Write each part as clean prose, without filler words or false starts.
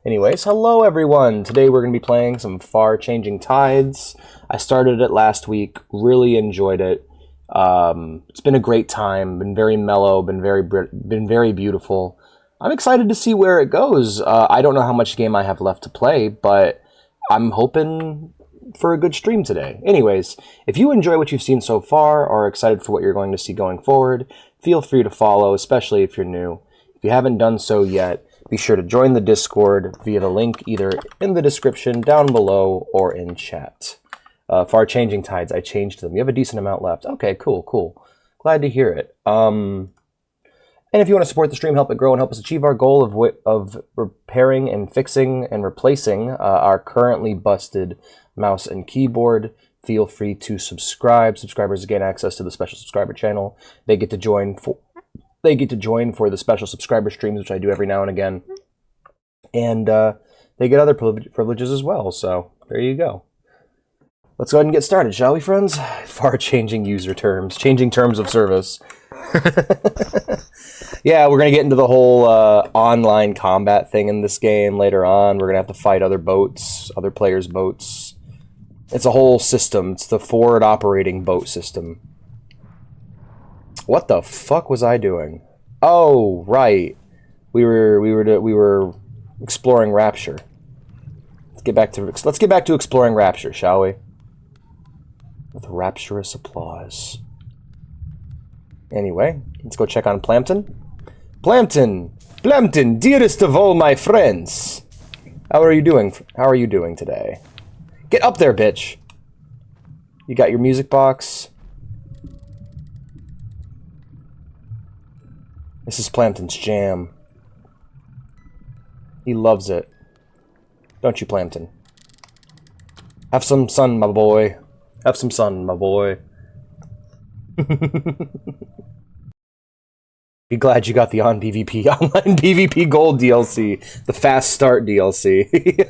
Anyways, hello everyone! Today we're going to be playing some Far Changing Tides. I started it last week, really enjoyed it. It's been a great time, been very mellow, been very beautiful. I'm excited to see where it goes. I don't know how much game I have left to play, but I'm hoping for a good stream today. Anyways, if you enjoy what you've seen so far or are excited for what you're going to see going forward, feel free to follow, especially if you're new. If you haven't done so yet, be sure to join the Discord via the link either in the description down below or in chat. Far Changing Tides, I changed them. You have a decent amount left. Okay, cool. Glad to hear it. And if you want to support the stream, help it grow, and help us achieve our goal of repairing and fixing and replacing our currently busted mouse and keyboard, feel free to subscribe. Subscribers gain access to the special subscriber channel. They get to join for the special subscriber streams, which I do every now and again. And they get other privileges as well, so there you go. Let's go ahead and get started, shall we, friends? Far-changing user terms. Changing terms of service. Yeah, we're going to get into the whole online combat thing in this game later on. We're going to have to fight other boats, other players' boats. It's a whole system. It's the forward operating boat system. What the fuck was I doing? Oh, right. We were exploring Rapture. Let's get back to exploring Rapture, shall we? With rapturous applause. Anyway, let's go check on Plamton. Plamton, dearest of all my friends. How are you doing? How are you doing today? Get up there, bitch. You got your music box. This is Plamton's jam. He loves it. Don't you, Plamton? Have some sun, my boy. Have some sun, my boy. Be glad you got the online PvP Gold DLC. The Fast Start DLC.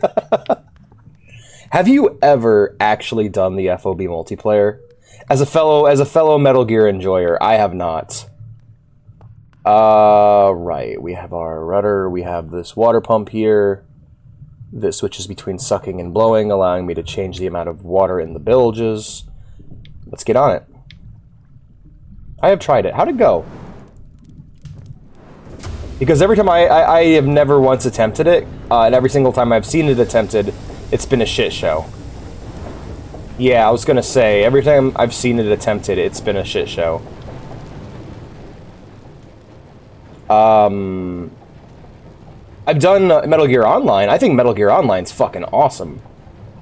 Have you ever actually done the FOB multiplayer? As a fellow Metal Gear enjoyer, I have not. Right, we have our rudder, we have this water pump here that switches between sucking and blowing, allowing me to change the amount of water in the bilges. Let's get on it. I have tried it. How'd it go? Because every time I have never once attempted it, and every single time I've seen it attempted, it's been a shit show. Yeah, I was gonna say, every time I've seen it attempted, it's been a shit show. I've done Metal Gear Online. I think Metal Gear Online's fucking awesome.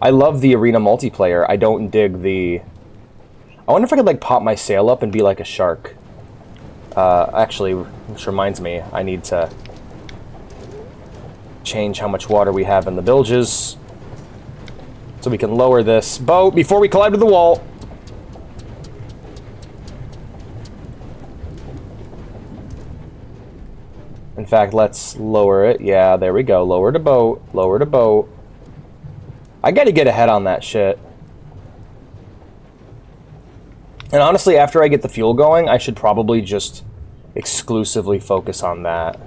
I love the arena multiplayer. I don't dig the... I wonder if I could, like, pop my sail up and be like a shark. Actually, which reminds me, I need to change how much water we have in the bilges so we can lower this boat before we collide with the wall. In fact, let's lower it. Yeah, there we go. Lower the boat. Lower the boat. I gotta get ahead on that shit. And honestly, after I get the fuel going, I should probably just exclusively focus on that.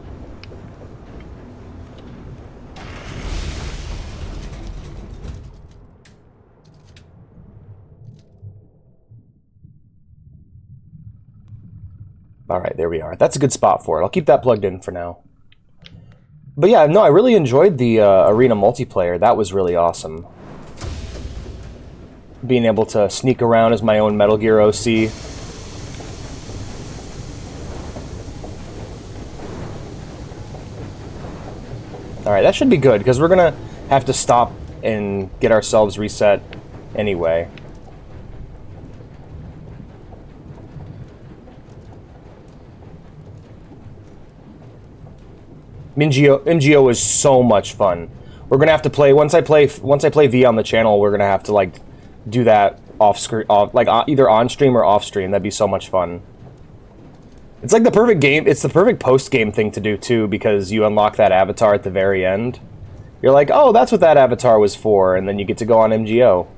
Alright, there we are. That's a good spot for it. I'll keep that plugged in for now. But yeah, no, I really enjoyed the arena multiplayer. That was really awesome. Being able to sneak around as my own Metal Gear OC. Alright, that should be good, because we're gonna have to stop and get ourselves reset anyway. MGO is so much fun. We're gonna have to play once I play V on the channel. We're gonna have to like do that off screen, either on stream or off stream. That'd be so much fun. It's like the perfect game. It's the perfect post game thing to do too, because you unlock that avatar at the very end. You're like, oh, that's what that avatar was for, and then you get to go on MGO.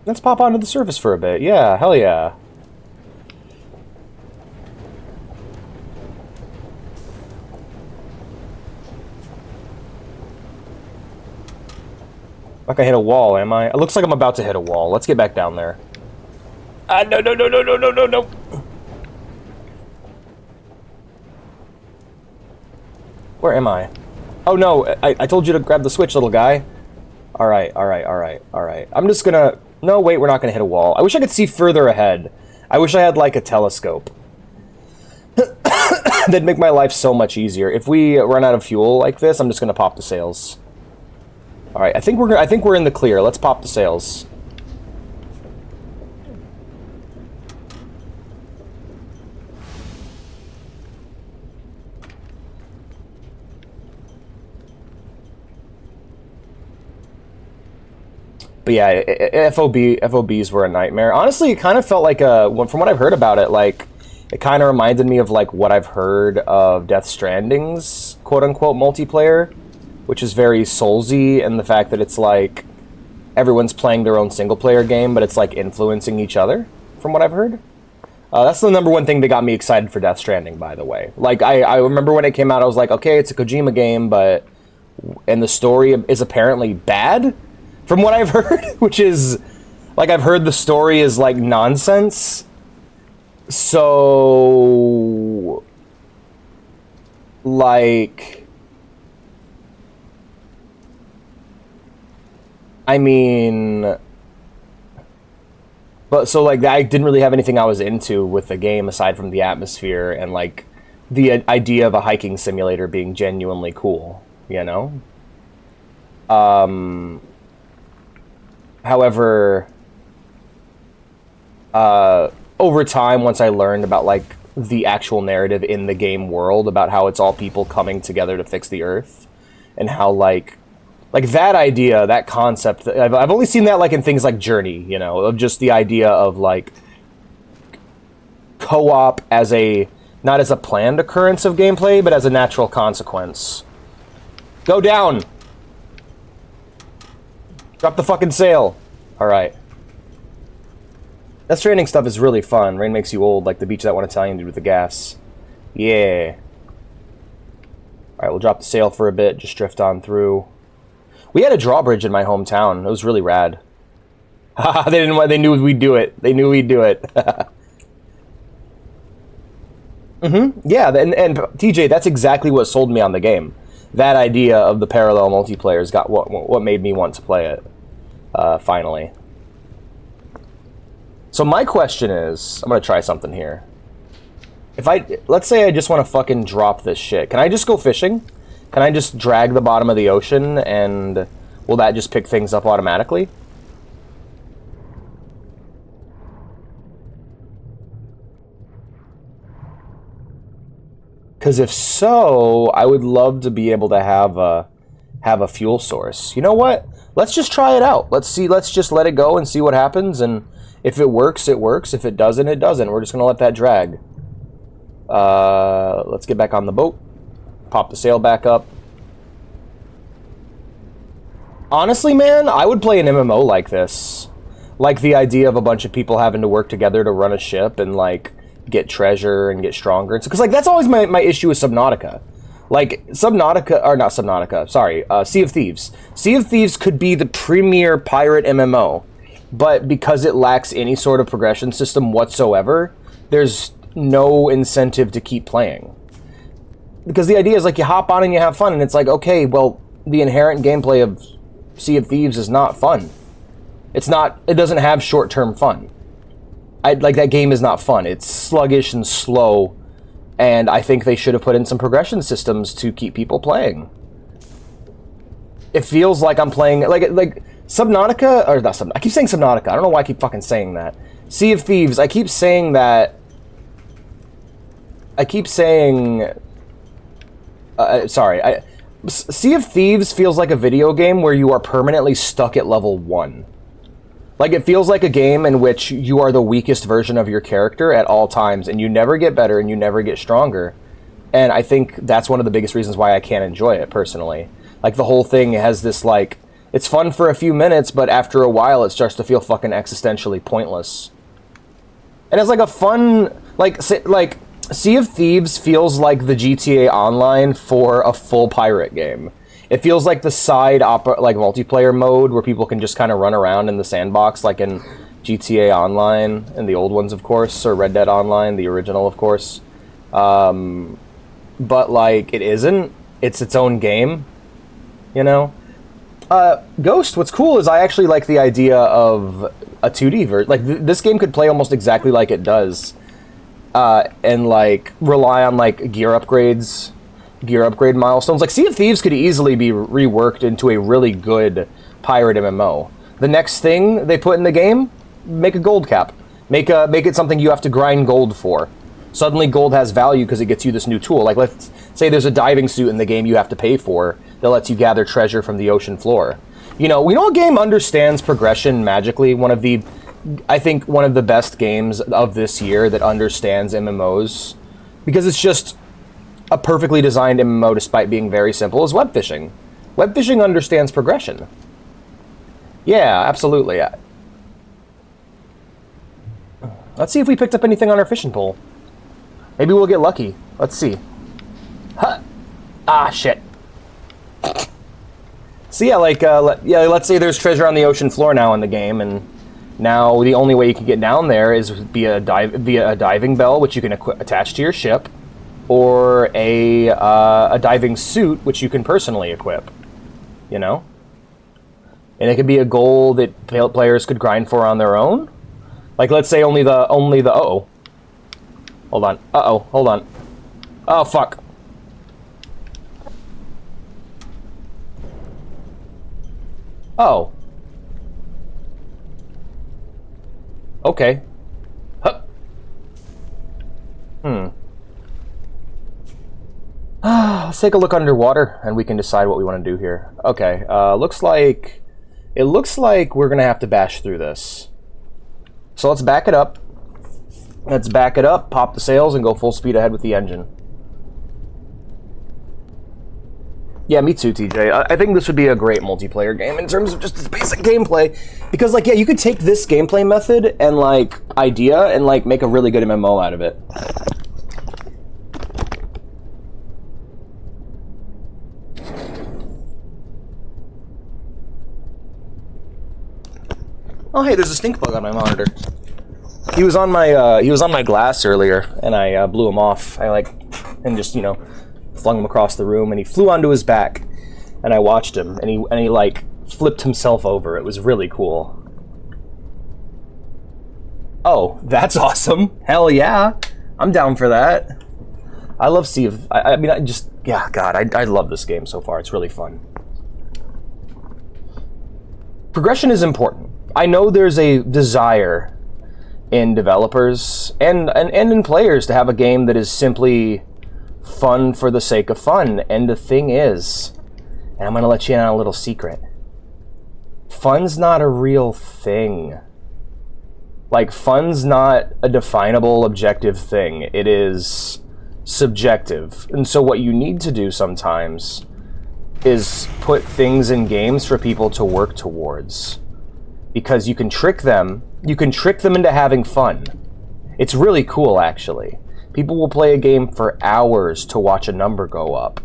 Let's pop onto the surface for a bit. Yeah, hell yeah. Like I hit a wall, am I? It looks like I'm about to hit a wall. Let's get back down there. No, no, no, no, no, no, no, no. Where am I? Oh no, I told you to grab the switch, little guy. Alright, alright, alright, alright. I'm just gonna... No, wait, we're not gonna hit a wall. I wish I could see further ahead. I wish I had, like, a telescope. That'd make my life so much easier. If we run out of fuel like this, I'm just gonna pop the sails. Alright, I think we're in the clear. Let's pop the sails. But yeah, FOBs were a nightmare. Honestly, it kind of felt like from what I've heard about it, like it kind of reminded me of like what I've heard of Death Stranding's quote-unquote multiplayer, which is very Soulsy, and the fact that it's like everyone's playing their own single-player game, but it's like influencing each other, from what I've heard. That's the number one thing that got me excited for Death Stranding, by the way. Like, I remember when it came out, I was like, okay, it's a Kojima game, and the story is apparently bad, from what I've heard, which is, like, I've heard the story is, like, nonsense. So, like, I mean, but so, like, I didn't really have anything I was into with the game aside from the atmosphere and, like, the idea of a hiking simulator being genuinely cool, you know? However, over time, once I learned about, like, the actual narrative in the game world, about how it's all people coming together to fix the Earth, and how, like that idea, that concept, I've only seen that, like, in things like Journey, you know, of just the idea of, like, co-op as not as a planned occurrence of gameplay, but as a natural consequence. Go down! Drop the fucking sail. Alright. That Stranding stuff is really fun. Rain makes you old, like the beach that one Italian did with the gas. Yeah. Alright, we'll drop the sail for a bit, just drift on through. We had a drawbridge in my hometown. It was really rad. Haha, they knew we'd do it. They knew we'd do it. Yeah, and TJ, that's exactly what sold me on the game. That idea of the parallel multiplayer's got what made me want to play it, finally. So my question is, I'm gonna try something here. Let's say I just want to fucking drop this shit. Can I just go fishing? Can I just drag the bottom of the ocean and will that just pick things up automatically? Because if so, I would love to be able to have a fuel source. You know what? Let's just try it out. Let's just let it go and see what happens. And if it works, it works. If it doesn't, it doesn't. We're just going to let that drag. Let's get back on the boat. Pop the sail back up. Honestly, man, I would play an MMO like this. Like the idea of a bunch of people having to work together to run a ship and, like, get treasure and get stronger. Because, like, that's always my issue with Subnautica. Like, Sea of Thieves. Sea of Thieves could be the premier pirate MMO, but because it lacks any sort of progression system whatsoever, there's no incentive to keep playing. Because the idea is, like, you hop on and you have fun, and it's like, okay, well, the inherent gameplay of Sea of Thieves is not fun. It doesn't have short-term fun. That game is not fun. It's sluggish and slow, and I think they should have put in some progression systems to keep people playing. It feels like I'm playing, like Subnautica, or not Subnautica, I keep saying Subnautica, I don't know why I keep fucking saying that. Sea of Thieves, I keep saying that, Sea of Thieves feels like a video game where you are permanently stuck at level 1. Like, it feels like a game in which you are the weakest version of your character at all times, and you never get better and you never get stronger. And I think that's one of the biggest reasons why I can't enjoy it, personally. Like, the whole thing has this, like, It's fun for a few minutes, but after a while it starts to feel fucking existentially pointless. And it's like a fun, like Sea of Thieves feels like the GTA Online for a full pirate game. It feels like the side multiplayer mode where people can just kind of run around in the sandbox, like in GTA Online, and the old ones, of course, or Red Dead Online, the original, of course. But like, it isn't. It's its own game, you know? Ghost, what's cool is I actually like the idea of a 2D version. Like, this game could play almost exactly like it does, and, like, rely on, like, gear upgrade milestones. Like, Sea of Thieves could easily be reworked into a really good pirate MMO. The next thing they put in the game, make a gold cap. Make it something you have to grind gold for. Suddenly gold has value because it gets you this new tool. Like, let's say there's a diving suit in the game you have to pay for that lets you gather treasure from the ocean floor. You know, a game understands progression magically. I think one of the best games of this year that understands MMOs, because it's just a perfectly designed MMO despite being very simple, is web fishing. Web fishing understands progression. Yeah, absolutely. Let's see if we picked up anything on our fishing pole. Maybe we'll get lucky. Let's see. Huh. Ah, shit. So yeah, let's say there's treasure on the ocean floor now in the game, and now the only way you can get down there is via a diving bell, which you can attach to your ship, or a diving suit, which you can personally equip. You know, and it could be a goal that players could grind for on their own. Like, let's say only the uh-oh. Hold on. Uh-oh, hold on. Oh, fuck. Oh. Okay. Huh. Let's take a look underwater, and we can decide what we want to do here. Okay, it looks like we're gonna have to bash through this. So let's back it up. Pop the sails, and go full speed ahead with the engine. Yeah, me too, TJ. I think this would be a great multiplayer game in terms of just its basic gameplay. Because, like, yeah, you could take this gameplay method and, like, idea and, like, make a really good MMO out of it. Oh, hey, there's a stink bug on my monitor. He was on my glass earlier, and I blew him off. And just, you know, flung him across the room, and he flew onto his back, and I watched him, and he like flipped himself over. It was really cool. Oh, that's awesome! Hell yeah, I'm down for that. I love Sea of. I love this game so far. It's really fun. Progression is important. I know there's a desire in developers and in players to have a game that is simply fun for the sake of fun. And the thing is, and I'm going to let you in on a little secret, fun's not a real thing. Like, fun's not a definable, objective thing. It is subjective. And so what you need to do sometimes is put things in games for people to work towards. Because you can trick them into having fun. It's really cool, actually. People will play a game for hours to watch a number go up.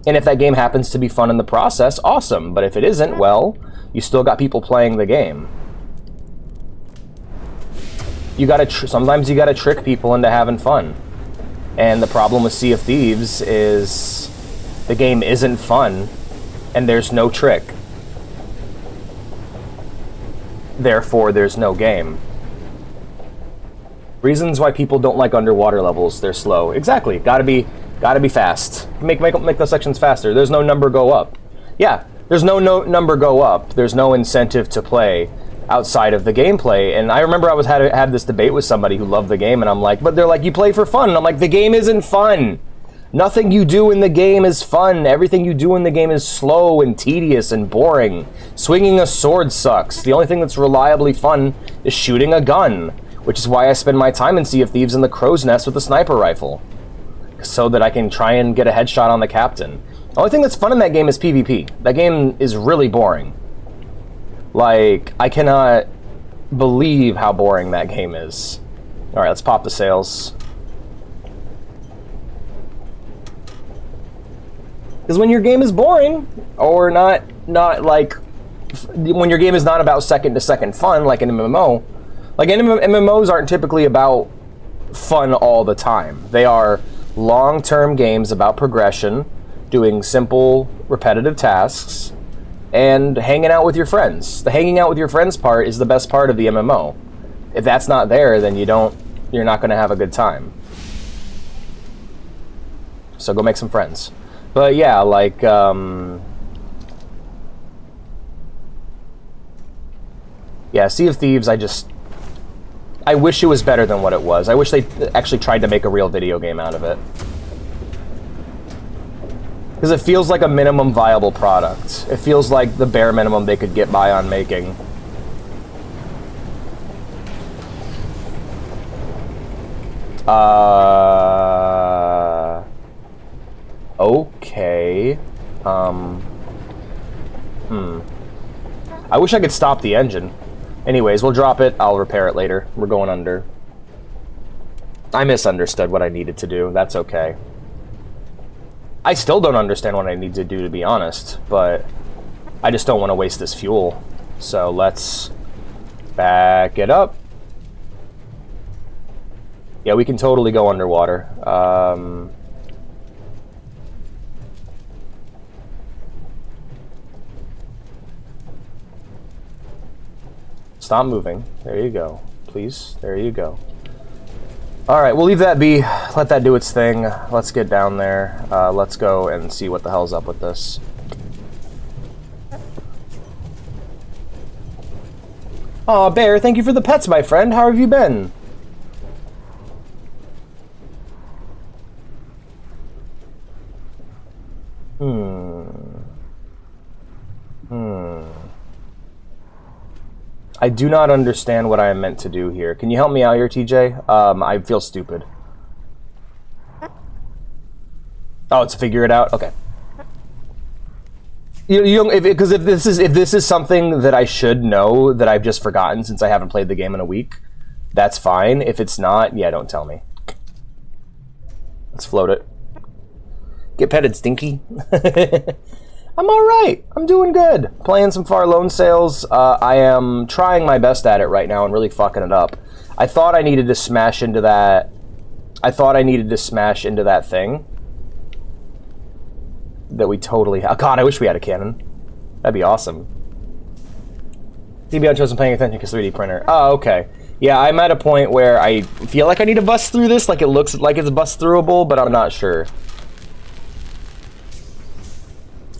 And if that game happens to be fun in the process, awesome. But if it isn't, well, you still got people playing the game. Sometimes you gotta trick people into having fun. And the problem with Sea of Thieves is the game isn't fun, and there's no trick. Therefore, there's no game. Reasons why people don't like underwater levels: they're slow. Exactly. Gotta be fast. Make those sections faster. There's no number go up. Yeah, there's no number go up. There's no incentive to play outside of the gameplay. And I remember I had this debate with somebody who loved the game, and I'm like, but they're like, you play for fun. And I'm like, the game isn't fun. Nothing you do in the game is fun. Everything you do in the game is slow and tedious and boring. Swinging a sword sucks. The only thing that's reliably fun is shooting a gun, which is why I spend my time in Sea of Thieves in the crow's nest with a sniper rifle, so that I can try and get a headshot on the captain. The only thing that's fun in that game is PvP. That game is really boring. Like, I cannot believe how boring that game is. Alright, let's pop the sails. Because when your game is boring, or not like, when your game is not about second-to-second fun, like an MMO, like MMOs aren't typically about fun all the time. They are long-term games about progression, doing simple, repetitive tasks, and hanging out with your friends. The hanging out with your friends part is the best part of the MMO. If that's not there, then you're not going to have a good time. So go make some friends. But yeah, like, yeah, Sea of Thieves, I wish it was better than what it was. I wish they actually tried to make a real video game out of it. Because it feels like a minimum viable product. It feels like the bare minimum they could get by on making. Okay. I wish I could stop the engine. Anyways, we'll drop it. I'll repair it later. We're going under. I misunderstood what I needed to do. That's okay. I still don't understand what I need to do, to be honest, but I just don't want to waste this fuel. So let's back it up. Yeah, we can totally go underwater. Stop moving. There you go. Please. There you go. Alright, we'll leave that be. Let that do its thing. Let's get down there. Let's go and see what the hell's up with this. Aw, Bear, thank you for the pets, my friend. How have you been? I do not understand what I am meant to do here. Can you help me out here, TJ? I feel stupid. Oh, it's figure it out? Okay. Because if this is something that I should know that I've just forgotten since I haven't played the game in a week, that's fine. If it's not, yeah, don't tell me. Let's float it. Get petted, Stinky. I'm alright. I'm doing good. Playing some Far Lone Sails. I am trying my best at it right now and really fucking it up. I thought I needed to smash into that... thing. That we totally... Oh, God, I wish we had a cannon. That'd be awesome. DB wasn't paying attention because 3D printer. Oh, okay. Yeah, I'm at a point where I feel like I need to bust through this. Like, it looks like it's bust throughable, but I'm not sure.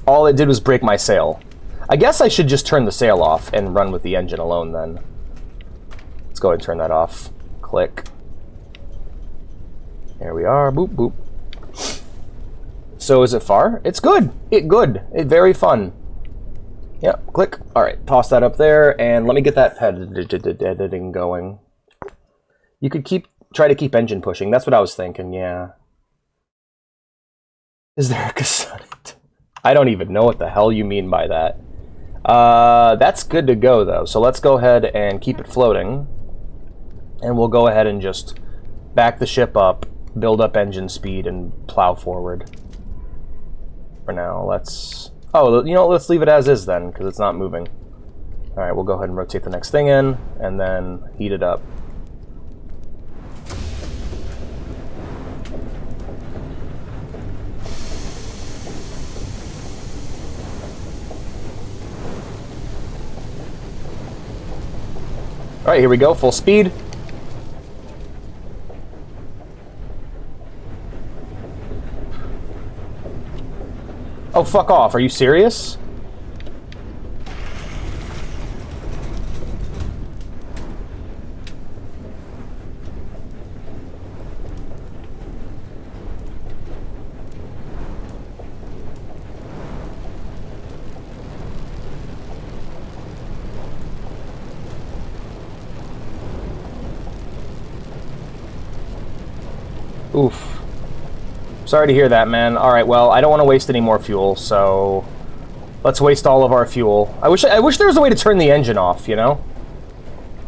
All it did was break my sail. I guess I should just turn the sail off and run with the engine alone then. Let's go ahead and turn that off. Click. There we are. Boop, boop. So is it far? It's good. It's very fun. Yep, click. Alright, toss that up there, and let me get that editing going. You could try to keep engine pushing. That's what I was thinking, yeah. Is there a cassette? I don't even know what the hell you mean by that. That's good to go, though. So let's go ahead and keep it floating. And we'll go ahead and just back the ship up, build up engine speed, and plow forward. For now, let's... Oh, you know what? Let's leave it as is, then, because it's not moving. Alright, we'll go ahead and rotate the next thing in, and then heat it up. Alright, here we go, full speed. Oh, fuck off. Are you serious? Oof. Sorry to hear that, man. Alright, well, I don't want to waste any more fuel, so... Let's waste all of our fuel. I wish there was a way to turn the engine off, you know?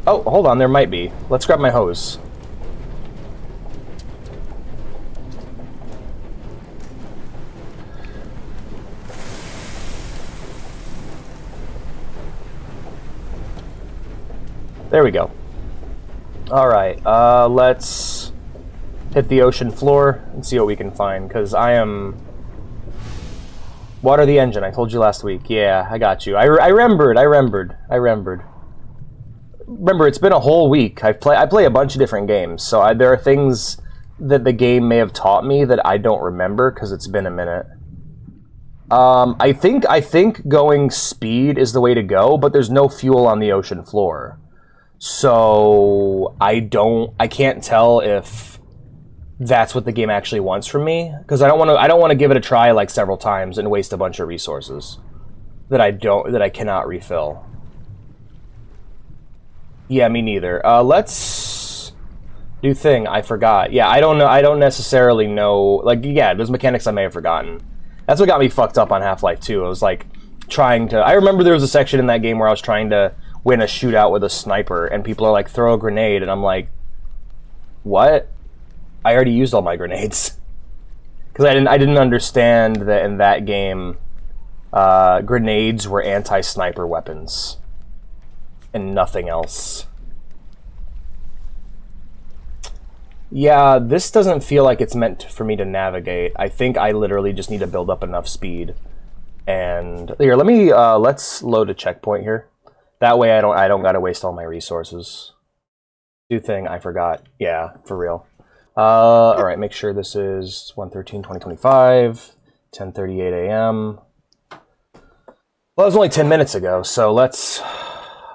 Oh, hold on, there might be. Let's grab my hose. There we go. Alright, let's hit the ocean floor and see what we can find, because I am... Water the engine, I told you last week. Yeah, I got you. I remembered. Remember, it's been a whole week. I play a bunch of different games, so there are things that the game may have taught me that I don't remember, because it's been a minute. I think going speed is the way to go, but there's no fuel on the ocean floor. So I can't tell if that's what the game actually wants from me, because I don't want to give it a try like several times and waste a bunch of resources that I cannot refill. Yeah, me neither. Let's do thing I forgot. Yeah, I don't know. I don't necessarily know. Like, yeah, there's mechanics I may have forgotten. That's what got me fucked up on Half-Life 2. I was like trying to. I remember there was a section in that game where I was trying to win a shootout with a sniper, and people are like, throw a grenade, and I'm like, what? I already used all my grenades. Because I didn't understand that in that game, grenades were anti-sniper weapons. And nothing else. Yeah, this doesn't feel like it's meant for me to navigate. I think I literally just need to build up enough speed. And here, let's load a checkpoint here. That way I don't gotta waste all my resources. Do thing I forgot. Yeah, for real. Alright, make sure this is 1/13/2025, 10:38 a.m. Well, it was only 10 minutes ago, so let's...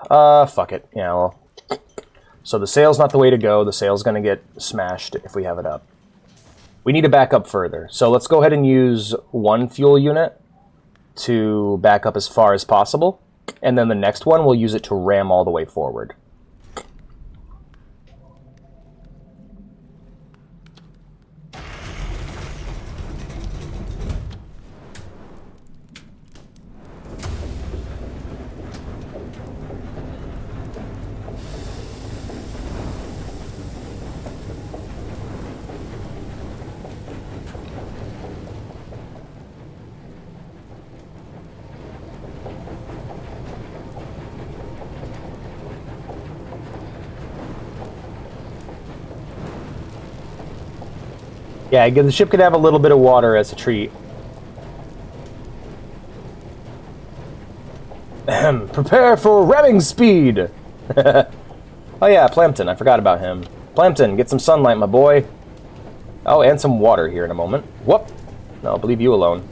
fuck it. Yeah, well... So the sail's not the way to go. The sail's gonna get smashed if we have it up. We need to back up further. So let's go ahead and use one fuel unit to back up as far as possible. And then the next one, we'll use it to ram all the way forward. Yeah, the ship could have a little bit of water as a treat. Prepare for ramming speed! Oh yeah, Plamton, I forgot about him. Plamton, get some sunlight, my boy. Oh, and some water here in a moment. Whoop! No, I'll leave you alone.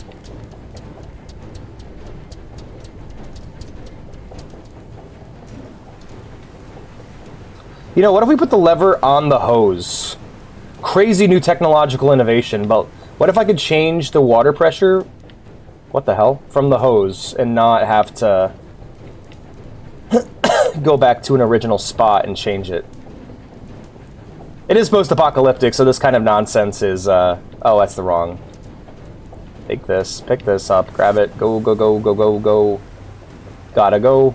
You know, what if we put the lever on the hose? Crazy new technological innovation, but what if I could change the water pressure, what the hell, from the hose and not have to go back to an original spot and change it? It is post-apocalyptic, so this kind of nonsense is, oh, that's the wrong. Take this, pick this up, grab it, go, go, go, go, go, go. Gotta go.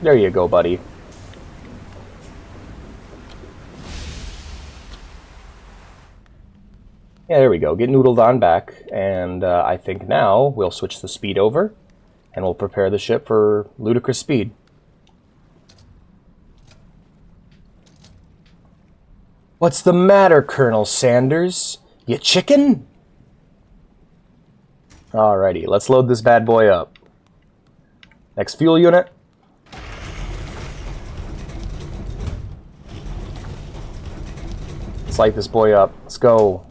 There you go, buddy. Yeah, there we go. Get noodled on back. And I think now we'll switch the speed over, and we'll prepare the ship for ludicrous speed. What's the matter, Colonel Sanders? You chicken? Alrighty, let's load this bad boy up. Next fuel unit. Let's light this boy up. Let's go.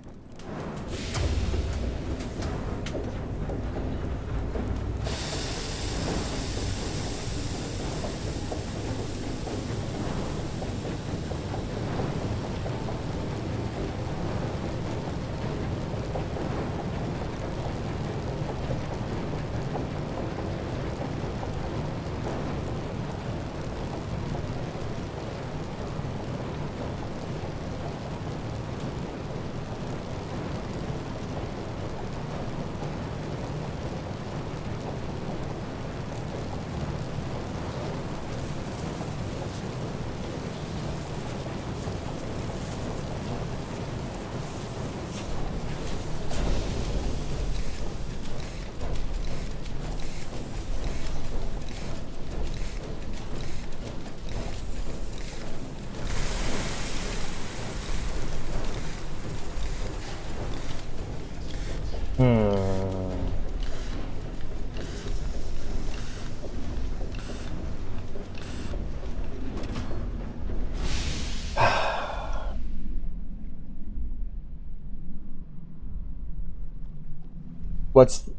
What's...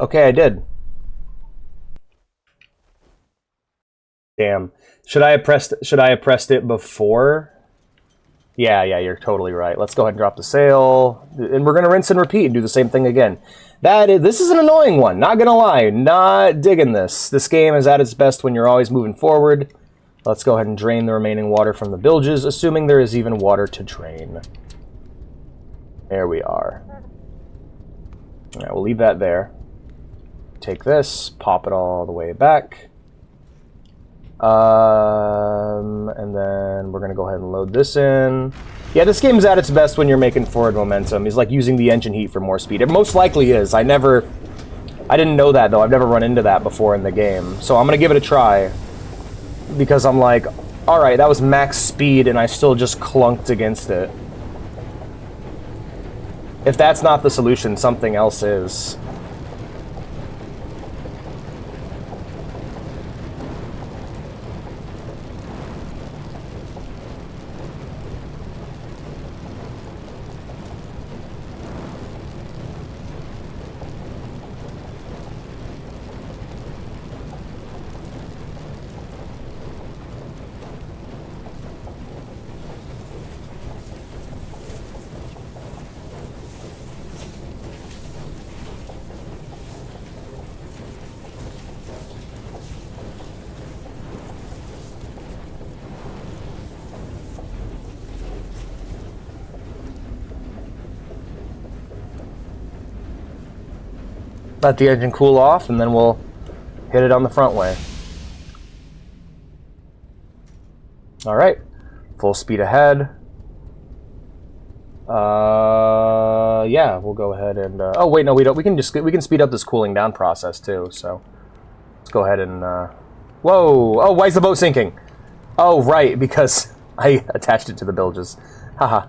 Okay, I did. Damn. Should I have pressed it before? Yeah, you're totally right. Let's go ahead and drop the sail. And we're going to rinse and repeat and do the same thing again. This is an annoying one. Not going to lie. Not digging this. This game is at its best when you're always moving forward. Let's go ahead and drain the remaining water from the bilges, assuming there is even water to drain. There we are. All right, we'll leave that there. Take this, pop it all the way back. And then we're going to go ahead and load this in. Yeah, this game's at its best when you're making forward momentum. He's like using the engine heat for more speed. It most likely is. I didn't know that, though. I've never run into that before in the game. So I'm going to give it a try. Because I'm like, alright, that was max speed and I still just clunked against it. If that's not the solution, something else is. Let the engine cool off, and then we'll hit it on the front way. All right, full speed ahead. Yeah, we'll go ahead and. Oh wait, no, we don't. We can speed up this cooling down process too. So let's go ahead and. Whoa! Oh, why is the boat sinking? Oh, right, because I attached it to the bilges. Haha.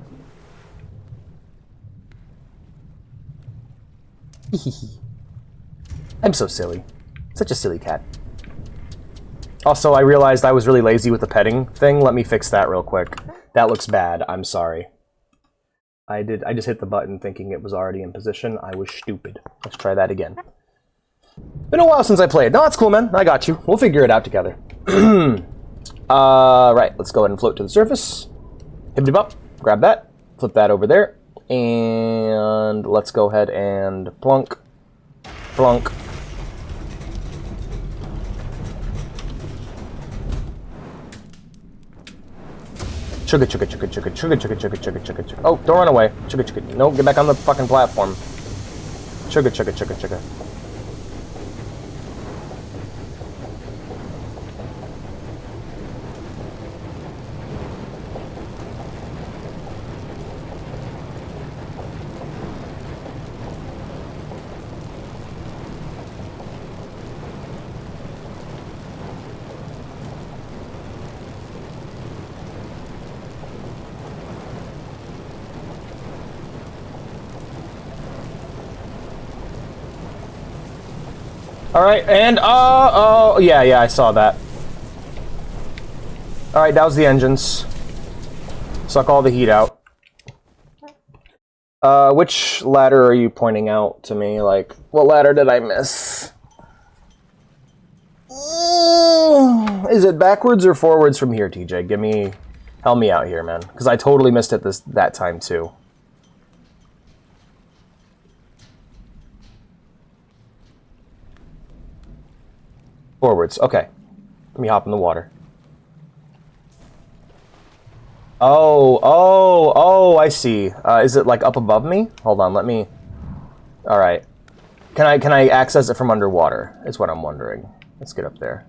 I'm so silly. Such a silly cat. Also, I realized I was really lazy with the petting thing. Let me fix that real quick. That looks bad. I'm sorry. I just hit the button thinking it was already in position. I was stupid. Let's try that again. Been a while since I played. No, it's cool, man. I got you. We'll figure it out together. Right. Let's go ahead and float to the surface. Hibbity bop. Grab that. Flip that over there. And let's go ahead and plunk. Plunk. Chugga chugga chugga chugga chugga chugga chugga chugga chugga chugga. Oh, don't run away. Chugga chugga. No, get back on the fucking platform. Chugga chugga chugga chugga. Alright, and, oh, yeah, I saw that. Alright, douse the engines. Suck all the heat out. Which ladder are you pointing out to me? Like, what ladder did I miss? Is it backwards or forwards from here, TJ? Help me out here, man. Because I totally missed it that time, too. Forwards. Okay. Let me hop in the water. Oh, I see. Is it like up above me? Hold on, let me... Alright. Can I access it from underwater? Is what I'm wondering. Let's get up there.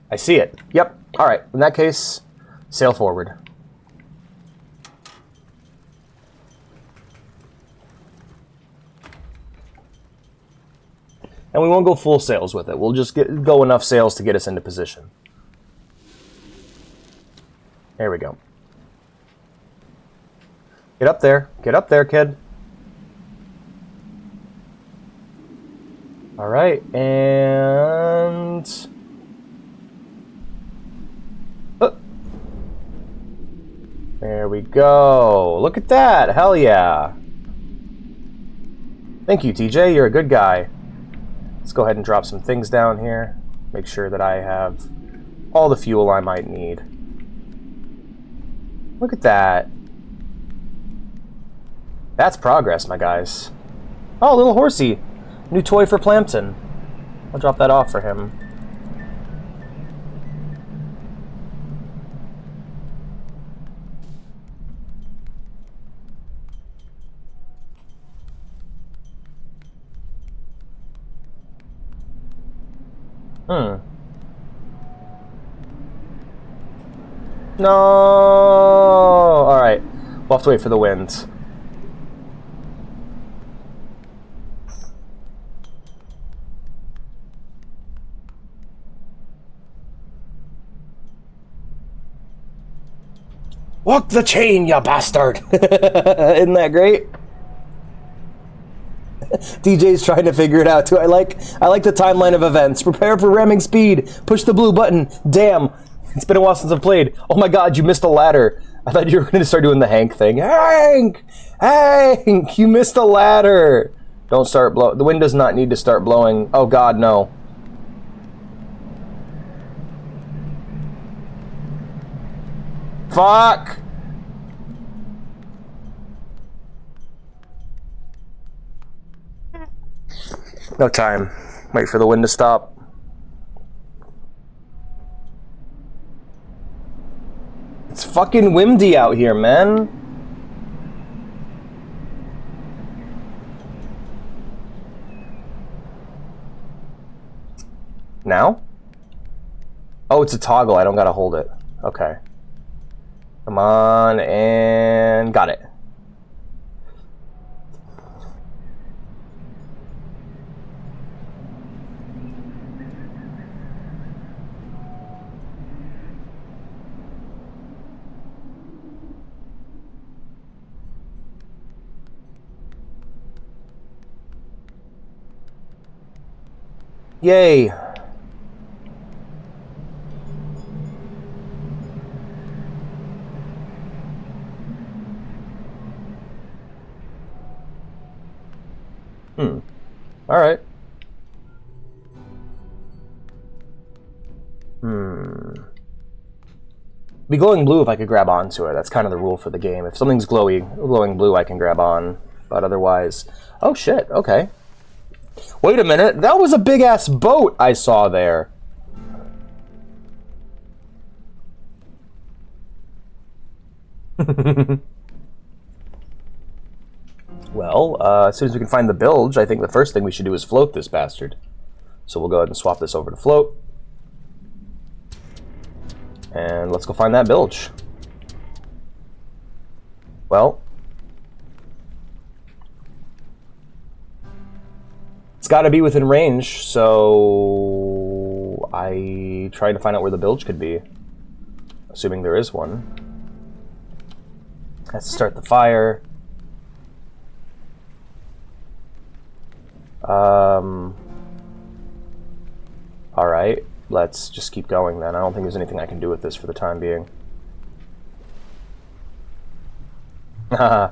I see it. Yep. Alright. In that case, sail forward. And we won't go full sails with it. We'll just go enough sails to get us into position. There we go. Get up there. Get up there, kid. All right, and... There we go. Look at that. Hell yeah. Thank you, TJ. You're a good guy. Let's go ahead and drop some things down here. Make sure that I have all the fuel I might need. Look at that. That's progress, my guys. Oh, little horsey. New toy for Plamton. I'll drop that off for him. No! Alright. We'll have to wait for the winds. Walk the chain, you bastard! Isn't that great? DJ's trying to figure it out too. I like the timeline of events. Prepare for ramming speed. Push the blue button. Damn. It's been a while since I've played. Oh my god, you missed a ladder. I thought you were going to start doing the Hank thing. Hank! Hank! You missed a ladder. Don't start blowing. The wind does not need to start blowing. Oh god, no. Fuck! No time. Wait for the wind to stop. It's fucking windy out here, man. Now? Oh, it's a toggle. I don't gotta hold it. Okay. Come on, and got it. Yay. All right. Be glowing blue if I could grab onto it. That's kind of the rule for the game. If something's glowing blue, I can grab on. But otherwise... Oh, shit. Okay. Wait a minute. That was a big-ass boat I saw there. Well, as soon as we can find the bilge, I think the first thing we should do is float this bastard. So we'll go ahead and swap this over to float. And let's go find that bilge. Well, it's got to be within range, so I try to find out where the bilge could be, assuming there is one. Has to start the fire. Alright, let's just keep going then. I don't think there's anything I can do with this for the time being. Haha,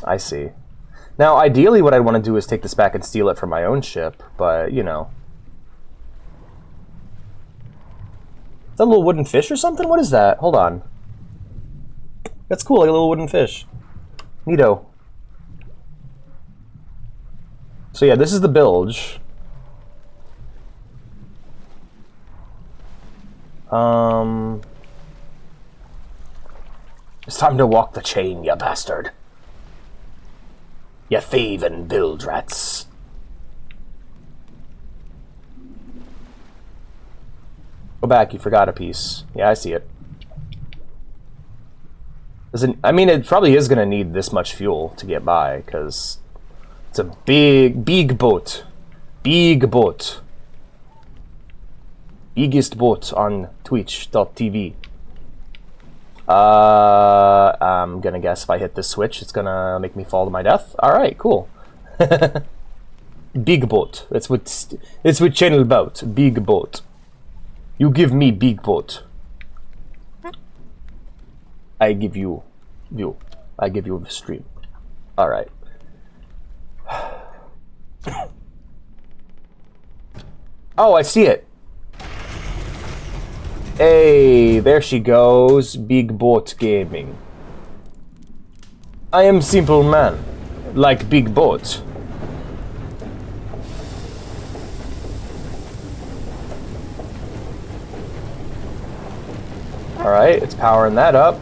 I see. Now, ideally what I'd want to do is take this back and steal it from my own ship, but, you know. Is that a little wooden fish or something? What is that? Hold on. That's cool, like a little wooden fish. Neato. So yeah, this is the bilge. It's time to walk the chain, you bastard. You thieving bilge rats. Go back, you forgot a piece. Yeah, I see it. I mean, it probably is going to need this much fuel to get by, because it's a big boat. Big boat. Biggest boat on twitch.tv. I'm gonna guess if I hit this switch, it's gonna make me fall to my death. Alright, cool. Big boat. It's with channel boat. Big boat. You give me big boat. I give you view. I give you the stream. Alright. Oh, I see it. Hey, there she goes. Big boat gaming. I am simple man. Like big boat. Alright, it's powering that up.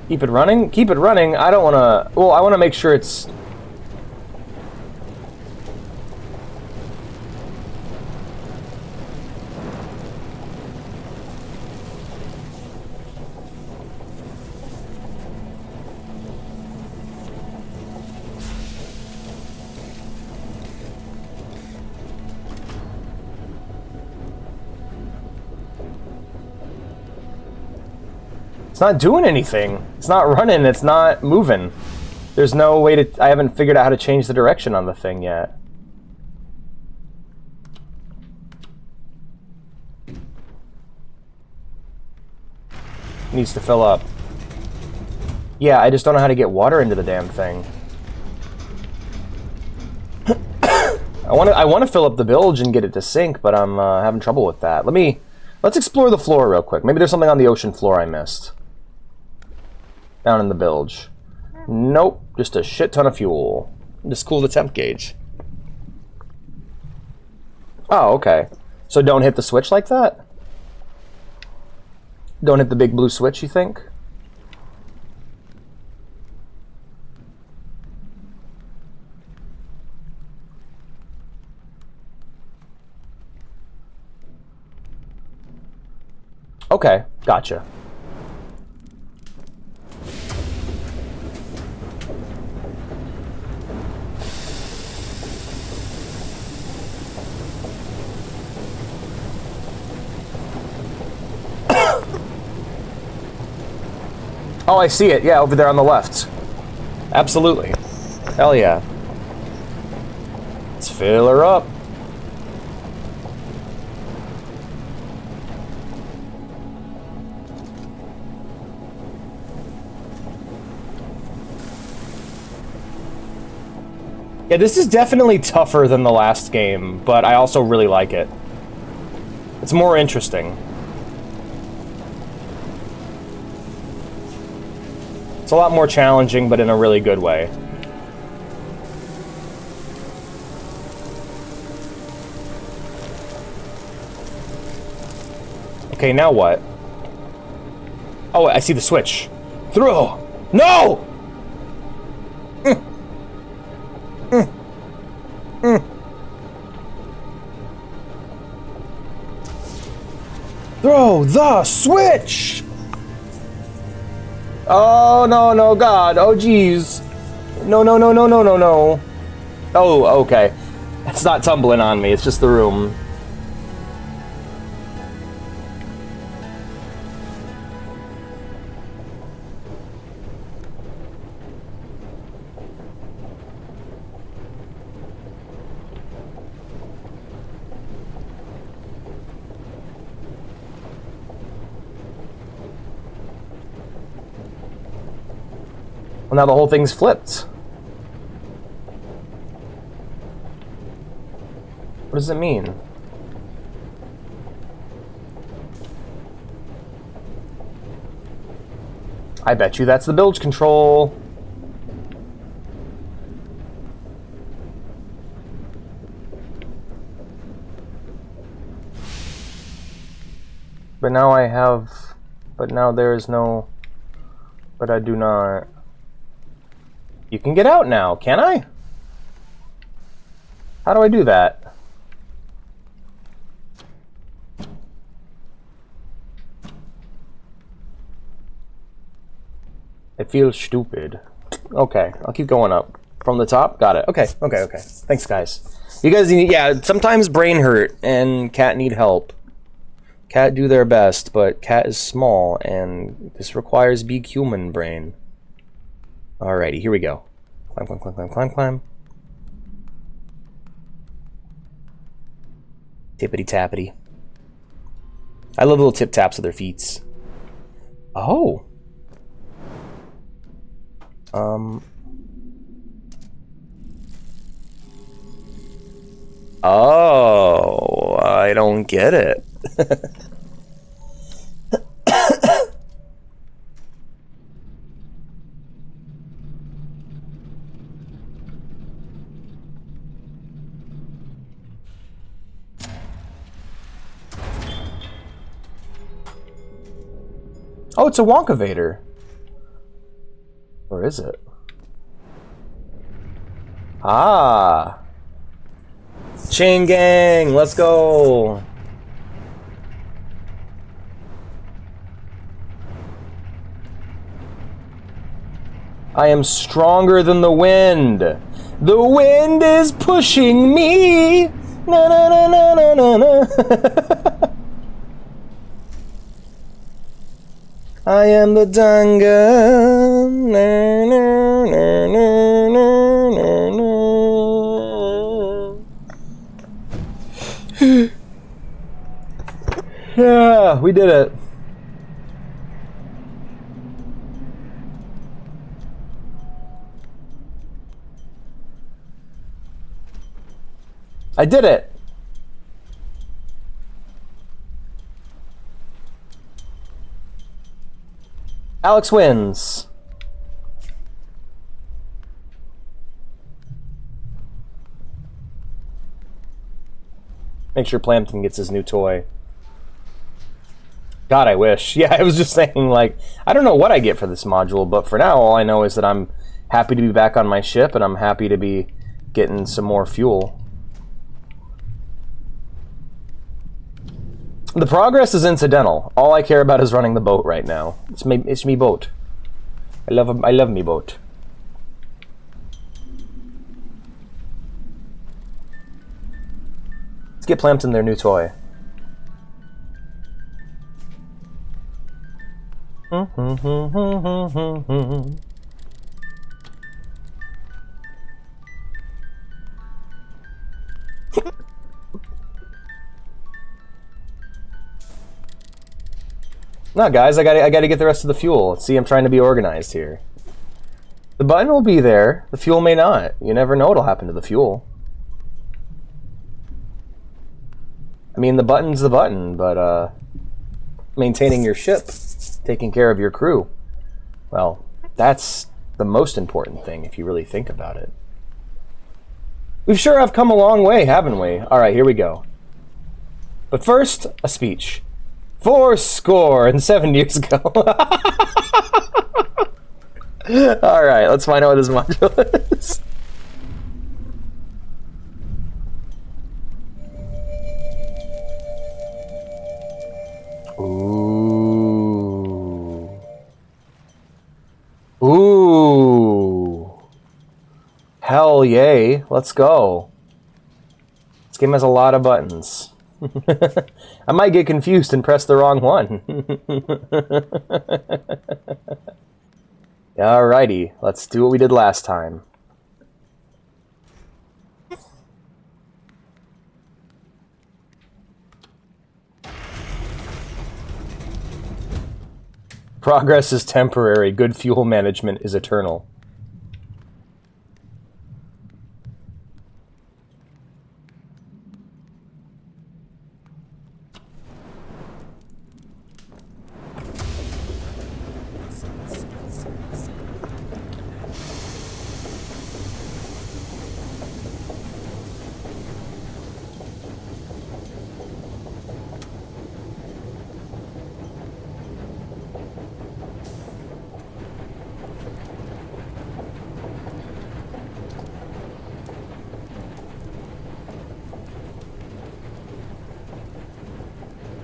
Keep it running? Keep it running. I don't want to... Well, I want to make sure it's... It's not doing anything. It's not running. It's not moving. There's no way to... I haven't figured out how to change the direction on the thing yet. Needs to fill up. Yeah, I just don't know how to get water into the damn thing. I want to fill up the bilge and get it to sink, but I'm having trouble with that. Let's explore the floor real quick. Maybe there's something on the ocean floor I missed. Down in the bilge. Nope, just a shit ton of fuel. Just cool the temp gauge. Oh, okay. So don't hit the switch like that? Don't hit the big blue switch, you think? Okay, gotcha. Oh, I see it. Yeah, over there on the left. Absolutely. Hell yeah. Let's fill her up. Yeah, this is definitely tougher than the last game, but I also really like it. It's more interesting. It's a lot more challenging, but in a really good way. Okay, now what? Oh, I see the switch. Throw! No! Throw the switch! Oh, no, no, God. Oh, jeez. No, no, no, no, no, no, no. Oh, okay. It's not tumbling on me. It's just the room. Well, now the whole thing's flipped. What does it mean? I bet you that's the bilge control. But now I have... But now there is no... But I do not... You can get out now, can I? How do I do that? It feels stupid. Okay, I'll keep going up. From the top? Got it. Okay, okay, okay. Thanks, guys. You guys need... Yeah, sometimes brain hurt and cat need help. Cat do their best, but cat is small, and this requires big human brain. Alrighty, here we go. Climb, climb, climb, climb, climb, climb. Tippity tappity. I love little tip taps with their feet. Oh. Oh, I don't get it. Oh, it's a Wonkavator. Or is it? Ah. Chain gang, let's go. I am stronger than the wind. The wind is pushing me. Na na na na na na na. I am the Dunga. Na, na, na, na, na, na. Yeah, we did it. I did it. Alex wins. Make sure Plamton gets his new toy. God, I wish. Yeah, I was just saying, like, I don't know what I get for this module, but for now, all I know is that I'm happy to be back on my ship, and I'm happy to be getting some more fuel. The progress is incidental. All I care about is running the boat right now. It's me boat. I love me boat. Let's get Plamton their new toy. No, guys, I gotta get the rest of the fuel. See, I'm trying to be organized here. The button will be there. The fuel may not. You never know what'll happen to the fuel. I mean, the button's the button, but maintaining your ship, taking care of your crew, well, that's the most important thing if you really think about it. We sure have come a long way, haven't we? All right, here we go. But first, a speech. 407 years ago. Alright, let's find out what this module is. Ooh. Ooh. Hell yay. Let's go. This game has a lot of buttons. I might get confused and press the wrong one. Alrighty, let's do what we did last time. Progress is temporary, good fuel management is eternal.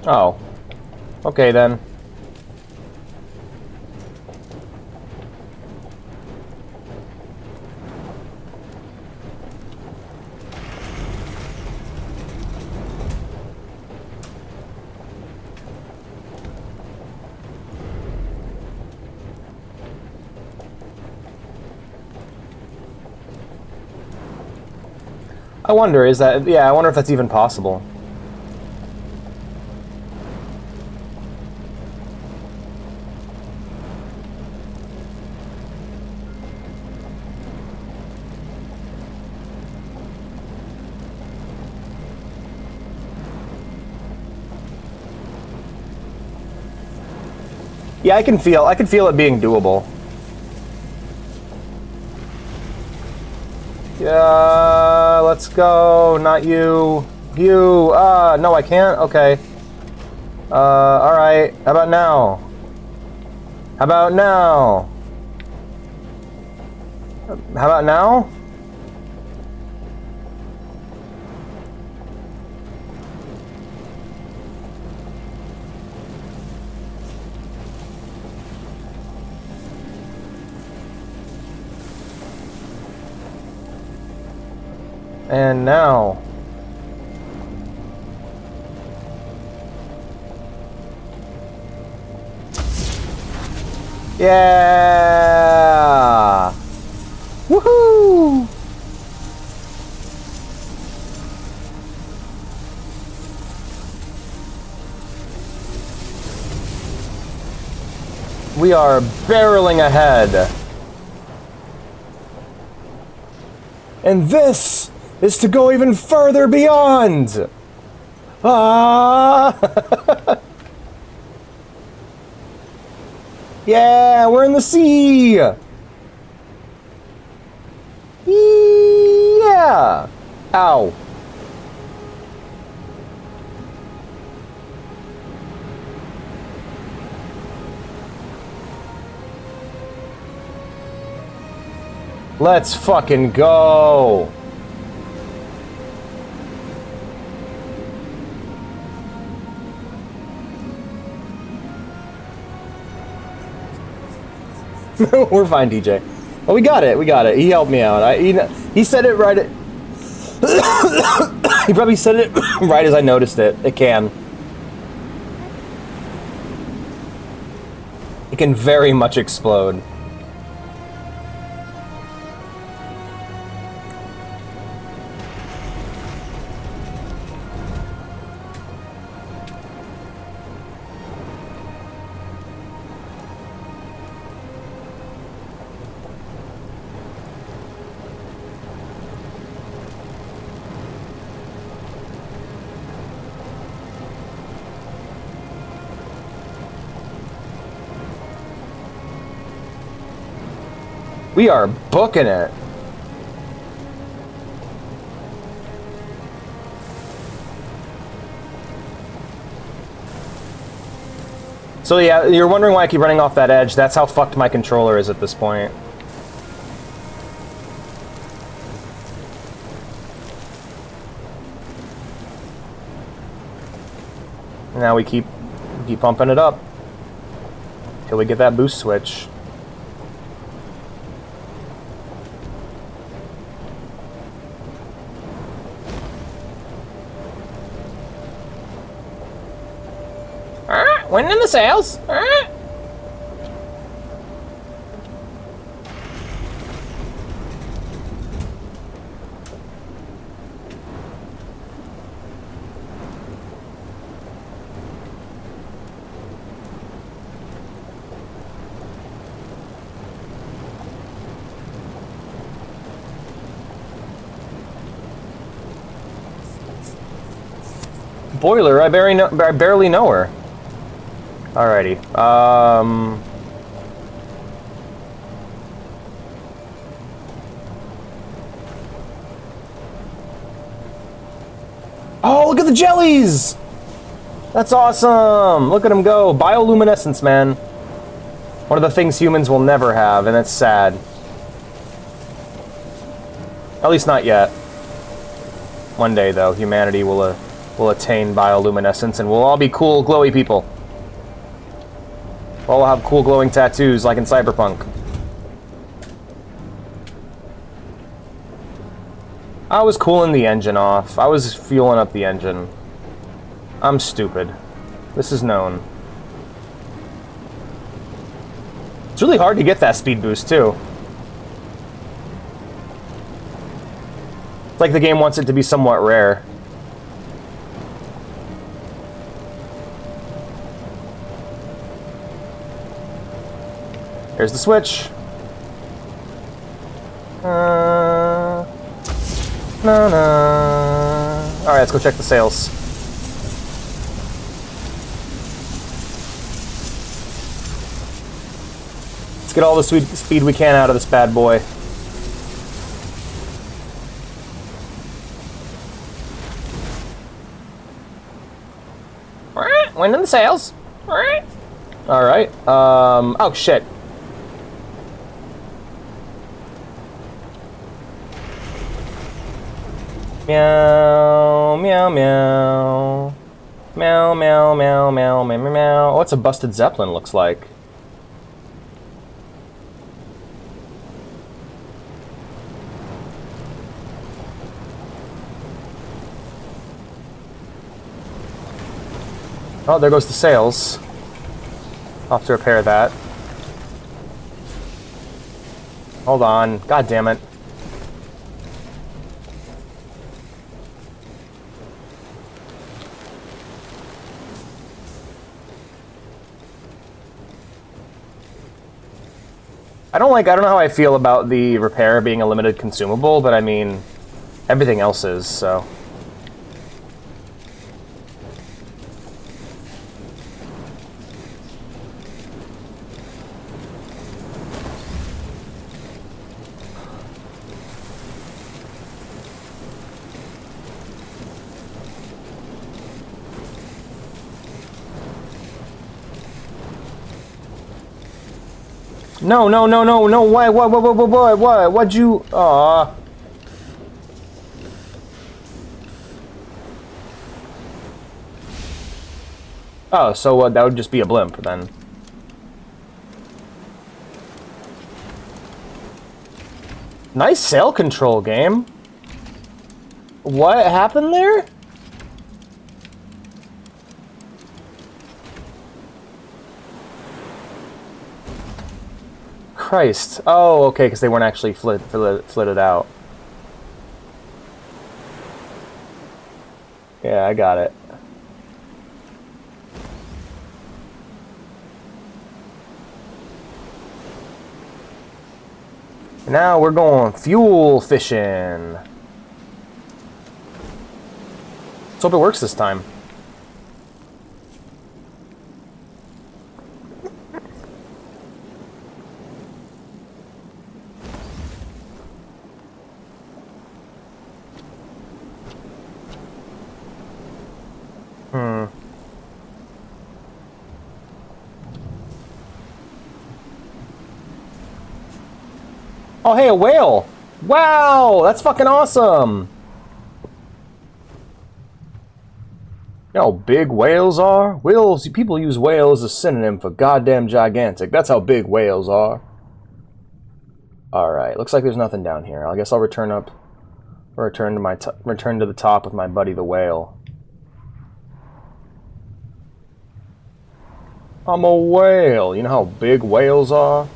Oh. Okay then. I wonder, is that... Yeah, I wonder if that's even possible. Yeah, I can feel it being doable. Yeah, let's go. Not you. You. No, I can't. Okay. All right. How about now? How about now? How about now? And now. Yeah! Woohoo! We are barreling ahead. And this is to go even further beyond! Ah! Yeah, we're in the sea! Yeah! Ow. Let's fucking go! We're fine, DJ. Oh, we got it. We got it. He helped me out. He said it right. He probably said it right as I noticed it. It can. It can very much explode. We are booking it. So yeah, you're wondering why I keep running off that edge. That's how fucked my controller is at this point. Now we keep pumping it up till we get that boost switch. Wind in the sails. Boiler, I barely know her. Alrighty. Oh, look at the jellies! That's awesome! Look at them go. Bioluminescence, man. One of the things humans will never have, and it's sad. At least not yet. One day, though, humanity will attain bioluminescence, and we'll all be cool, glowy people. We'll all have cool glowing tattoos like in Cyberpunk. I was cooling the engine off. I was fueling up the engine. I'm stupid. This is known. It's really hard to get that speed boost, too. It's like the game wants it to be somewhat rare. Here's the switch. No. Alright, let's go check the sales. Let's get all the speed we can out of this bad boy. Winning the sales. Alright. Oh, shit. Meow, meow, meow. Meow, meow, meow, meow, meow, meow. What's a busted Zeppelin looks like? Oh, there goes the sails. I'll have to repair that. Hold on. God damn it. I don't know how I feel about the repair being a limited consumable, but I mean, everything else is, so. No, no, no, no, no, why, what, what'd you, aw. Oh, so that would just be a blimp, then. Nice sail control, game. What happened there? Christ. Oh, okay, because they weren't actually flitted out. Yeah, I got it. Now we're going fuel fishing. Let's hope it works this time. Oh, hey, a whale! Wow, that's fucking awesome! You know how big whales are? Whales, people use whale as a synonym for goddamn gigantic. That's how big whales are. Alright, looks like there's nothing down here. I guess I'll return to the top with my buddy the whale. I'm a whale. You know how big whales are?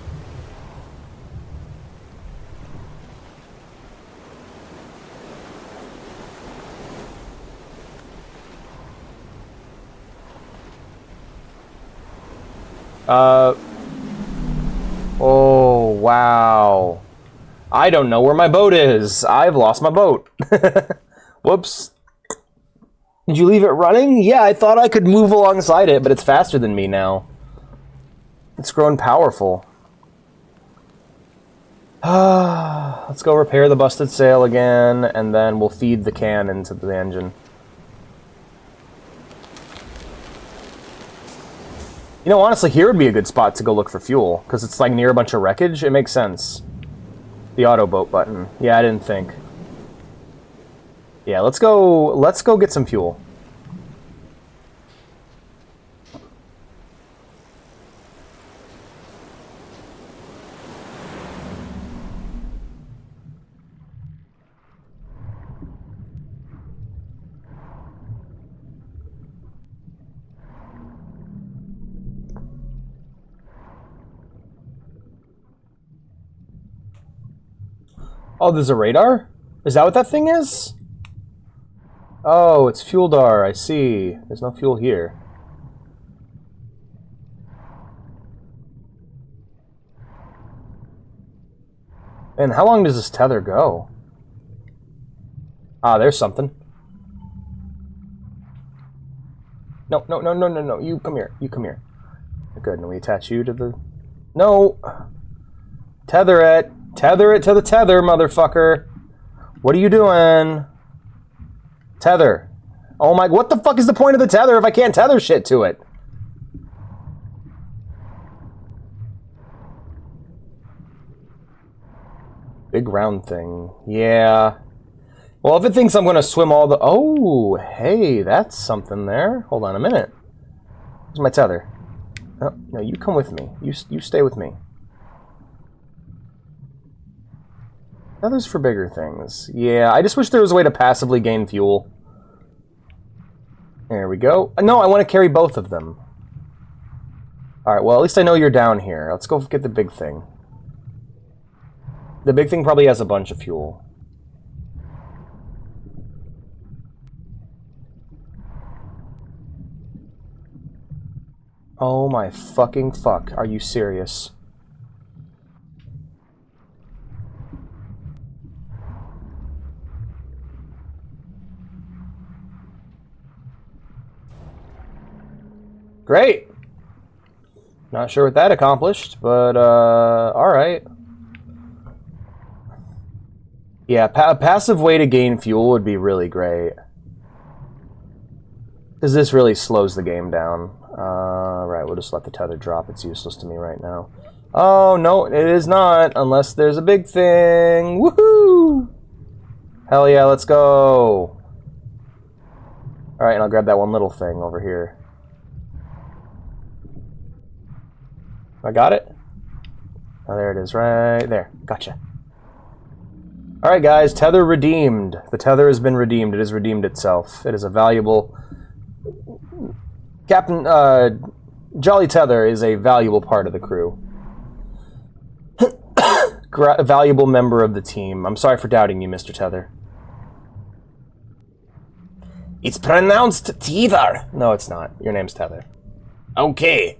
Oh, wow. I don't know where my boat is. I've lost my boat. Whoops. Did you leave it running? Yeah, I thought I could move alongside it, but it's faster than me now. It's grown powerful. Let's go repair the busted sail again, and then we'll feed the can into the engine. You know, honestly, here would be a good spot to go look for fuel, because it's like near a bunch of wreckage. It makes sense. The auto boat button. Yeah, I didn't think. Yeah, let's go get some fuel. Oh, there's a radar? Is that what that thing is? Oh, it's fuel dar. I see. There's no fuel here. And how long does this tether go? Ah, there's something. No, no, no, no, no, no. You come here. You come here. Good. And we attach you to the... No! Tether it! Tether it to the tether, motherfucker! What are you doing? Tether. Oh my... What the fuck is the point of the tether if I can't tether shit to it? Big round thing. Yeah. Well, if it thinks I'm going to swim all the... Oh, hey, that's something there. Hold on a minute. Where's my tether? Oh, no, you come with me. You stay with me. Tethers for bigger things. Yeah, I just wish there was a way to passively gain fuel. There we go. No, I want to carry both of them. Alright, well, at least I know you're down here. Let's go get the big thing. The big thing probably has a bunch of fuel. Oh my fucking fuck. Are you serious? Great! Not sure what that accomplished, but, alright. Yeah, a passive way to gain fuel would be really great. Because this really slows the game down. Right, we'll just let the tether drop. It's useless to me right now. Oh, no, it is not. Unless there's a big thing. Woohoo! Hell yeah, let's go. Alright, and I'll grab that one little thing over here. I got it? Oh, there it is, right there. Gotcha. Alright, guys, tether redeemed. The tether has been redeemed. It has redeemed itself. It is a valuable... Captain, Jolly Tether is a valuable part of the crew. A valuable member of the team. I'm sorry for doubting you, Mr. Tether. It's pronounced Tether. No, it's not. Your name's Tether. Okay.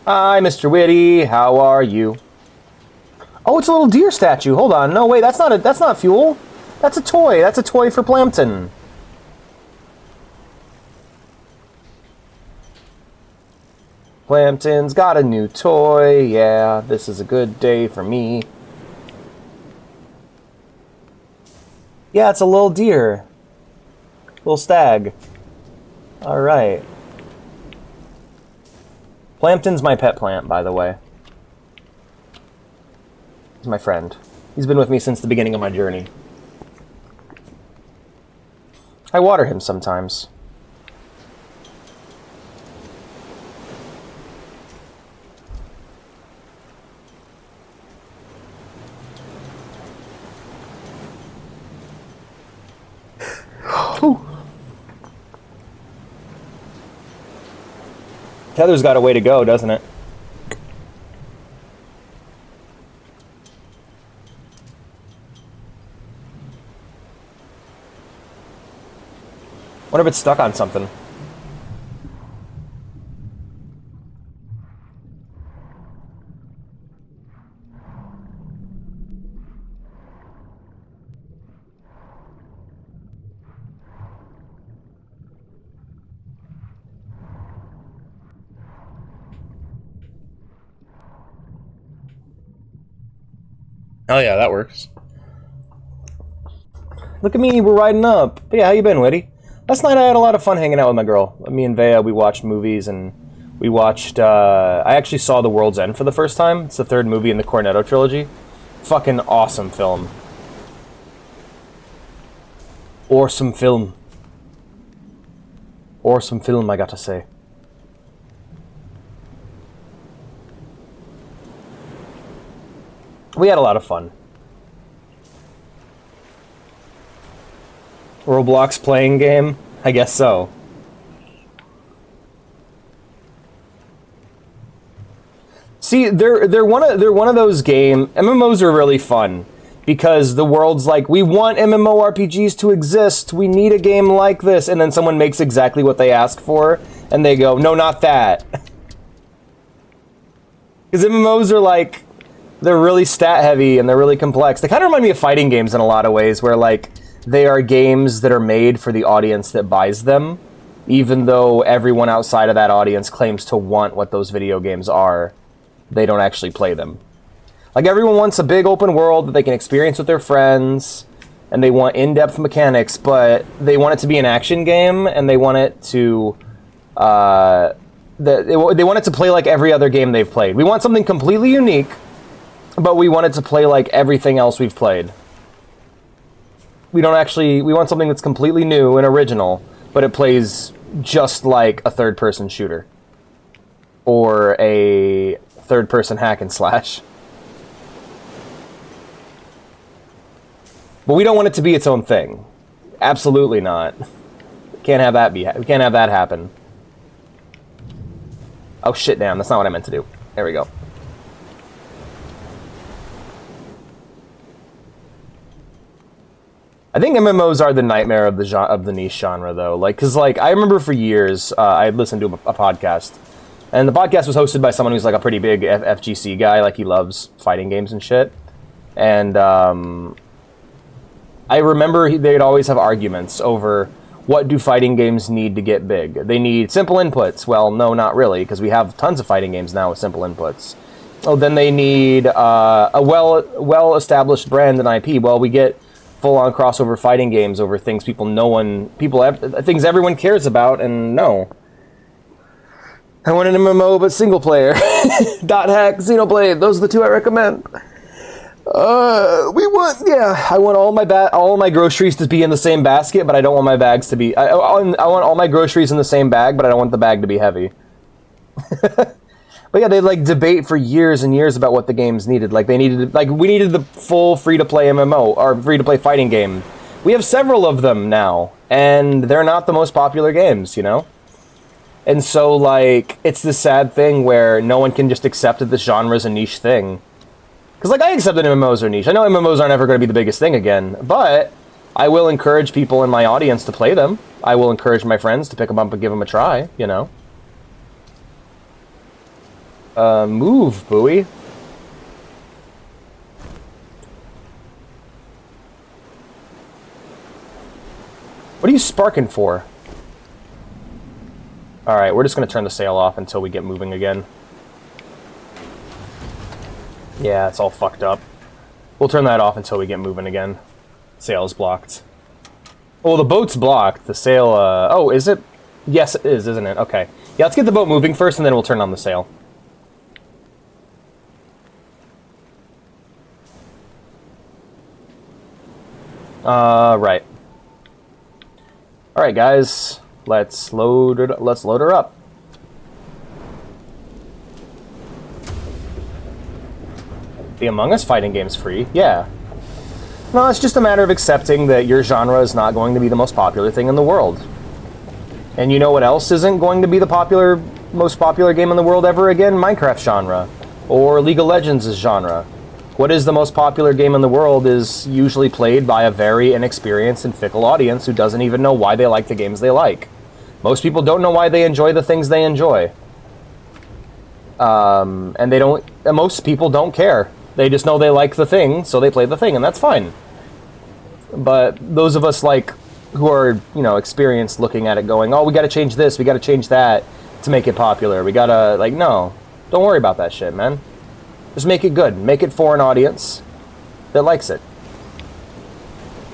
Hi, Mr. Witty. How are you? Oh, it's a little deer statue. Hold on. No, wait. That's not fuel. That's a toy. That's a toy for Plamton. Plamton's got a new toy. Yeah, this is a good day for me. Yeah, it's a little deer. Little stag. All right. Plamton's my pet plant, by the way. He's my friend. He's been with me since the beginning of my journey. I water him sometimes. Tether's got a way to go, doesn't it? Wonder if it's stuck on something. Oh yeah, that works. Look at me, we're riding up. But yeah, how you been, Whitty? Last night I had a lot of fun hanging out with my girl. Me and Vea, we watched movies, and we watched, I actually saw The World's End for the first time. It's the third movie in the Cornetto trilogy. Fucking awesome film. Awesome film. Awesome film, I gotta say. We had a lot of fun. Roblox playing game? I guess so. See, they're one of those MMOs are really fun because the world's like, we want MMORPGs to exist. We need a game like this, and then someone makes exactly what they ask for, and they go, no, not that. Because MMOs are like, they're really stat heavy and they're really complex. They kind of remind me of fighting games in a lot of ways, where like they are games that are made for the audience that buys them, even though everyone outside of that audience claims to want what those video games are. They don't actually play them. Like, everyone wants a big open world that they can experience with their friends, and they want in-depth mechanics, but they want it to be an action game, and they want it to they want it to play like every other game they've played. We want something completely unique, but we want it to play like everything else we've played. We want something that's completely new and original, but it plays just like a third-person shooter. Or a third-person hack and slash. But we don't want it to be its own thing. Absolutely not. We can't have that happen. Oh shit, damn, that's not what I meant to do. There we go. I think MMOs are the nightmare of the niche genre, though. Like, cause like I remember for years I had listened to a podcast, and the podcast was hosted by someone who's like a pretty big FGC guy. Like, he loves fighting games and shit. And I remember they'd always have arguments over what do fighting games need to get big. They need simple inputs. Well, no, not really, because we have tons of fighting games now with simple inputs. Oh, then they need a well-established brand and IP. Well, we get full-on crossover fighting games over things things everyone cares about, and no. I want an MMO, but single player. Dot hack, Xenoblade. Those are the two I recommend. I want all my groceries to be in the same basket, but I don't want my bags to be. I want all my groceries in the same bag, but I don't want the bag to be heavy. But yeah, they like debate for years and years about what the games needed. Like, we needed the full free-to-play MMO or free-to-play fighting game. We have several of them now, and they're not the most popular games, you know? And so, like, it's the sad thing where no one can just accept that this genre is a niche thing. Because, like, I accept that MMOs are niche. I know MMOs aren't ever going to be the biggest thing again, but I will encourage people in my audience to play them. I will encourage my friends to pick them up and give them a try, you know? Move, buoy. What are you sparking for? Alright, we're just going to turn the sail off until we get moving again. Yeah, it's all fucked up. We'll turn that off until we get moving again. Sail's blocked. Oh, the boat's blocked. The sail, oh, is it? Yes, it is, isn't it? Okay. Yeah, let's get the boat moving first, and then we'll turn on the sail. Right. Alright, guys. Let's load her up. The Among Us fighting game's free. Yeah. No, it's just a matter of accepting that your genre is not going to be the most popular thing in the world. And you know what else isn't going to be the most popular game in the world ever again? Minecraft genre. Or League of Legends' genre. What is the most popular game in the world is usually played by a very inexperienced and fickle audience who doesn't even know why they like the games they like. Most people don't know why they enjoy the things they enjoy. And most people don't care. They just know they like the thing, so they play the thing, and that's fine. But those of us, like, who are, you know, experienced looking at it going, oh, we gotta change this, we gotta change that to make it popular. We gotta, like, no. Don't worry about that shit, man. Just make it good. Make it for an audience that likes it.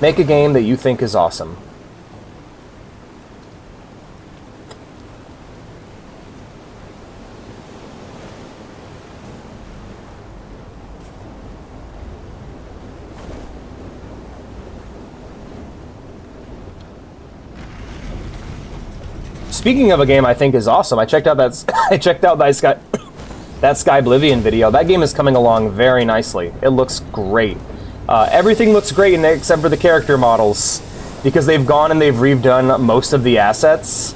Make a game that you think is awesome. Speaking of a game I think is awesome, I checked out that Sky Oblivion video. That game is coming along very nicely. It looks great. Everything looks great except for the character models, because they've gone and they've redone most of the assets.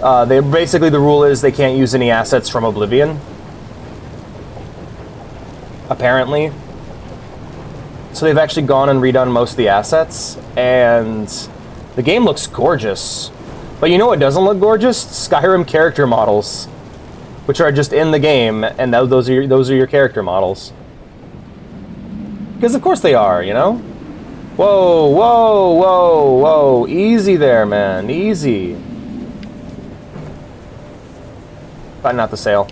Basically the rule is they can't use any assets from Oblivion. apparently. So they've actually gone and redone most of the assets, and the game looks gorgeous. But you know what doesn't look gorgeous? Skyrim character models, which are just in the game, and those are your character models. Because of course they are, you know? Whoa, whoa, whoa, whoa. Easy there, man. Easy. But not the sail.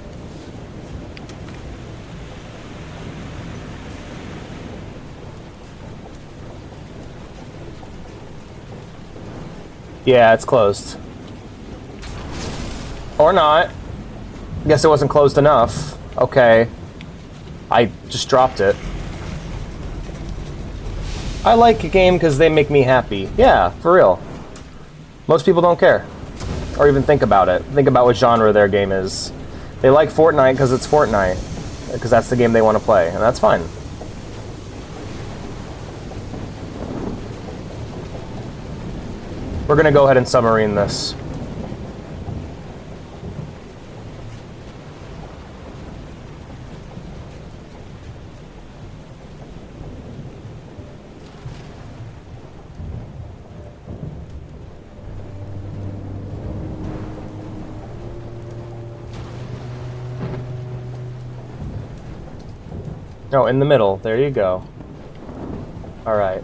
Yeah, it's closed. Or not. Guess it wasn't closed enough. Okay. I just dropped it. I like a game because they make me happy. Yeah, for real. Most people don't care. Or even think about it. Think about what genre their game is. They like Fortnite because it's Fortnite. Because that's the game they want to play. And that's fine. We're going to go ahead and submarine this. Oh, in the middle. There you go. All right.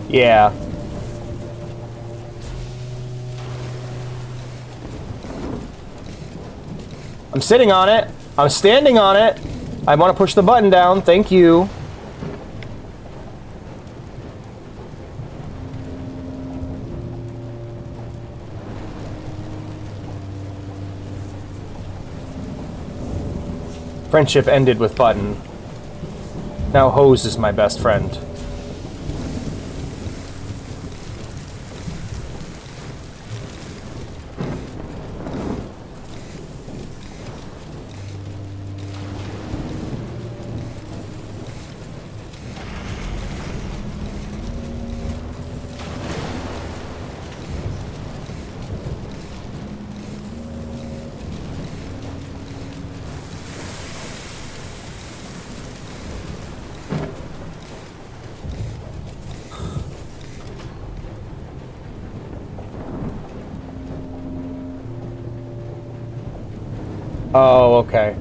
Yeah. I'm sitting on it. I'm standing on it. I want to push the button down. Thank you. Friendship ended with button. Now hose is my best friend. Oh, okay.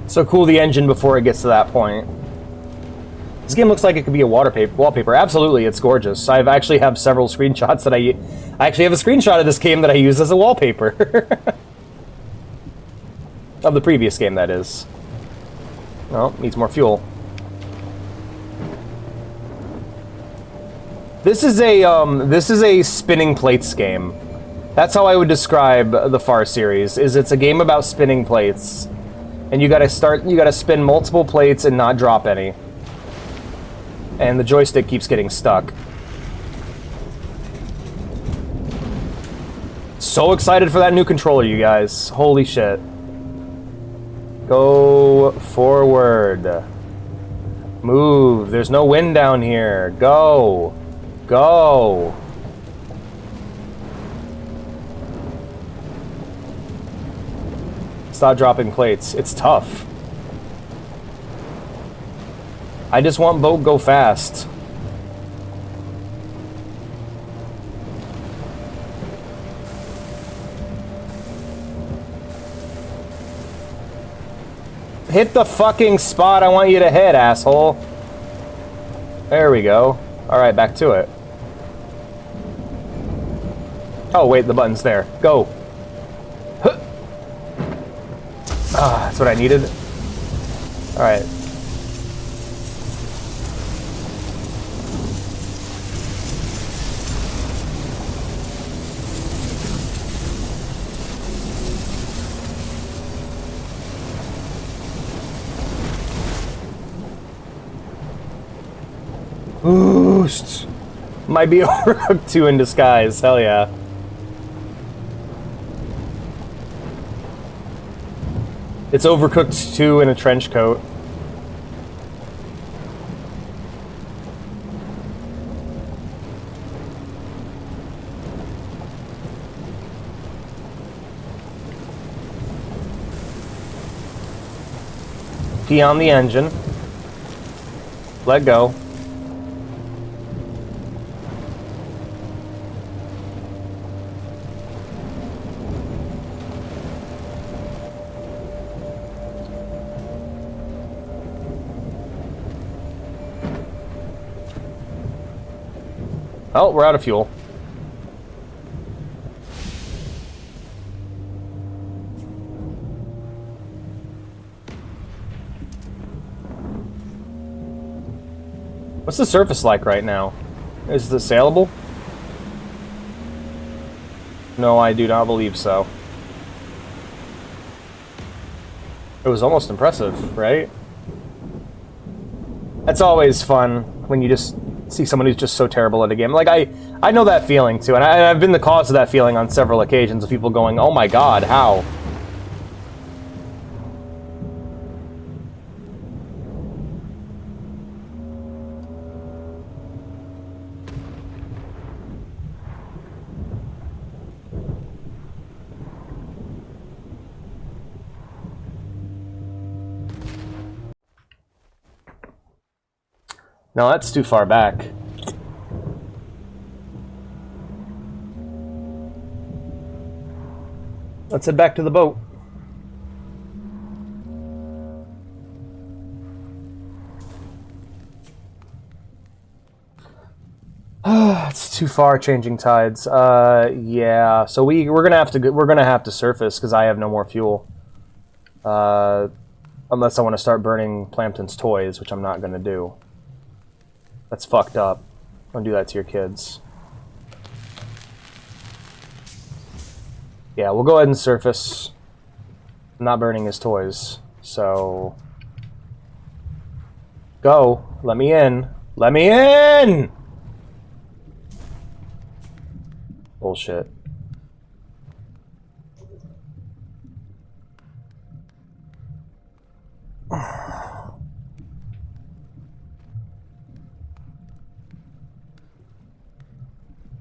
So cool the engine before it gets to that point. This game looks like it could be a wallpaper. Absolutely, it's gorgeous. I actually have several screenshots that I actually have a screenshot of this game that I use as a wallpaper. Of the previous game, that is. Oh, needs more fuel. This is a spinning plates game. That's how I would describe the Far series. It's a game about spinning plates, and you gotta spin multiple plates and not drop any. And the joystick keeps getting stuck. So excited for that new controller, you guys. Holy shit. Go forward. Move. There's no wind down here. Go. Go. Stop dropping plates. It's tough. I just want boat go fast. Hit the fucking spot I want you to hit, asshole. There we go. Alright, back to it. Oh, wait, the button's there. Go. Huh. Ah, that's what I needed. Alright. Boost! Might be Overcooked 2 in disguise. Hell yeah. It's Overcooked 2 in a trench coat. Pee on the engine. Let go. Oh, we're out of fuel. What's the surface like right now? Is this sailable? No, I do not believe so. It was almost impressive, right? That's always fun when you just see someone who's just so terrible at a game. Like, I know that feeling, too, and I've been the cause of that feeling on several occasions of people going, oh my god, how? No, that's too far back. Let's head back to the boat. It's too far, changing tides. Yeah. So we're gonna have to surface because I have no more fuel. Unless I want to start burning Plamton's toys, which I'm not gonna do. That's fucked up. Don't do that to your kids. Yeah, we'll go ahead and surface. I'm not burning his toys, so... Go. Let me in. Let me in! Bullshit.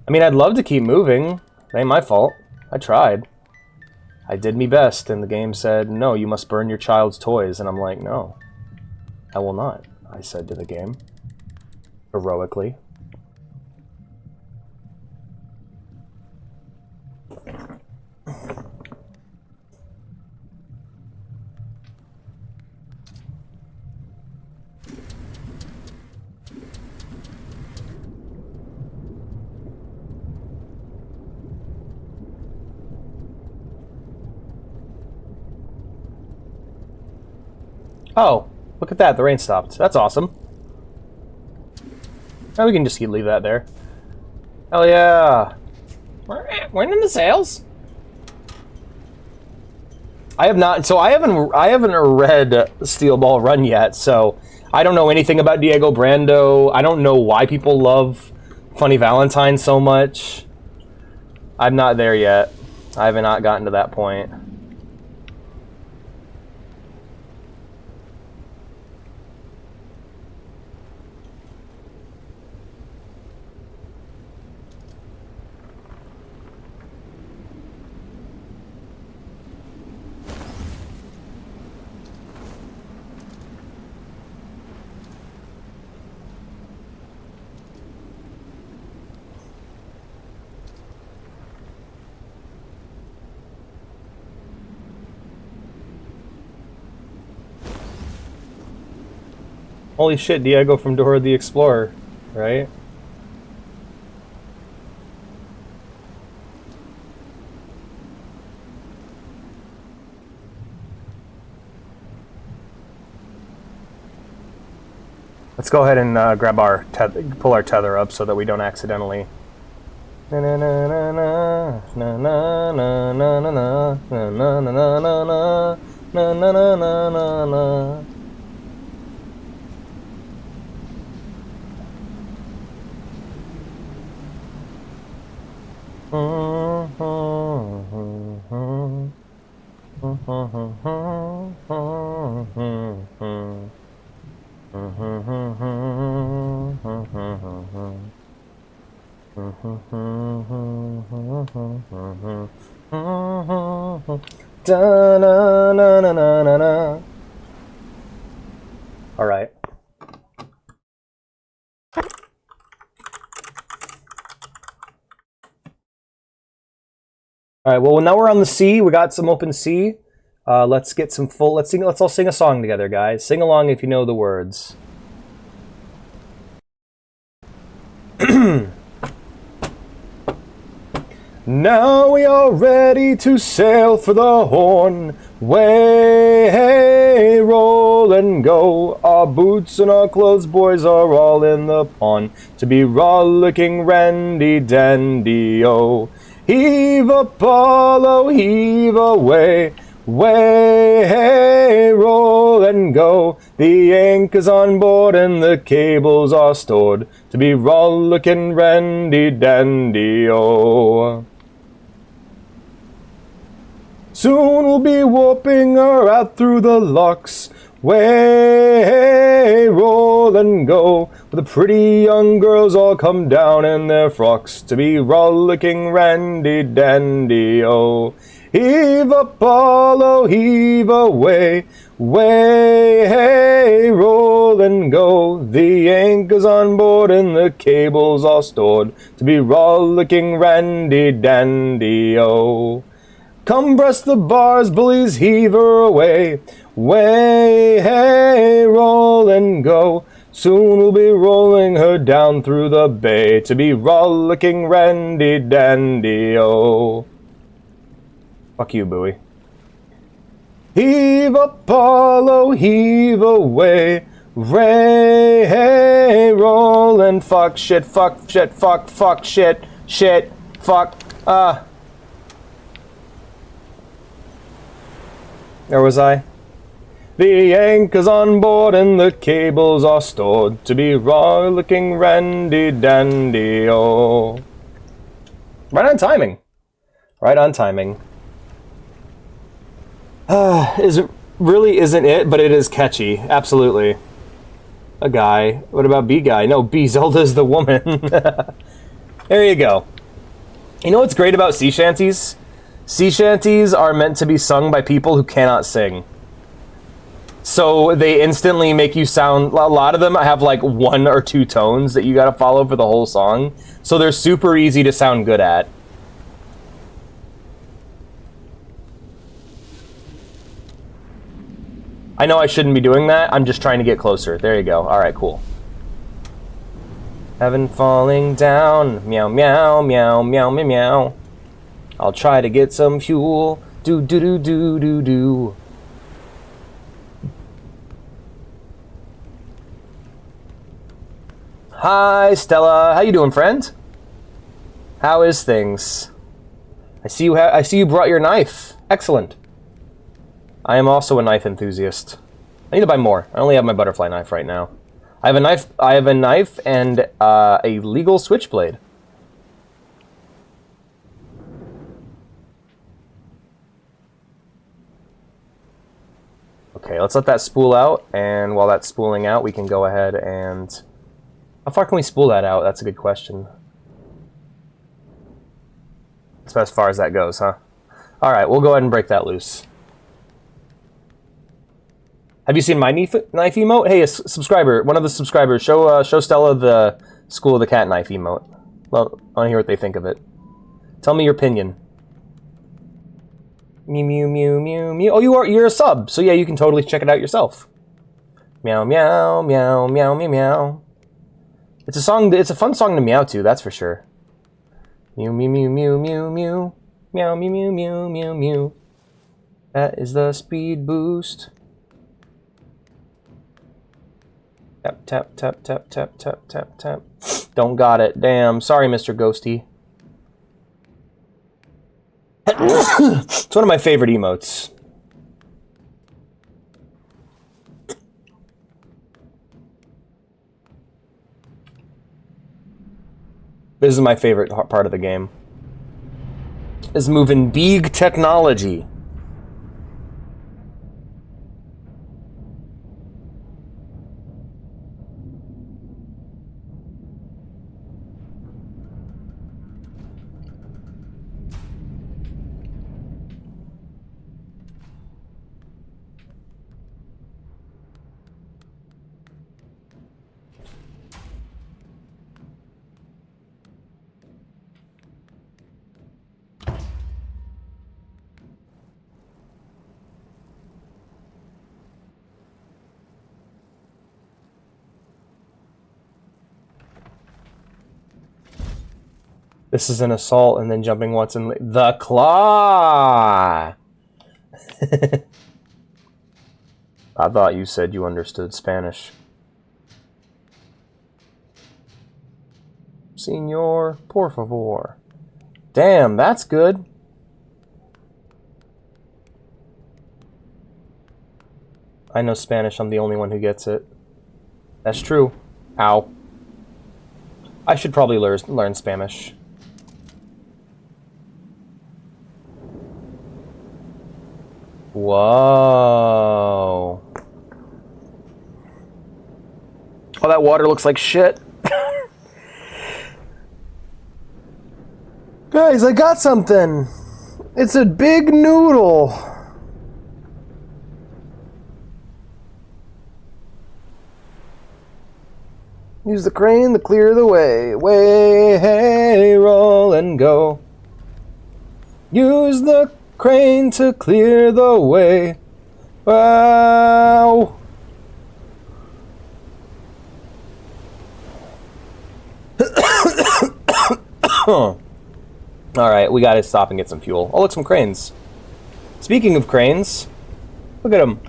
I mean, I'd love to keep moving. It ain't my fault. I tried. I did me best, and the game said, no, you must burn your child's toys. And I'm like, no, I will not, I said to the game. Heroically. Oh, look at that, the rain stopped. That's awesome. Now we can just leave that there. Hell yeah! Wind in the sails? I have not, so I haven't read Steel Ball Run yet, so I don't know anything about Diego Brando. I don't know why people love Funny Valentine so much. I'm not there yet. I have not gotten to that point. Holy shit, Diego from Dora the Explorer, right? Let's go ahead and grab our pull our tether up so that we don't accidentally. Na na na na na na na na na na na na na na na na na na. All right. All right. Well, now we're on the C. We got some open C. Let's get some full. Let's sing. Let's all sing a song together, guys. Sing along if you know the words. Now we are ready to sail for the Horn. Way, hey, roll and go. Our boots and our clothes, boys, are all in the pond to be rollicking randy dandy, oh. Heave Apollo, heave away. Way, hey, roll and go. The anchor's on board and the cables are stored to be rollicking randy dandy, oh. Soon we'll be warping her out through the locks. Way, hey, roll and go. The pretty young girls all come down in their frocks to be rollicking randy dandy, oh. Heave Apollo, heave away. Way, hey, roll and go. The anchor's on board and the cables all stored to be rollicking randy dandy, oh. Come breast the bars, bullies, heave her away. Way, hey, roll and go. Soon we'll be rolling her down through the bay to be rollicking randy dandy, oh. Fuck you, buoy. Heave Apollo, heave away. Ray, hey, roll and fuck shit, fuck shit, fuck shit, shit, fuck, Where was I? The anchor's on board and the cables are stored to be rollicking randy dandy, oh. Right on timing. Right on timing. Really isn't it, but it is catchy. Absolutely. A guy. What about B guy? No, B Zelda's the woman. There you go. You know what's great about sea shanties? Sea shanties are meant to be sung by people who cannot sing. So they instantly make you sound... A lot of them have like 1 or 2 tones that you gotta follow for the whole song. So they're super easy to sound good at. I know I shouldn't be doing that. I'm just trying to get closer. There you go. Alright, cool. Heaven falling down. Meow, meow, meow, meow, meow, meow. I'll try to get some fuel. Do, do, do, do, do, do. Hi, Stella. How you doing, friend? How is things? I see you brought your knife. Excellent. I am also a knife enthusiast. I need to buy more. I only have my butterfly knife right now. I have a knife. I have a knife and a legal switchblade. Okay, let's let that spool out, and while that's spooling out, we can go ahead and... How far can we spool that out? That's a good question. That's about as far as that goes, huh? Alright, we'll go ahead and break that loose. Have you seen my knife emote? Hey, a subscriber, one of the subscribers, show Stella the School of the Cat knife emote. Well, I want to hear what they think of it. Tell me your opinion. Mew, mew, mew, mew, mew. Oh, you're a sub, so yeah, you can totally check it out yourself. Meow, meow, meow, meow, meow, meow. It's a song. It's a fun song to meow to, that's for sure. Mew, mew, mew, mew, mew, mew. Meow, mew, mew, mew, mew, mew. That is the speed boost. Tap, tap, tap, tap, tap, tap, tap, tap. Don't got it. Damn. Sorry, Mr. Ghosty. It's one of my favorite emotes. This is my favorite part of the game. Is moving big technology. This is an assault and then jumping once and the claw. I thought you said you understood Spanish. Señor, por favor. Damn, that's good. I know Spanish, I'm the only one who gets it. That's true. Ow. I should probably learn Spanish. Whoa. Oh, that water looks like shit. Guys, I got something. It's a big noodle. Use the crane to clear the way. Way, hey, roll and go. Use the crane to clear the way. Wow. Alright, we gotta stop and get some fuel. Oh, look, some cranes. Speaking of cranes, look at them.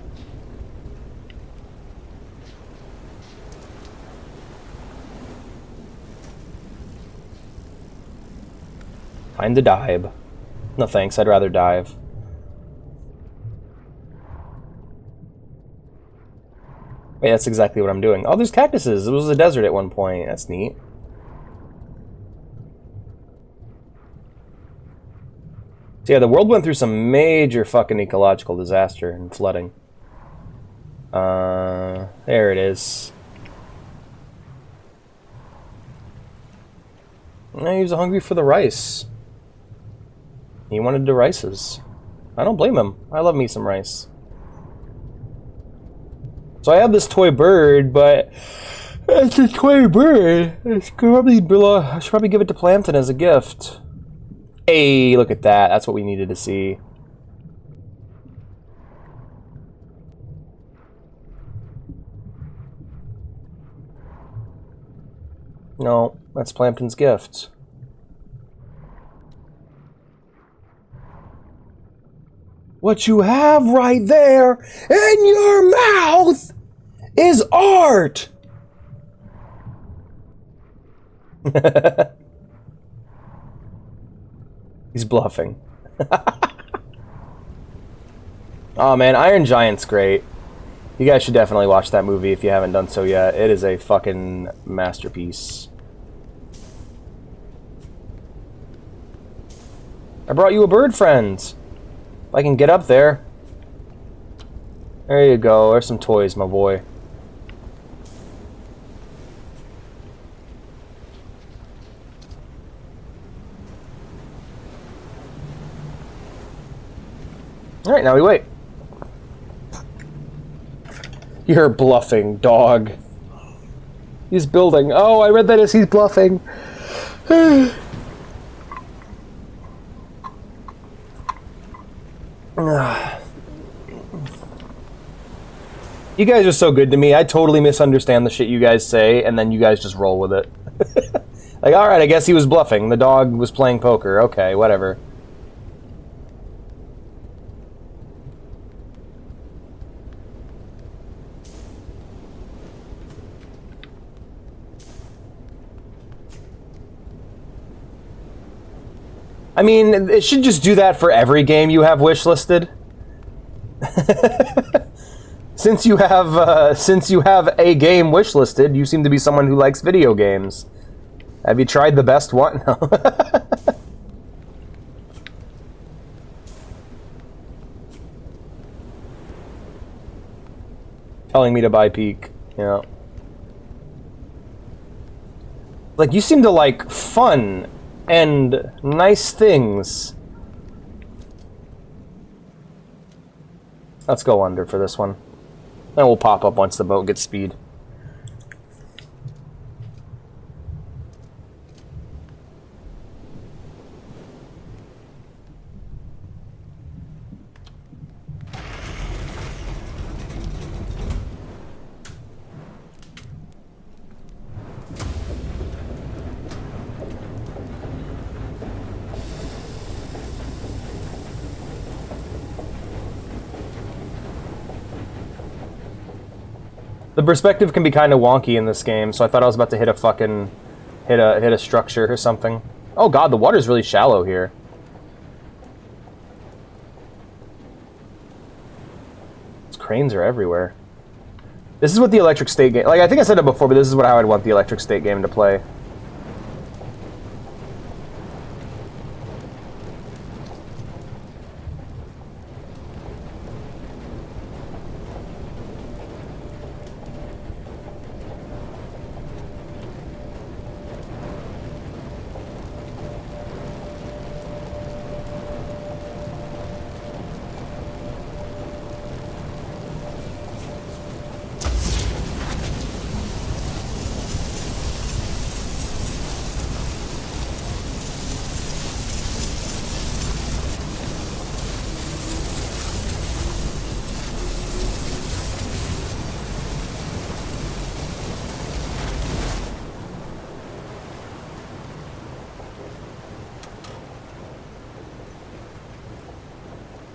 Time to dive. No thanks, I'd rather dive. Wait, that's exactly what I'm doing. Oh, there's cactuses. It was a desert at one point. That's neat. So yeah, the world went through some major fucking ecological disaster and flooding. There it is. He was hungry for the rice. He wanted the rices. I don't blame him. I love me some rice. So I have this toy bird, but it's a toy bird. I should probably give it to Plamton as a gift. Hey, look at that. That's what we needed to see. No, that's Plamton's gift. What you have right there in your mouth is art! He's bluffing. Oh man, Iron Giant's great. You guys should definitely watch that movie if you haven't done so yet. It is a fucking masterpiece. I brought you a bird friend. If I can get up there. There you go. There's some toys, my boy. Alright, now we wait. You're bluffing, dog. He's building. Oh, I read that as he's bluffing. You guys are so good to me. I totally misunderstand the shit you guys say, and then you guys just roll with it. Like, alright, I guess he was bluffing. The dog was playing poker. Okay, whatever. I mean, it should just do that for every game you have wish listed. Since you have a game wish listed, you seem to be someone who likes video games. Have you tried the best one? No. Telling me to buy Peak. Yeah. Like, you seem to like fun and nice things. Let's go under for this one. Then we'll pop up once the boat gets speed. The perspective can be kind of wonky in this game, so I thought I was about to hit a fucking... hit a structure or something. Oh god, the water's really shallow here. These cranes are everywhere. This is what the Electric State game... Like, I think I said it before, but this is how I'd want the Electric State game to play.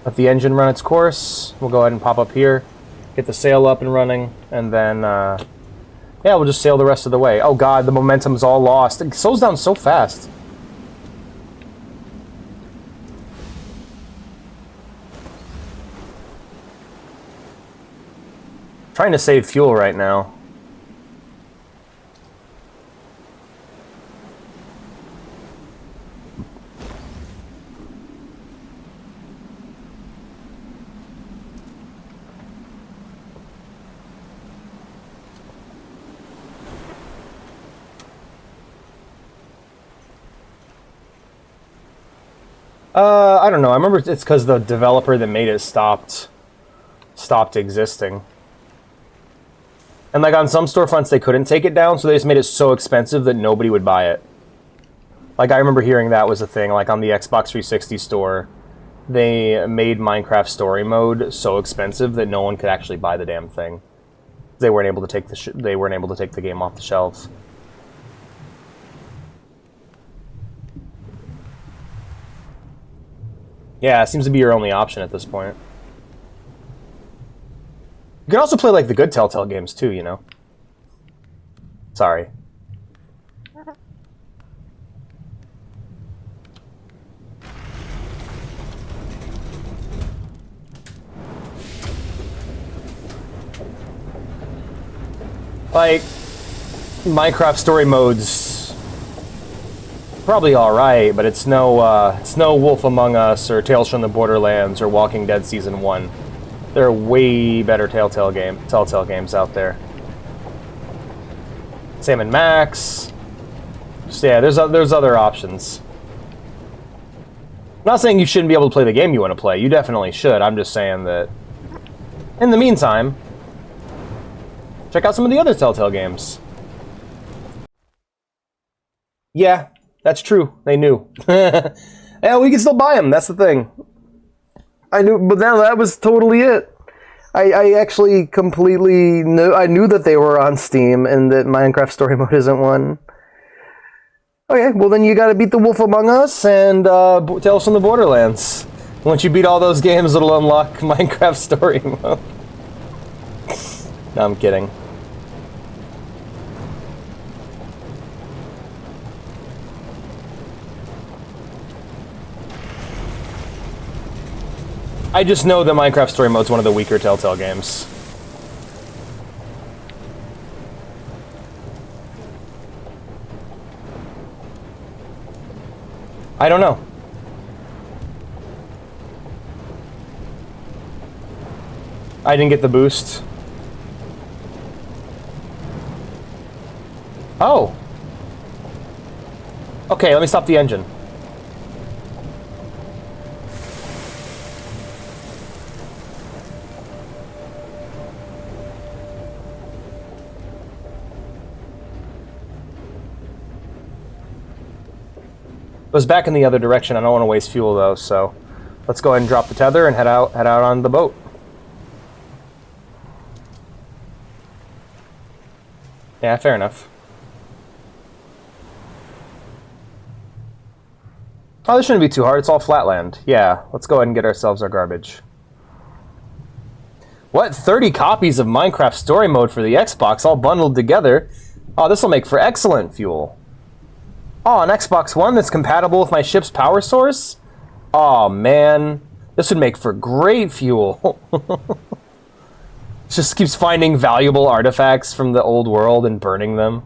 Let the engine run its course. We'll go ahead and pop up here, get the sail up and running, and then, yeah, we'll just sail the rest of the way. Oh god, the momentum's all lost. It slows down so fast. Trying to save fuel right now. I don't know. I remember it's because the developer that made it stopped existing. And like on some storefronts, they couldn't take it down, so they just made it so expensive that nobody would buy it. Like I remember hearing that was a thing. Like on the Xbox 360 store, they made Minecraft Story Mode so expensive that no one could actually buy the damn thing. They weren't able to take the game off the shelves. Yeah, it seems to be your only option at this point. You can also play, like, the good Telltale games, too, you know? Sorry. Like, Minecraft Story Mode's probably alright, but it's no Wolf Among Us or Tales from the Borderlands or Walking Dead Season 1. There are way better Telltale games out there. Sam & Max. So yeah, there's other options. I'm not saying you shouldn't be able to play the game you want to play. You definitely should. I'm just saying that in the meantime, check out some of the other Telltale games. Yeah, that's true. They knew. Yeah, we can still buy them. That's the thing. I knew, but now that was totally it. I actually completely knew. I knew that they were on Steam and that Minecraft Story Mode isn't one. Okay, well then you gotta beat the Wolf Among Us and Tales from the Borderlands. Once you beat all those games, it'll unlock Minecraft Story Mode. No, I'm kidding. I just know that Minecraft Story Mode's one of the weaker Telltale games. I don't know. I didn't get the boost. Oh. Okay, let me stop the engine. It was back in the other direction. I don't want to waste fuel though, so let's go ahead and drop the tether and head out on the boat. Yeah, fair enough. Oh, this shouldn't be too hard. It's all flatland. Yeah, let's go ahead and get ourselves our garbage. What? 30 copies of Minecraft Story Mode for the Xbox, all bundled together? Oh, this will make for excellent fuel. Oh, an Xbox One that's compatible with my ship's power source? Oh, man. This would make for great fuel. Just keeps finding valuable artifacts from the old world and burning them.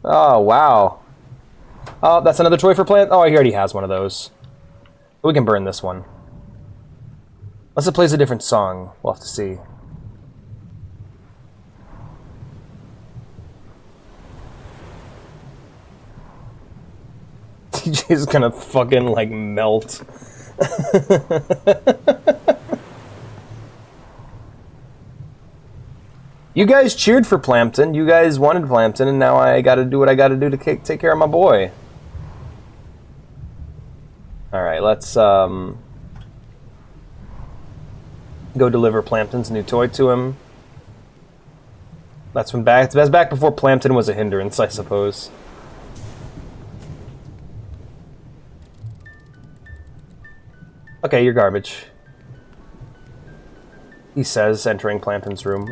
Oh, wow. Oh, that's another toy for Plant. Oh, he already has one of those. We can burn this one. Unless it plays a different song. We'll have to see. TJ's gonna fucking, like, melt. You guys cheered for Plamton. You guys wanted Plamton, and now I gotta do what I gotta do to take care of my boy. Alright, let's, go deliver Plamton's new toy to him. That's back before Plamton was a hindrance, I suppose. Okay, you're garbage. He says, entering Plamton's room.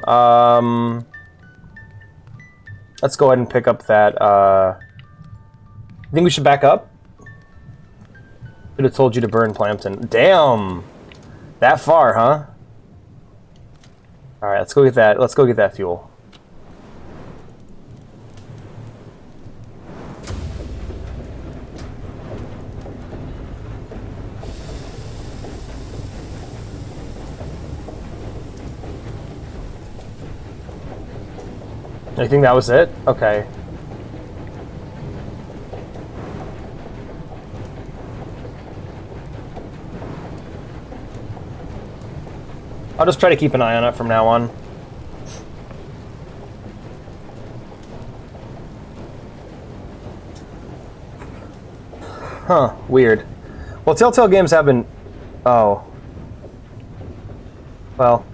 Let's go ahead and pick up that, You think we should back up? Should have told you to burn Plamton. Damn! That far, huh? Alright, let's go get that. Let's go get that fuel. I think that was it? Okay. I'll just try to keep an eye on it from now on. Huh, weird. Well, Telltale games have been... Oh. Well...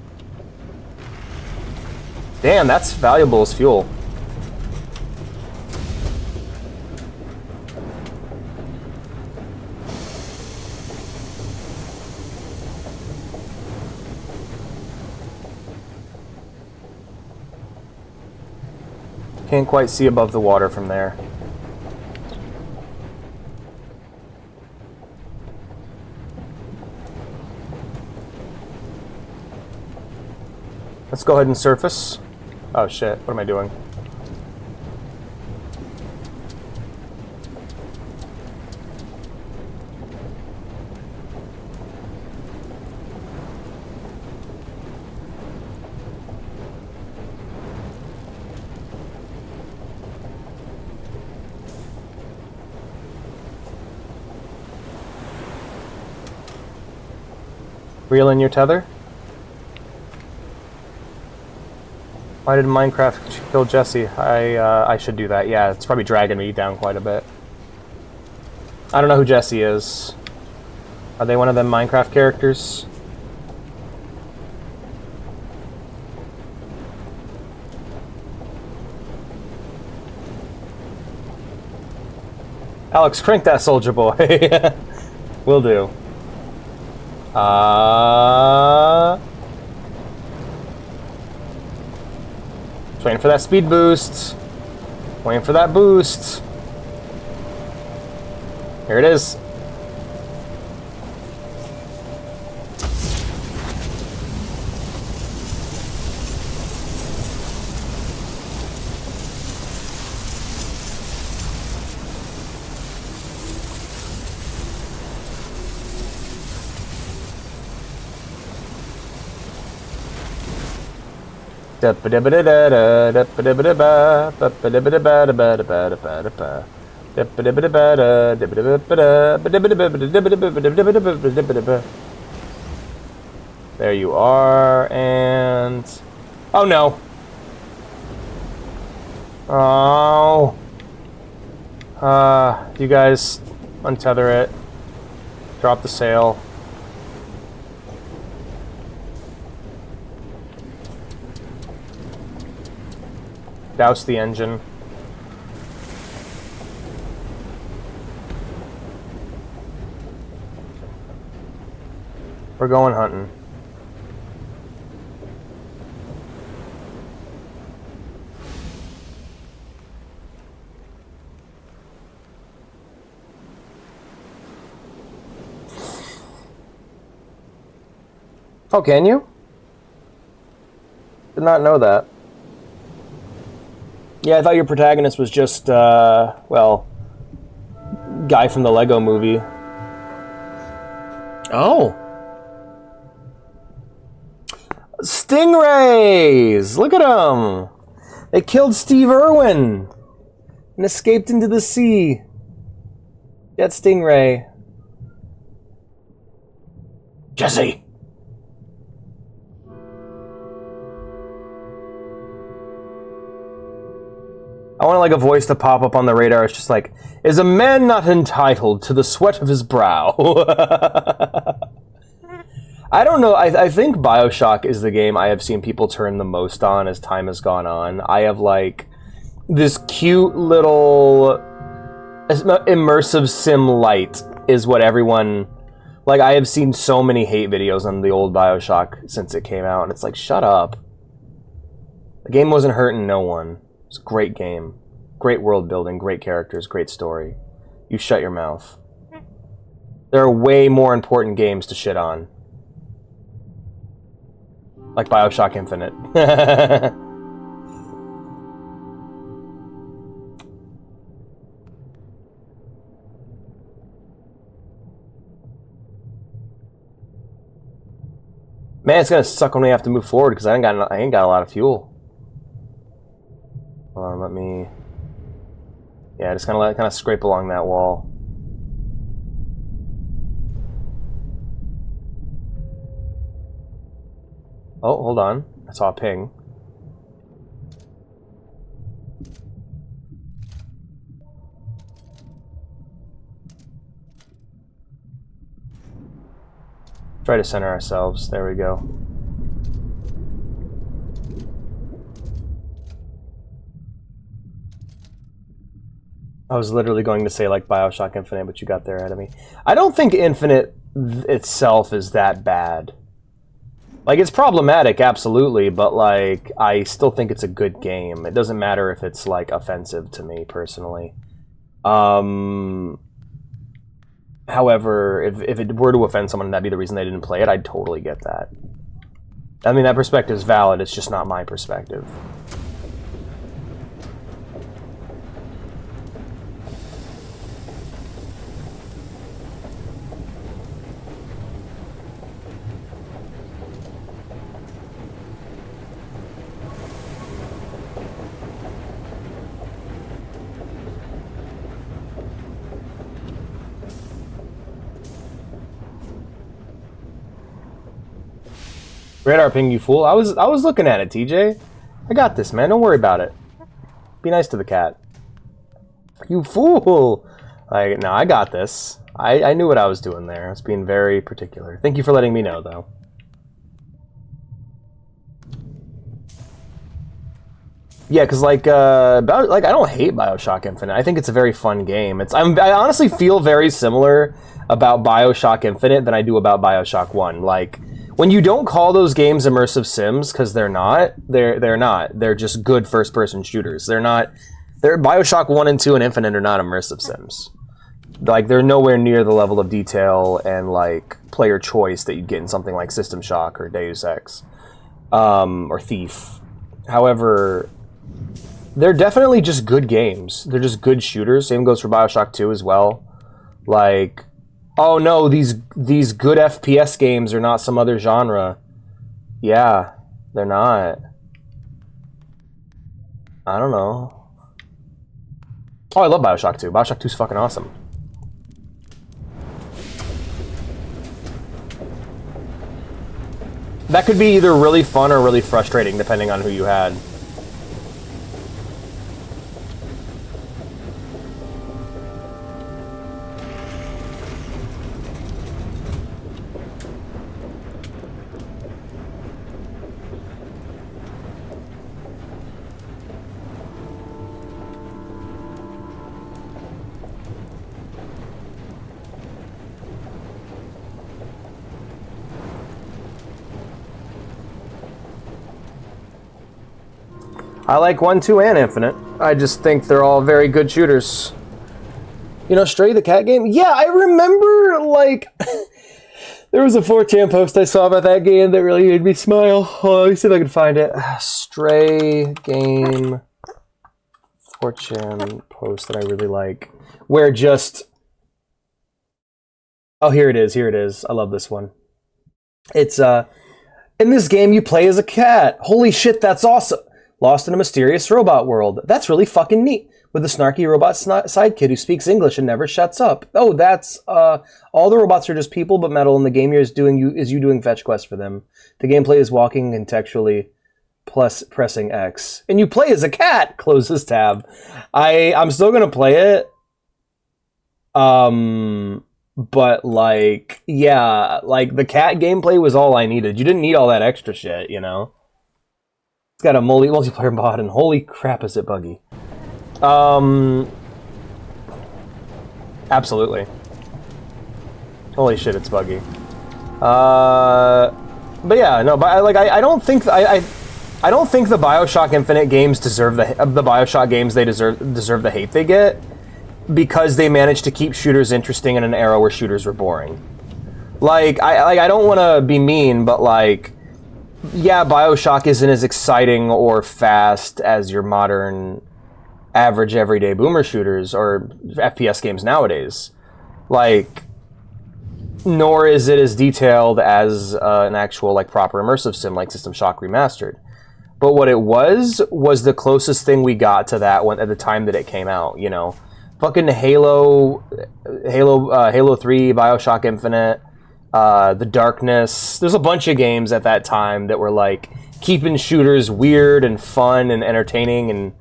Damn, that's valuable as fuel. Can't quite see above the water from there. Let's go ahead and surface. Oh shit, what am I doing? Reel in your tether? Why did Minecraft kill Jesse? I should do that. Yeah, it's probably dragging me down quite a bit. I don't know who Jesse is. Are they one of them Minecraft characters? Alex, crank that soldier boy. Will do. Waiting for that speed boost. Waiting for that boost. Here it is. There you are, and... Oh no! Oh... you guys untether it. Drop the sail. Douse the engine. We're going hunting. Oh, can you? Did not know that. Yeah, I thought your protagonist was just, well, guy from the Lego movie. Oh. Stingrays! Look at them! They killed Steve Irwin and escaped into the sea. That stingray. Jesse! I want like a voice to pop up on the radar. It's just like, is a man not entitled to the sweat of his brow? I don't know. I think BioShock is the game I have seen people turn the most on as time has gone on. I have like this cute little immersive sim light is what everyone... Like, I have seen so many hate videos on the old BioShock since it came out, and it's like, shut up. The game wasn't hurting no one. It's a great game. Great world building, great characters, great story. You shut your mouth. There are way more important games to shit on. Like BioShock Infinite. Man, it's gonna suck when we have to move forward because I ain't got a lot of fuel. Hold on, let me... Yeah, just kind of scrape along that wall. Oh, hold on. I saw a ping. Try to center ourselves. There we go. I was literally going to say like BioShock Infinite, but you got there ahead of me. I don't think Infinite itself is that bad. Like, it's problematic, absolutely, but like, I still think it's a good game. It doesn't matter if it's like offensive to me personally. However, if it were to offend someone and that'd be the reason they didn't play it, I'd totally get that. I mean, that perspective is valid, it's just not my perspective. Radar ping, you fool. I was looking at it, TJ. I got this, man. Don't worry about it. Be nice to the cat. You fool! Like, no, I got this. I knew what I was doing there. I was being very particular. Thank you for letting me know, though. Yeah, because like I don't hate BioShock Infinite. I think it's a very fun game. I honestly feel very similar about BioShock Infinite than I do about BioShock 1. Like, when you don't call those games immersive sims, because they're not. They're just good first-person shooters. BioShock 1 and 2 and Infinite are not immersive sims. Like, they're nowhere near the level of detail and like player choice that you'd get in something like System Shock or Deus Ex, or Thief. However, they're definitely just good games. They're just good shooters. Same goes for BioShock 2 as well. Like, oh no, these good FPS games are not some other genre. Yeah, they're not. I don't know. Oh, I love BioShock 2. BioShock 2 is fucking awesome. That could be either really fun or really frustrating, depending on who you had. I like 1, 2, and Infinite. I just think they're all very good shooters. You know, Stray the cat game? Yeah, I remember, like... There was a 4chan post I saw about that game that really made me smile. Oh, let me see if I can find it. Stray game 4chan post that I really like. Where just... Oh, here it is. Here it is. I love this one. It's, in this game, you play as a cat. Holy shit, that's awesome. Lost in a mysterious robot world. That's really fucking neat. With a snarky robot sidekick who speaks English and never shuts up. Oh, that's, all the robots are just people but metal, and the game is you doing fetch quests for them. The gameplay is walking contextually plus pressing X. And you play as a cat! Close this tab. I'm still gonna play it. But, like, yeah, like, the cat gameplay was all I needed. You didn't need all that extra shit, you know? It's got a multiplayer mod, and holy crap is it buggy. Absolutely. Holy shit, it's buggy. But yeah, no, but I don't think I don't think the BioShock Infinite games deserve the BioShock games they deserve the hate they get, because they managed to keep shooters interesting in an era where shooters were boring. Like I don't want to be mean, but like, yeah, BioShock isn't as exciting or fast as your modern average everyday boomer shooters or FPS games nowadays. Like, nor is it as detailed as an actual like proper immersive sim like System Shock Remastered. But what it was the closest thing we got to that one at the time that it came out, you know. Fucking Halo 3, BioShock Infinite, The Darkness. There's a bunch of games at that time that were like keeping shooters weird and fun and entertaining and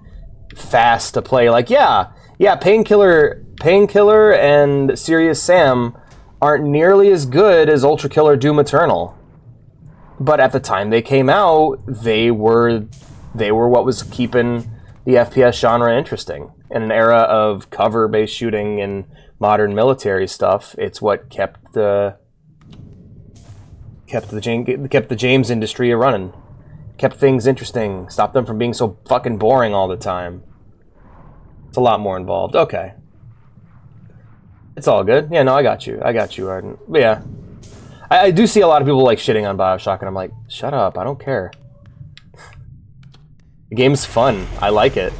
fast to play. Like, yeah, Painkiller and Serious Sam aren't nearly as good as Ultra Killer Doom Eternal. But at the time they came out, they were what was keeping the FPS genre interesting. In an era of cover-based shooting and modern military stuff, it's what kept the James industry running. Kept things interesting, stopped them from being so fucking boring all the time. It's a lot more involved. Okay. It's all good. Yeah, no, I got you, Arden. But yeah. I do see a lot of people like shitting on BioShock, and I'm like, shut up, I don't care. The game's fun. I like it.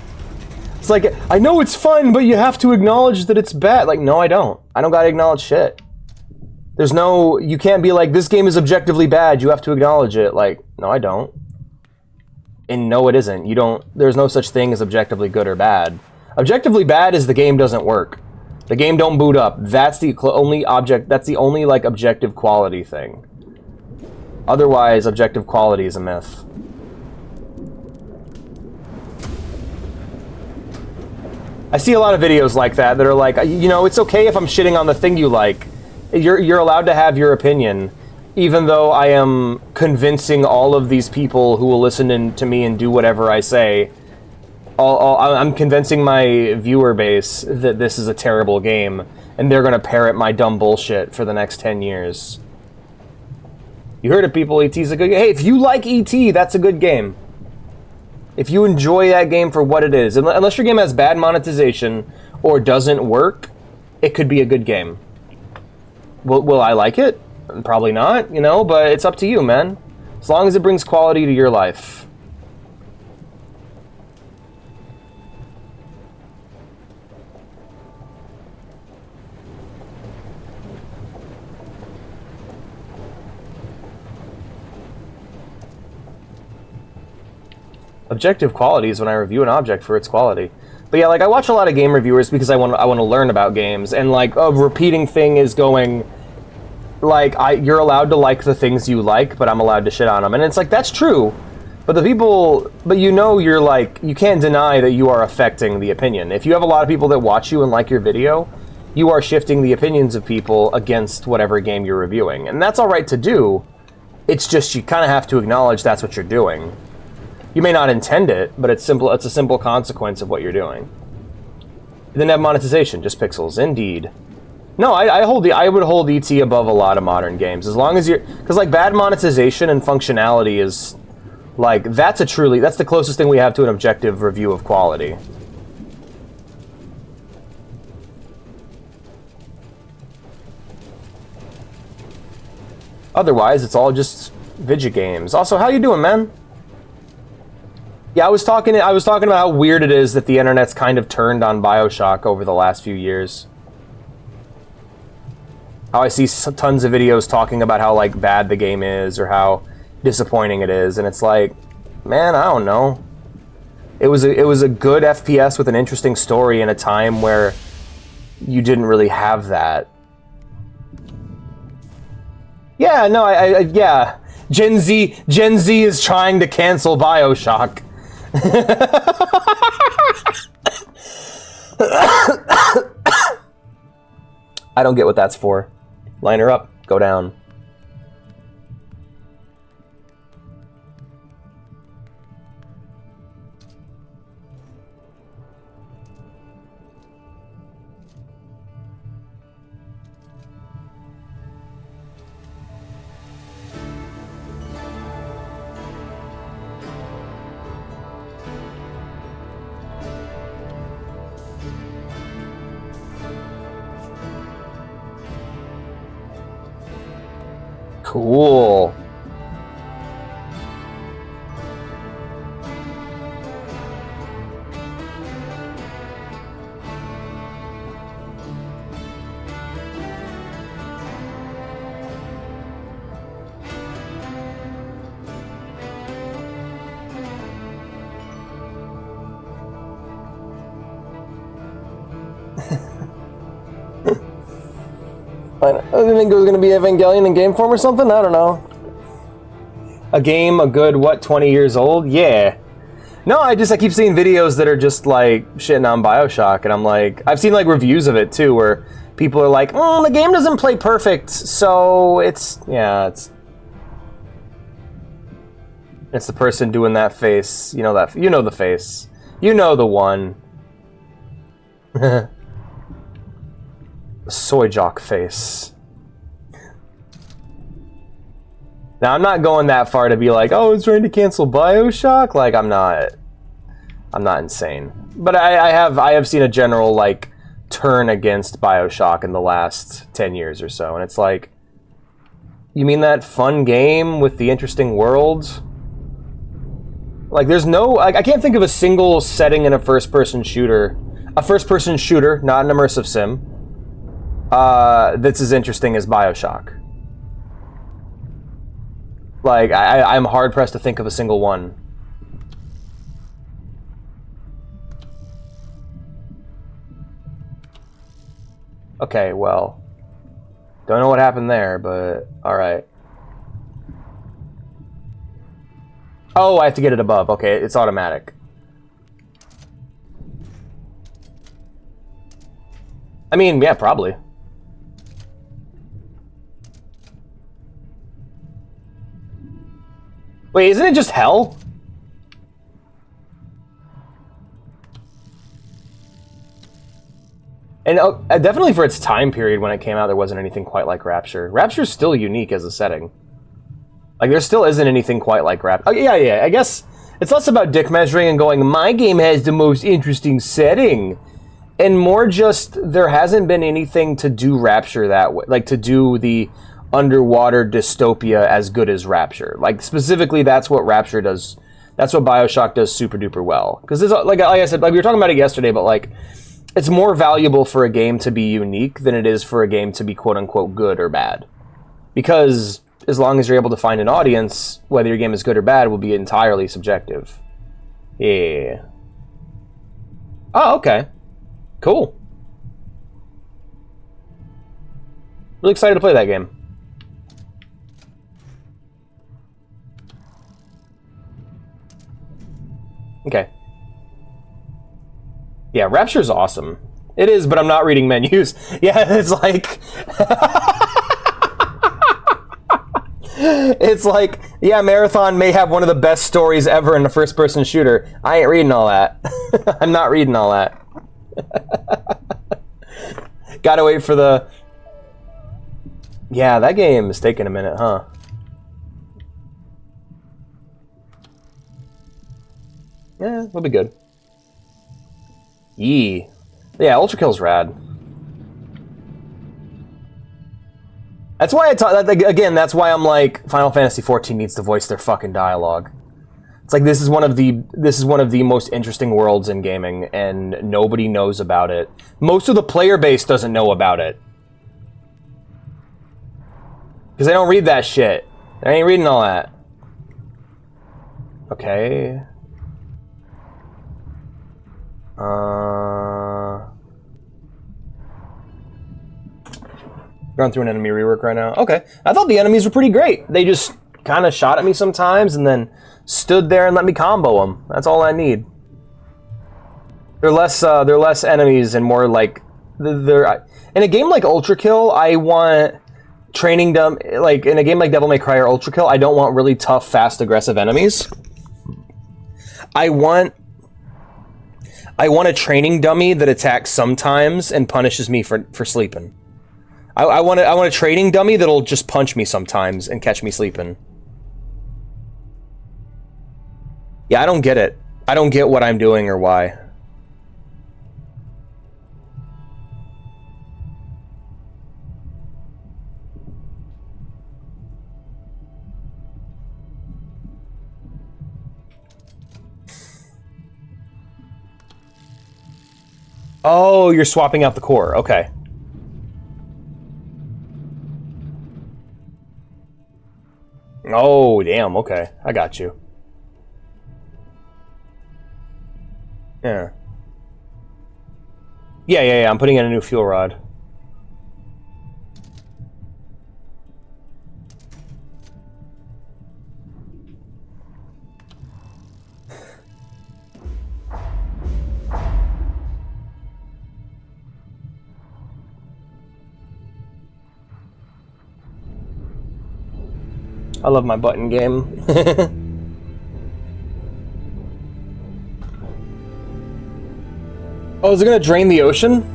It's like, I know it's fun, but you have to acknowledge that it's bad. Like, no, I don't. I don't gotta acknowledge shit. There's no... You can't be like, this game is objectively bad, you have to acknowledge it. Like, no, I don't. And no, it isn't. You don't... There's no such thing as objectively good or bad. Objectively bad is the game doesn't work. The game don't boot up. That's the only, like, objective quality thing. Otherwise, objective quality is a myth. I see a lot of videos like that are like, you know, it's okay if I'm shitting on the thing you like. You're allowed to have your opinion, even though I am convincing all of these people who will listen to me and do whatever I say. I'm convincing my viewer base that this is a terrible game, and they're going to parrot my dumb bullshit for the next 10 years. You heard it, people. E.T.'s a good game. Hey, if you like E.T., that's a good game. If you enjoy that game for what it is, unless your game has bad monetization or doesn't work, it could be a good game. Will I like it? Probably not, you know, but it's up to you, man. As long as it brings quality to your life. Objective quality is when I review an object for its quality. But yeah, like, I watch a lot of game reviewers because I want to learn about games, and like a repeating thing is going, like, you're allowed to like the things you like, but I'm allowed to shit on them, and it's like, that's true. But you know, you're like, you can't deny that you are affecting the opinion. If you have a lot of people that watch you and like your video, you are shifting the opinions of people against whatever game you're reviewing, and that's all right to do. It's just you kind of have to acknowledge that's what you're doing. You may not intend it, but it's a simple consequence of what you're doing. It didn't have monetization, just pixels. Indeed. No, I would hold ET above a lot of modern games, as long as because like bad monetization and functionality is like that's the closest thing we have to an objective review of quality. Otherwise, it's all just video games. Also, how you doing, man? Yeah, I was talking about how weird it is that the internet's kind of turned on BioShock over the last few years. How I see tons of videos talking about how like bad the game is or how disappointing it is, and it's like, man, I don't know. It was a good FPS with an interesting story in a time where you didn't really have that. Yeah, no, yeah. Gen Z is trying to cancel BioShock. I don't get what that's for. Line her up, go down. Cool. I didn't think it was going to be Evangelion in game form or something. I don't know. A game, a good, what, 20 years old? Yeah. No, I keep seeing videos that are just, like, shitting on BioShock, and I'm like... I've seen, like, reviews of it, too, where people are like, the game doesn't play perfect, so it's... Yeah, it's... It's the person doing that face. You know that... You know the face. You know the one. Soy jock face. Now, I'm not going that far to be like, oh, it's trying to cancel BioShock. Like, I'm not insane. But I have seen a general, like, turn against BioShock in the last 10 years or so. And it's like, you mean that fun game with the interesting world? Like, there's no... I can't think of a single setting in a first-person shooter. A first-person shooter, not an immersive sim. That's as interesting as BioShock. Like, I'm hard-pressed to think of a single one. Okay, well... Don't know what happened there, but... Alright. Oh, I have to get it above. Okay, it's automatic. I mean, yeah, probably. Wait, isn't it just hell? And definitely for its time period when it came out, there wasn't anything quite like Rapture. Rapture's still unique as a setting. Like, there still isn't anything quite like Rapture. Oh, yeah, I guess it's less about dick measuring and going, my game has the most interesting setting. And more just, there hasn't been anything to do Rapture that way. Like, to do the underwater dystopia as good as Rapture. Like, specifically, that's what Rapture does. That's what BioShock does super duper well. Because, like I said, like we were talking about it yesterday, but, like, it's more valuable for a game to be unique than it is for a game to be quote-unquote good or bad. Because as long as you're able to find an audience, whether your game is good or bad will be entirely subjective. Yeah. Oh, okay. Cool. Really excited to play that game. Okay. Yeah, Rapture's awesome. It is, but I'm not reading menus. Yeah, it's like... It's like, yeah, Marathon may have one of the best stories ever in a first-person shooter. I ain't reading all that. I'm not reading all that. Gotta wait for the... Yeah, that game is taking a minute, huh? Yeah, it'll be good. Yee. Yeah, Ultra Kill's rad. That's why again, that's why I'm like, Final Fantasy XIV needs to voice their fucking dialogue. It's like this is one of the most interesting worlds in gaming, and nobody knows about it. Most of the player base doesn't know about it. Because they don't read that shit. They ain't reading all that. Okay. Going through an enemy rework right now. Okay. I thought the enemies were pretty great. They just kind of shot at me sometimes and then stood there and let me combo them. That's all I need. They're less enemies and more like they're in a game like Ultra Kill. I want training dumb, like in a game like Devil May Cry or Ultra Kill. I don't want really tough, fast, aggressive enemies. I want a training dummy that attacks sometimes and punishes me for sleeping. I want a training dummy that'll just punch me sometimes and catch me sleeping. Yeah, I don't get it. I don't get what I'm doing or why. Oh, you're swapping out the core. Okay. Oh, damn. Okay. I got you. Yeah. Yeah. I'm putting in a new fuel rod. I love my button game. Oh, is it gonna drain the ocean?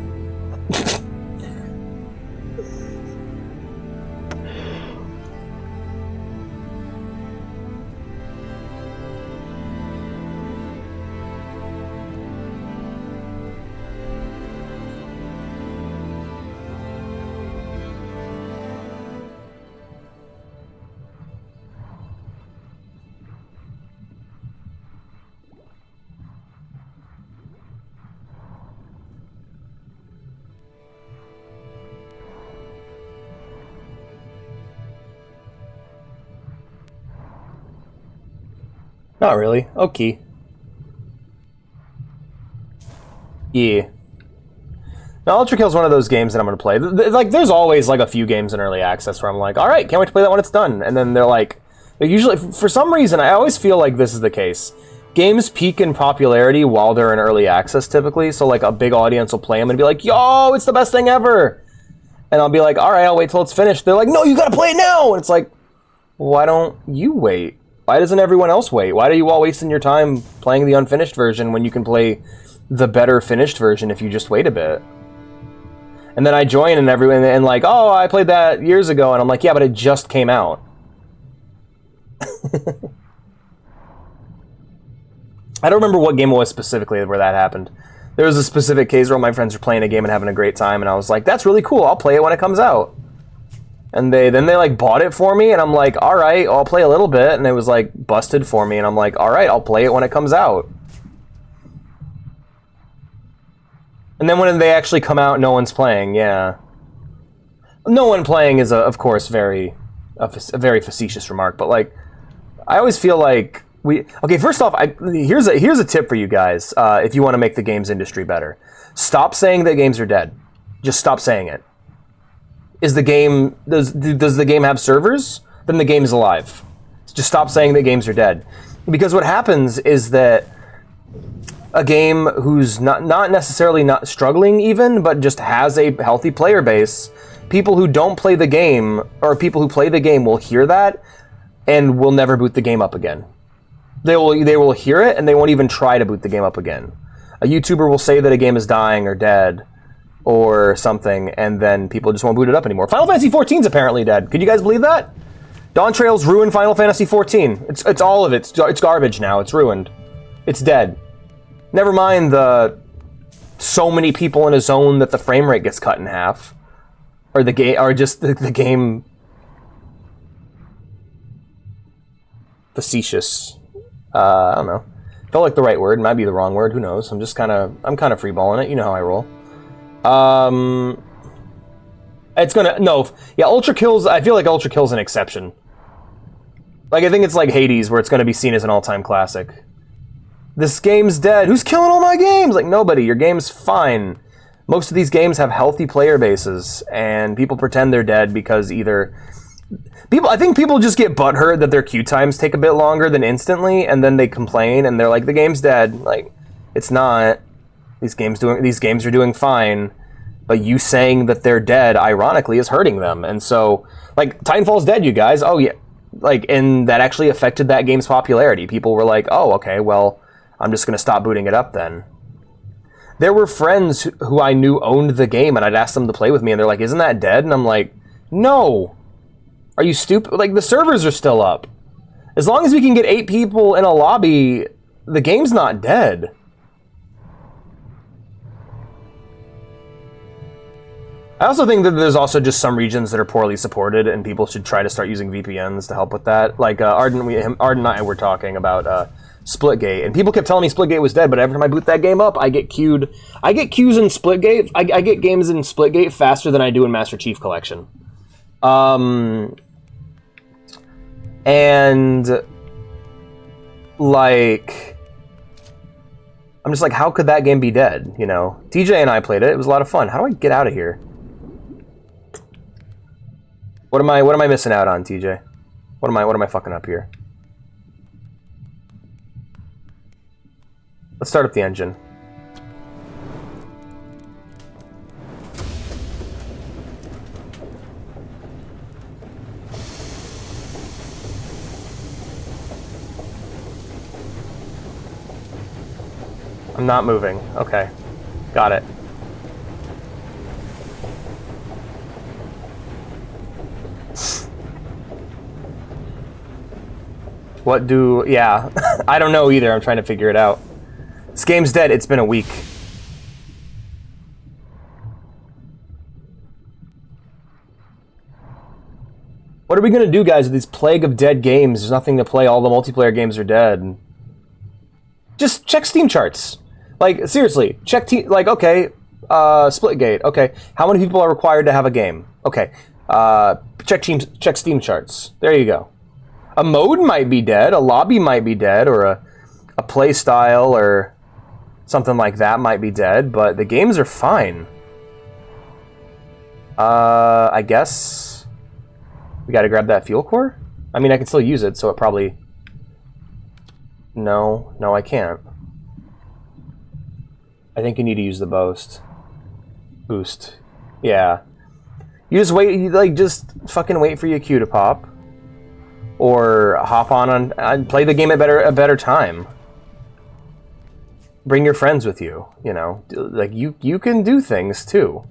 Not really. Okay. Yeah. Now, Ultra Kill is one of those games that I'm going to play. Like, there's always, like, a few games in early access where I'm like, alright, can't wait to play that when it's done. And then they're usually, for some reason, I always feel like this is the case. Games peak in popularity while they're in early access, typically. So, like, a big audience will play them and be like, yo, it's the best thing ever! And I'll be like, alright, I'll wait till it's finished. They're like, no, you gotta play it now! And it's like, why don't you wait? Why doesn't everyone else wait? Why are you all wasting your time playing the unfinished version when you can play the better finished version if you just wait a bit? And then I join and like, oh, I played that years ago, and I'm like, yeah, but it just came out. I don't remember what game it was specifically where that happened. There was a specific case where all my friends were playing a game and having a great time, and I was like, that's really cool, I'll play it when it comes out. And they like bought it for me, and I'm like, all right, I'll play a little bit, and it was like busted for me, and I'm like, all right, I'll play it when it comes out. And then when they actually come out, no one's playing. Yeah, no one playing is of course a very facetious remark, but like, I always feel like okay. First off, here's a tip for you guys if you want to make the games industry better. Stop saying that games are dead. Just stop saying it. Does the game have servers? Then the game is alive. Just stop saying that games are dead. Because what happens is that a game who's not necessarily not struggling even, but just has a healthy player base, people who don't play the game, or people who play the game will hear that and will never boot the game up again. They will hear it and they won't even try to boot the game up again. A YouTuber will say that a game is dying or dead, or something, and then people just won't boot it up anymore. Final Fantasy XIV is apparently dead. Could you guys believe that? Dawn Trails ruined Final Fantasy XIV. It's all of it. It's garbage now. It's ruined. It's dead. Never mind the so many people in a zone that the frame rate gets cut in half, or the game facetious. I don't know. Felt like the right word. Might be the wrong word. Who knows? I'm kind of freeballing it. You know how I roll. It's gonna yeah. Ultra kills. I feel like Ultra kills an exception. Like I think it's like Hades, where it's gonna be seen as an all-time classic. This game's dead. Who's killing all my games? Like nobody. Your game's fine. Most of these games have healthy player bases, and people pretend they're dead because either I think people just get butthurt that their queue times take a bit longer than instantly, and then they complain and they're like, "The game's dead." Like, it's not. These games are doing fine, but you saying that they're dead, ironically, is hurting them. And so, like, Titanfall's dead, you guys. Oh yeah, like, and that actually affected that game's popularity. People were like, "Oh, okay, well, I'm just gonna stop booting it up then." There were friends who I knew owned the game, and I'd ask them to play with me, and they're like, "Isn't that dead?" And I'm like, "No. Are you stupid? Like, the servers are still up. As long as we can get 8 people in a lobby, the game's not dead." I also think that there's also just some regions that are poorly supported, and people should try to start using VPNs to help with that. Like, Arden and I were talking about Splitgate, and people kept telling me Splitgate was dead, but every time I boot that game up, I get queues in Splitgate. I get games in Splitgate faster than I do in Master Chief Collection. And like, I'm just like, how could that game be dead? You know, TJ and I played it. It was a lot of fun. How do I get out of here? What am I missing out on, TJ? What am I fucking up here? Let's start up the engine. I'm not moving. Okay. Got it. Yeah. I don't know either. I'm trying to figure it out. This game's dead. It's been a week. What are we going to do, guys, with this plague of dead games? There's nothing to play. All the multiplayer games are dead. Just check Steam charts. Like, seriously. Like, okay, Splitgate. Okay. How many people are required to have a game? Okay. Check Steam charts. There you go. A mode might be dead. A lobby might be dead. Or a play style or something like that might be dead, but the games are fine. I guess we gotta grab that fuel core? I mean, I can still use it, so it probably... No, I can't. I think you need to use the boost. Yeah. You just wait, just fucking wait for your queue to pop. Or hop on and play the game at a better time. Bring your friends with you, you know. Like, you can do things, too.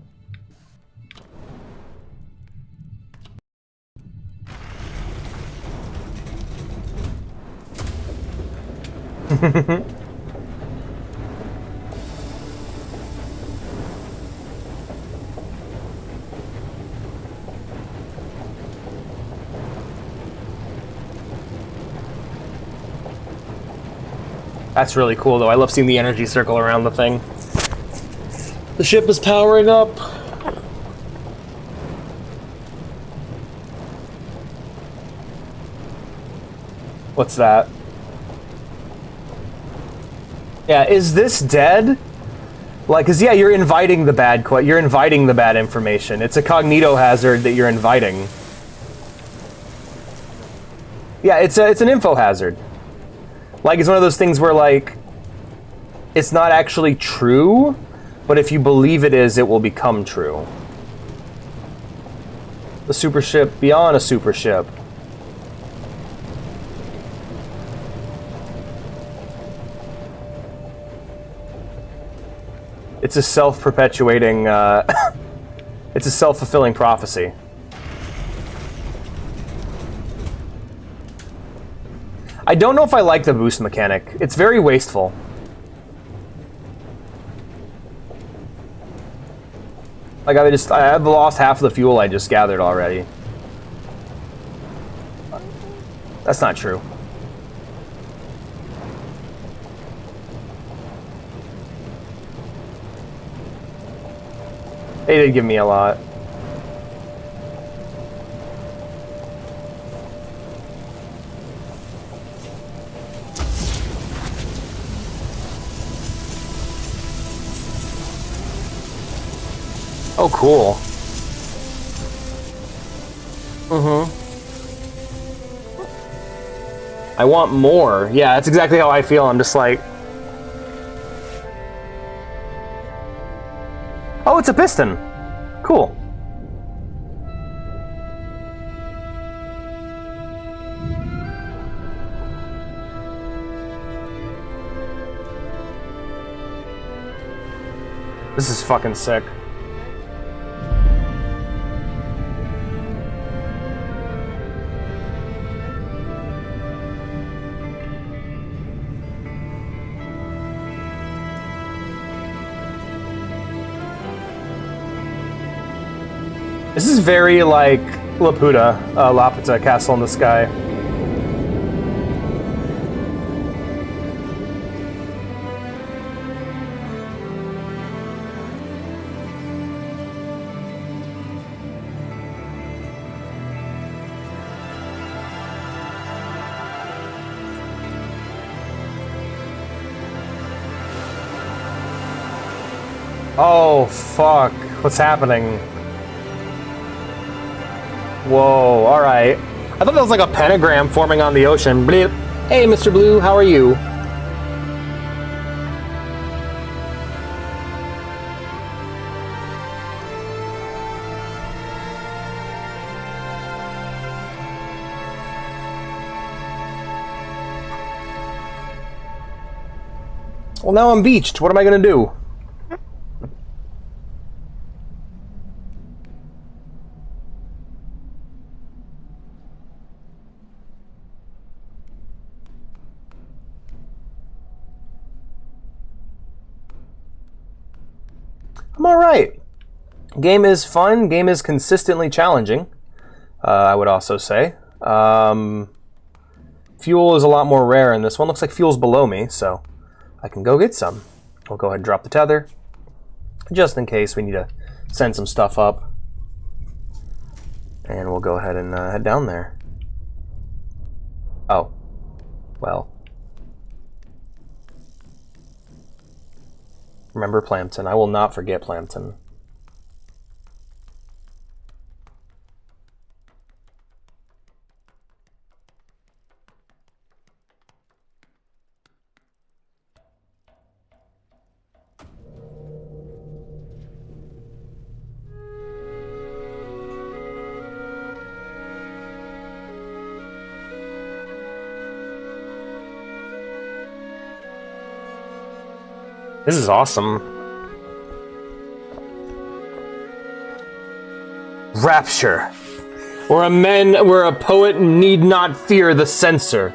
That's really cool, though. I love seeing the energy circle around the thing. The ship is powering up. What's that? Yeah, is this dead? Like, cause yeah, you're inviting the bad information. It's a cognito hazard that you're inviting. Yeah, it's an info hazard. Like, it's one of those things where, like, it's not actually true, but if you believe it is, it will become true. The super ship beyond a super ship. It's a self-perpetuating, it's a self-fulfilling prophecy. I don't know if I like the boost mechanic. It's very wasteful. Like, I've lost half of the fuel I just gathered already. That's not true. They did give me a lot. Oh, cool. Mm-hmm. I want more. Yeah, that's exactly how I feel. I'm just like... Oh, it's a piston. Cool. This is fucking sick. This is very like Laputa, Castle in the Sky. Oh, fuck. What's happening? Whoa, alright. I thought that was like a pentagram forming on the ocean. Bleep. Hey, Mr. Blue, how are you? Well, now I'm beached. What am I gonna do? I'm alright. Game is fun. Game is consistently challenging, I would also say. Fuel is a lot more rare in this one. Looks like fuel's below me, so I can go get some. We'll go ahead and drop the tether, just in case we need to send some stuff up. And we'll go ahead and head down there. Oh. Well. Remember Plamton. I will not forget Plamton. This is awesome. Rapture. Where a poet need not fear the censor.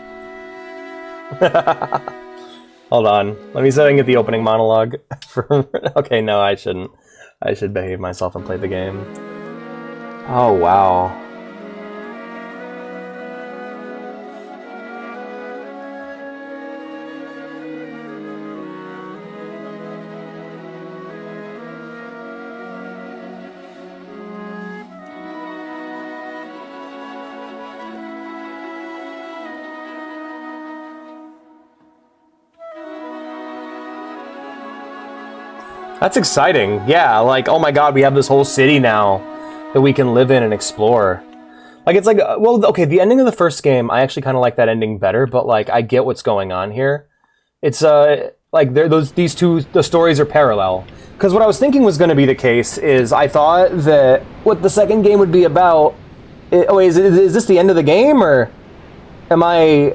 Hold on. Let me see if I can get the opening monologue. Okay, no, I shouldn't. I should behave myself and play the game. Oh, wow. That's exciting. Yeah, like, oh my god, we have this whole city now that we can live in and explore. Like, it's like, well, okay, the ending of the first game, I actually kind of like that ending better, but, like, I get what's going on here. It's, like, the stories are parallel. Because what I was thinking was going to be the case is I thought that what the second game would be about... is this the end of the game, or am I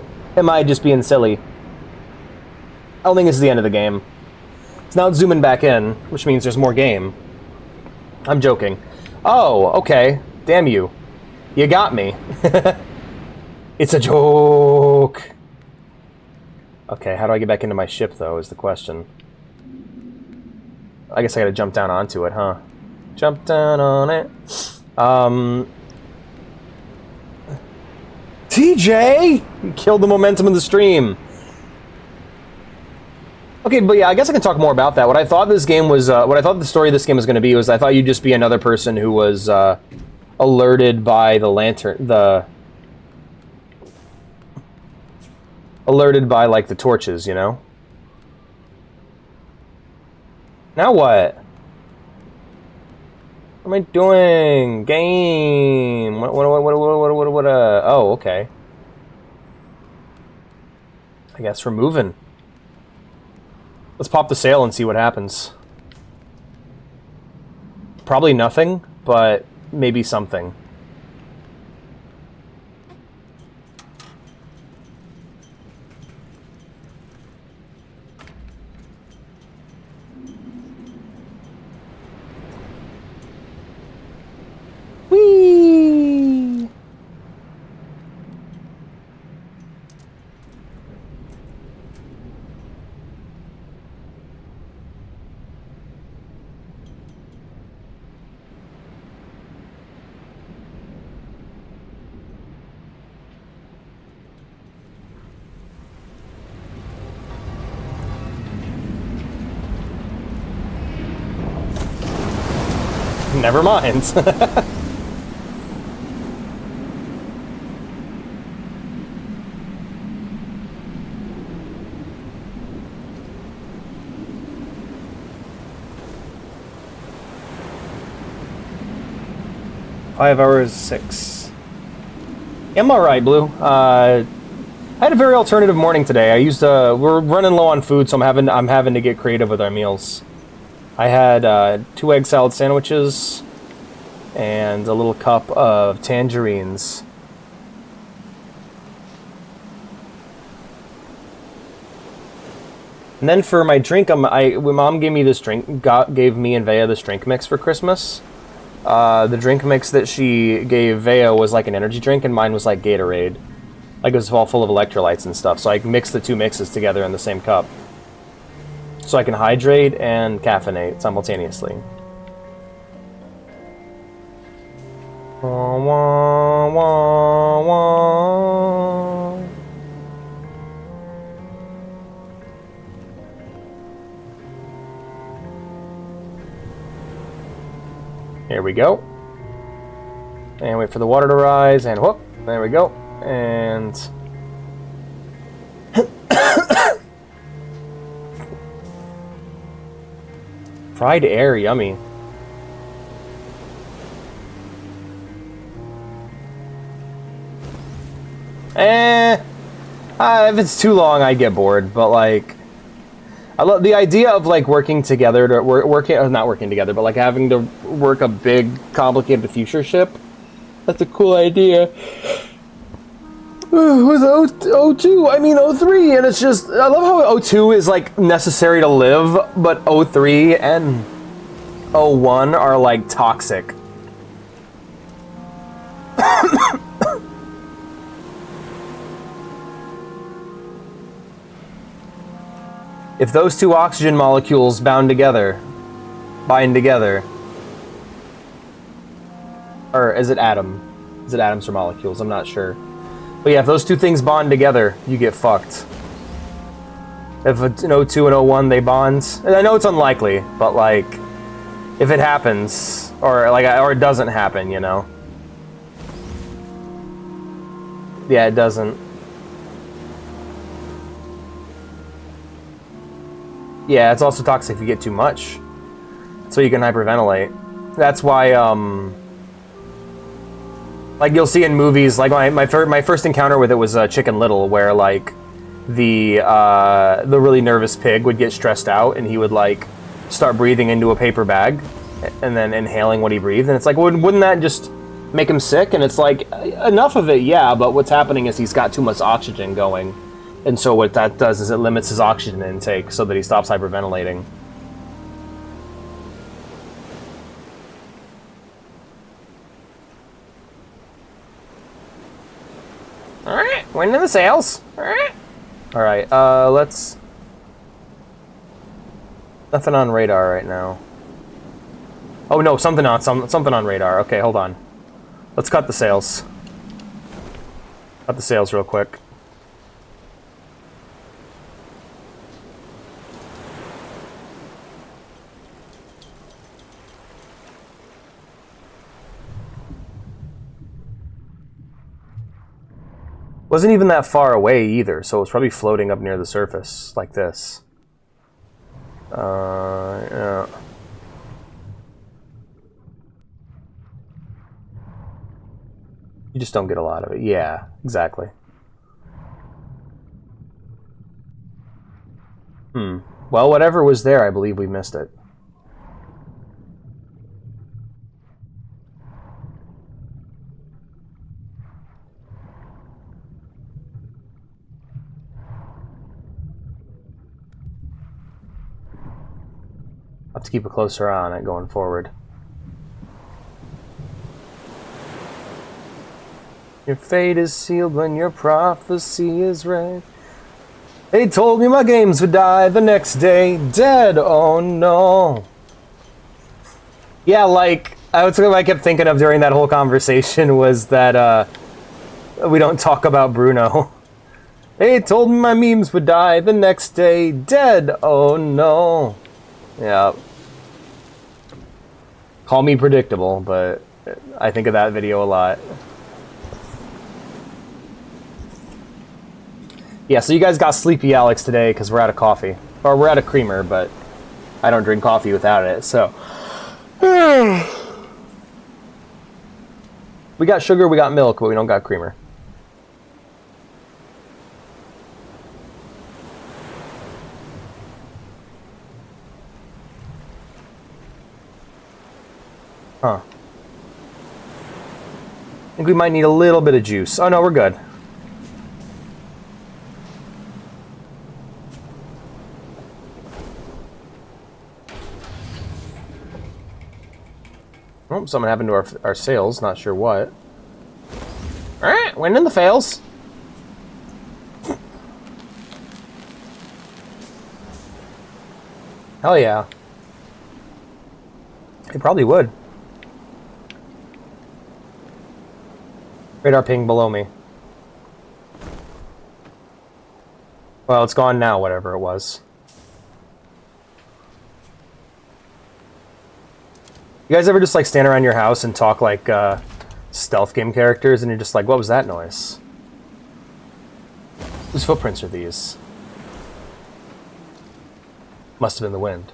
just being silly? I don't think this is the end of the game. So now it's zooming back in, which means there's more game. I'm joking. Oh, okay. Damn you. You got me. It's a joke. Okay, how do I get back into my ship, though, is the question. I guess I gotta jump down onto it, huh? Jump down on it. TJ! You killed the momentum of the stream. Okay, but yeah, I guess I can talk more about that. What I thought this game was, what I thought the story of this game was going to be was I thought you'd just be another person who was alerted by the lantern, alerted by like the torches, you know. Now what? What am I doing? Game. What? Oh, okay. I guess we're moving. Let's pop the sail and see what happens. Probably nothing, but maybe something. Whee! Never mind. 5 hours 6. I'm all right, Blue. I had a very alternative morning today. I used we're running low on food, so I'm having to get creative with our meals. I had 2 egg salad sandwiches and a little cup of tangerines. And then for my drink, Mom gave me this drink, gave me and Vea this drink mix for Christmas. The drink mix that she gave Vea was like an energy drink, and mine was like Gatorade. Like it was all full of electrolytes and stuff, so I mixed the 2 mixes together in the same cup. So I can hydrate and caffeinate simultaneously. Wah, wah, wah, wah. Here we go. And wait for the water to rise, and whoop, there we go. And fried air, yummy. If it's too long, I get bored. But like, I love the idea of like working together to not working together, but like having to work a big, complicated future ship. That's a cool idea. With O2, I mean O3, and it's just, I love how O2 is like necessary to live, but O3 and O1 are like toxic. If those 2 oxygen molecules bind together, or is it atom? Is it atoms or molecules? I'm not sure. But yeah, if those 2 things bond together, you get fucked. If an O2 and O1 they bond, and I know it's unlikely, but like, if it happens, or it doesn't happen, you know. Yeah, it doesn't. Yeah, it's also toxic if you get too much. So you can hyperventilate. That's why, like you'll see in movies, like my first encounter with it was Chicken Little, where like the really nervous pig would get stressed out and he would like start breathing into a paper bag and then inhaling what he breathed, and it's like, wouldn't that just make him sick? And it's like, enough of it, yeah, but what's happening is he's got too much oxygen going. And so what that does is it limits his oxygen intake so that he stops hyperventilating. Alright, wind in the sails. Alright, let's... Nothing on radar right now. Oh no, something on radar. Okay, hold on. Let's cut the sails. Cut the sails real quick. Wasn't even that far away either, so it was probably floating up near the surface, like this. Yeah. You just don't get a lot of it. Yeah, exactly. Well, whatever was there, I believe we missed it. I'll have to keep a closer eye on it going forward. Your fate is sealed when your prophecy is read. They told me my games would die the next day. Dead, oh no. Yeah, like, what I kept thinking of during that whole conversation was that, we don't talk about Bruno. They told me my memes would die the next day. Dead, oh no. Yeah. Call me predictable, but I think of that video a lot. Yeah, so you guys got Sleepy Alex today because we're out of coffee. Or we're out of creamer, but I don't drink coffee without it, so. We got sugar, we got milk, but we don't got creamer. Huh. I think we might need a little bit of juice. Oh no, we're good. Oh, something happened to our sails, not sure what. Alright, winning the fails. Hell yeah. It probably would. Radar ping below me. Well, it's gone now, whatever it was. You guys ever just like stand around your house and talk like stealth game characters and you're just like, what was that noise? Whose footprints are these? Must have been the wind.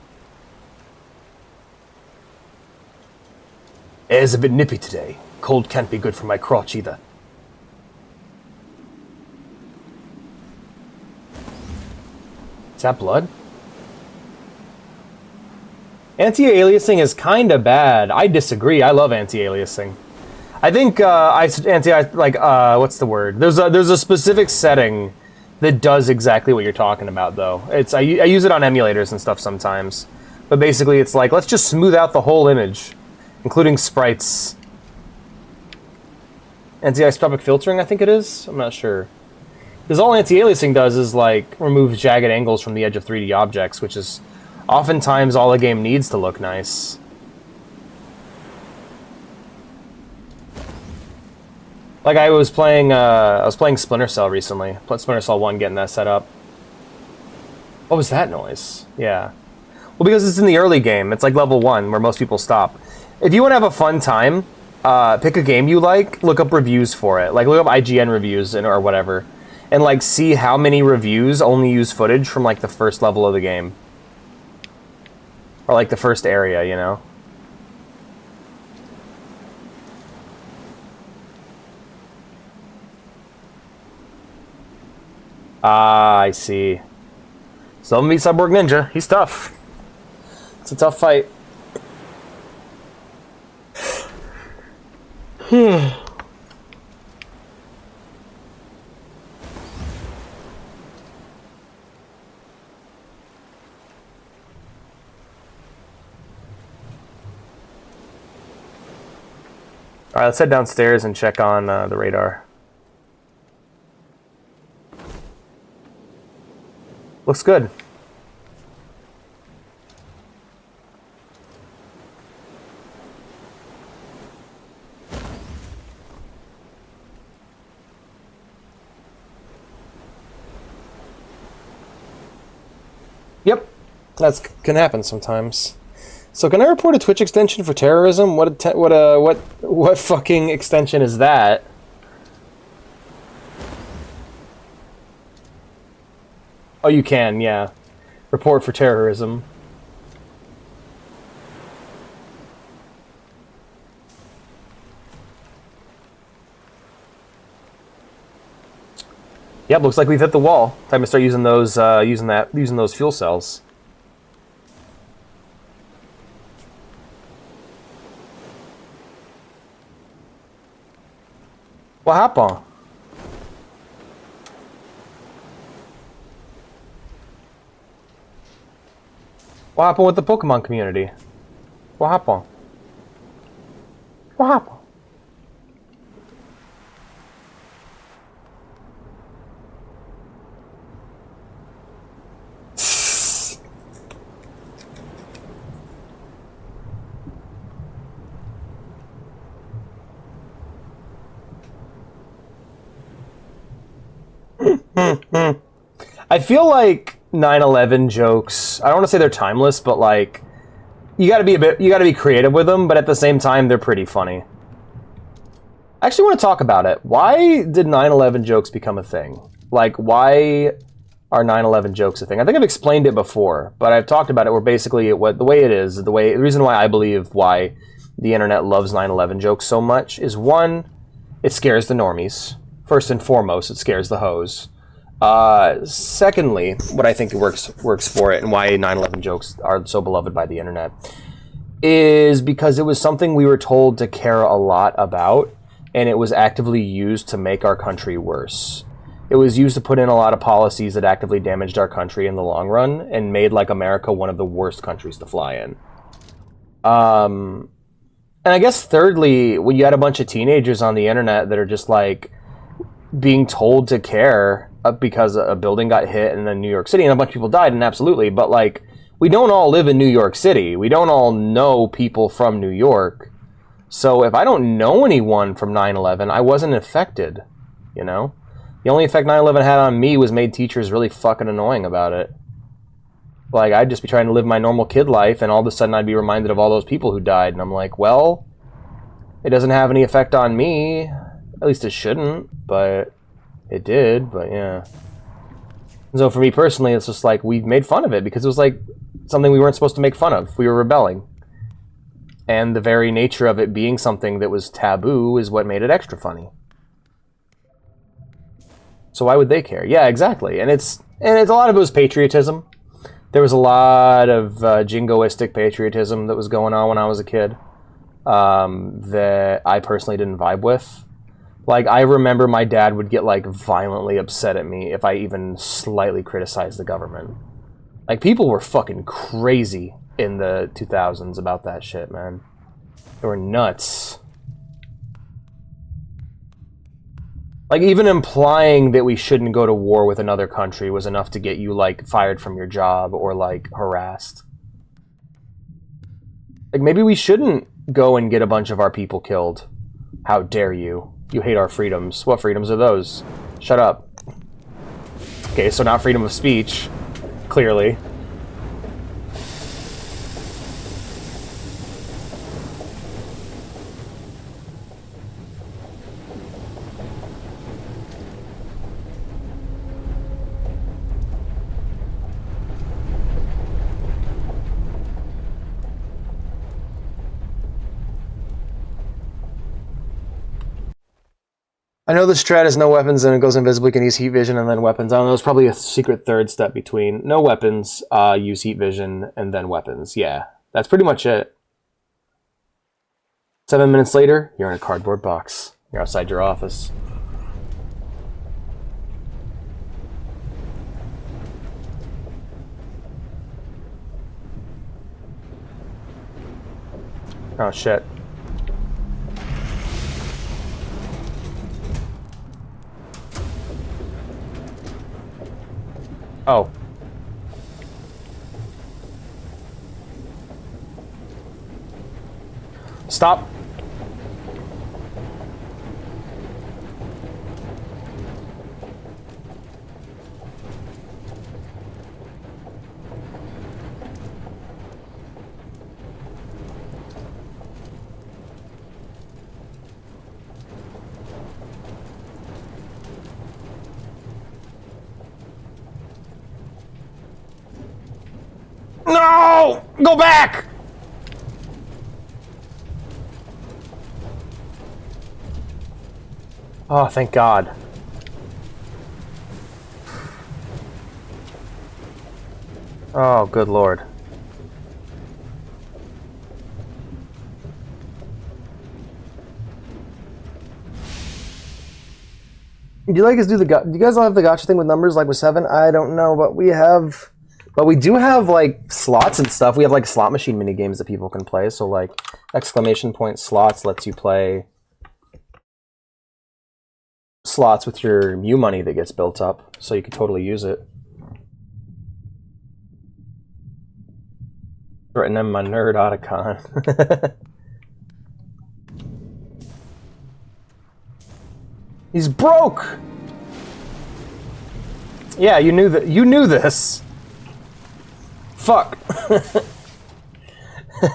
Air's a bit nippy today. Cold can't be good for my crotch either. Is that blood? Anti-aliasing is kind of bad. I disagree. I love anti-aliasing. I think what's the word? There's a specific setting that does exactly what you're talking about, though. I use it on emulators and stuff sometimes. But basically, it's like, let's just smooth out the whole image, including sprites. Anti-isotropic filtering, I think it is? I'm not sure. Because all anti-aliasing does is, like, remove jagged angles from the edge of 3D objects, which is oftentimes all a game needs to look nice. Like, I was playing Splinter Cell recently. Splinter Cell 1, getting that set up. What was that noise? Yeah. Well, because it's in the early game. It's like level 1, where most people stop. If you want to have a fun time, pick a game you like, look up reviews for it. Like, look up IGN reviews or whatever. And, like, see how many reviews only use footage from, like, the first level of the game. Or, like, the first area, you know? Ah, I see. So meet Cyborg Ninja. He's tough. It's a tough fight. Alright, let's head downstairs and check on the radar. Looks good. Yep, that can happen sometimes. So can I report a Twitch extension for terrorism? What fucking extension is that? Oh, you can, yeah. Report for terrorism. Yep, looks like we've hit the wall. Time to start using those, using those fuel cells. What happened? What happened with the Pokemon community? What happened? What happened? I feel like 9/11 jokes, I don't want to say they're timeless, but like you got to be creative with them, but at the same time they're pretty funny. I actually want to talk about it. Why did 9/11 jokes become a thing? Like, why are 9/11 jokes a thing? I think I've explained it before, but I've talked about it where basically the way it is, the reason why I believe why the internet loves 9/11 jokes so much is, one, it scares the normies. First and foremost, it scares the hoes. Secondly, what I think works for it and why 9/11 jokes are so beloved by the internet is because it was something we were told to care a lot about, and it was actively used to make our country worse. It was used to put in a lot of policies that actively damaged our country in the long run and made like America one of the worst countries to fly in. And I guess thirdly, when you had a bunch of teenagers on the internet that are just like being told to care because a building got hit in New York City and a bunch of people died, and absolutely, but like, we don't all live in New York City. We don't all know people from New York. So if I don't know anyone from 9/11, I wasn't affected, you know? The only effect 9/11 had on me was made teachers really fucking annoying about it. Like, I'd just be trying to live my normal kid life, and all of a sudden I'd be reminded of all those people who died, and I'm like, well, it doesn't have any effect on me. At least it shouldn't, but it did, but yeah. So for me personally, it's just like, we made fun of it because it was like something we weren't supposed to make fun of. We were rebelling. And the very nature of it being something that was taboo is what made it extra funny. So why would they care? Yeah, exactly. And it's a lot of it was patriotism. There was a lot of jingoistic patriotism that was going on when I was a kid that I personally didn't vibe with. Like, I remember my dad would get, like, violently upset at me if I even slightly criticized the government. Like, people were fucking crazy in the 2000s about that shit, man. They were nuts. Like, even implying that we shouldn't go to war with another country was enough to get you, like, fired from your job or, like, harassed. Like, maybe we shouldn't go and get a bunch of our people killed. How dare you? You hate our freedoms. What freedoms are those? Shut up. Okay, so not freedom of speech, clearly. I know the strat is no weapons and it goes invisible. You can use heat vision and then weapons. I don't know, there's probably a secret third step between no weapons, use heat vision, and then weapons. Yeah, that's pretty much it. 7 minutes later, you're in a cardboard box. You're outside your office. Oh, shit. Oh. Stop. No! Go back! Oh, thank God. Oh, good Lord. Do you like us do the? Do you guys all have the gotcha thing with numbers like with 7? I don't know, but we have. But we do have like slots and stuff. We have like slot machine mini games that people can play. So like exclamation point slots lets you play slots with your Mew money that gets built up. So you could totally use it. Written in my nerd Otacon. He's broke. Yeah, you knew that. You knew this. Fuck.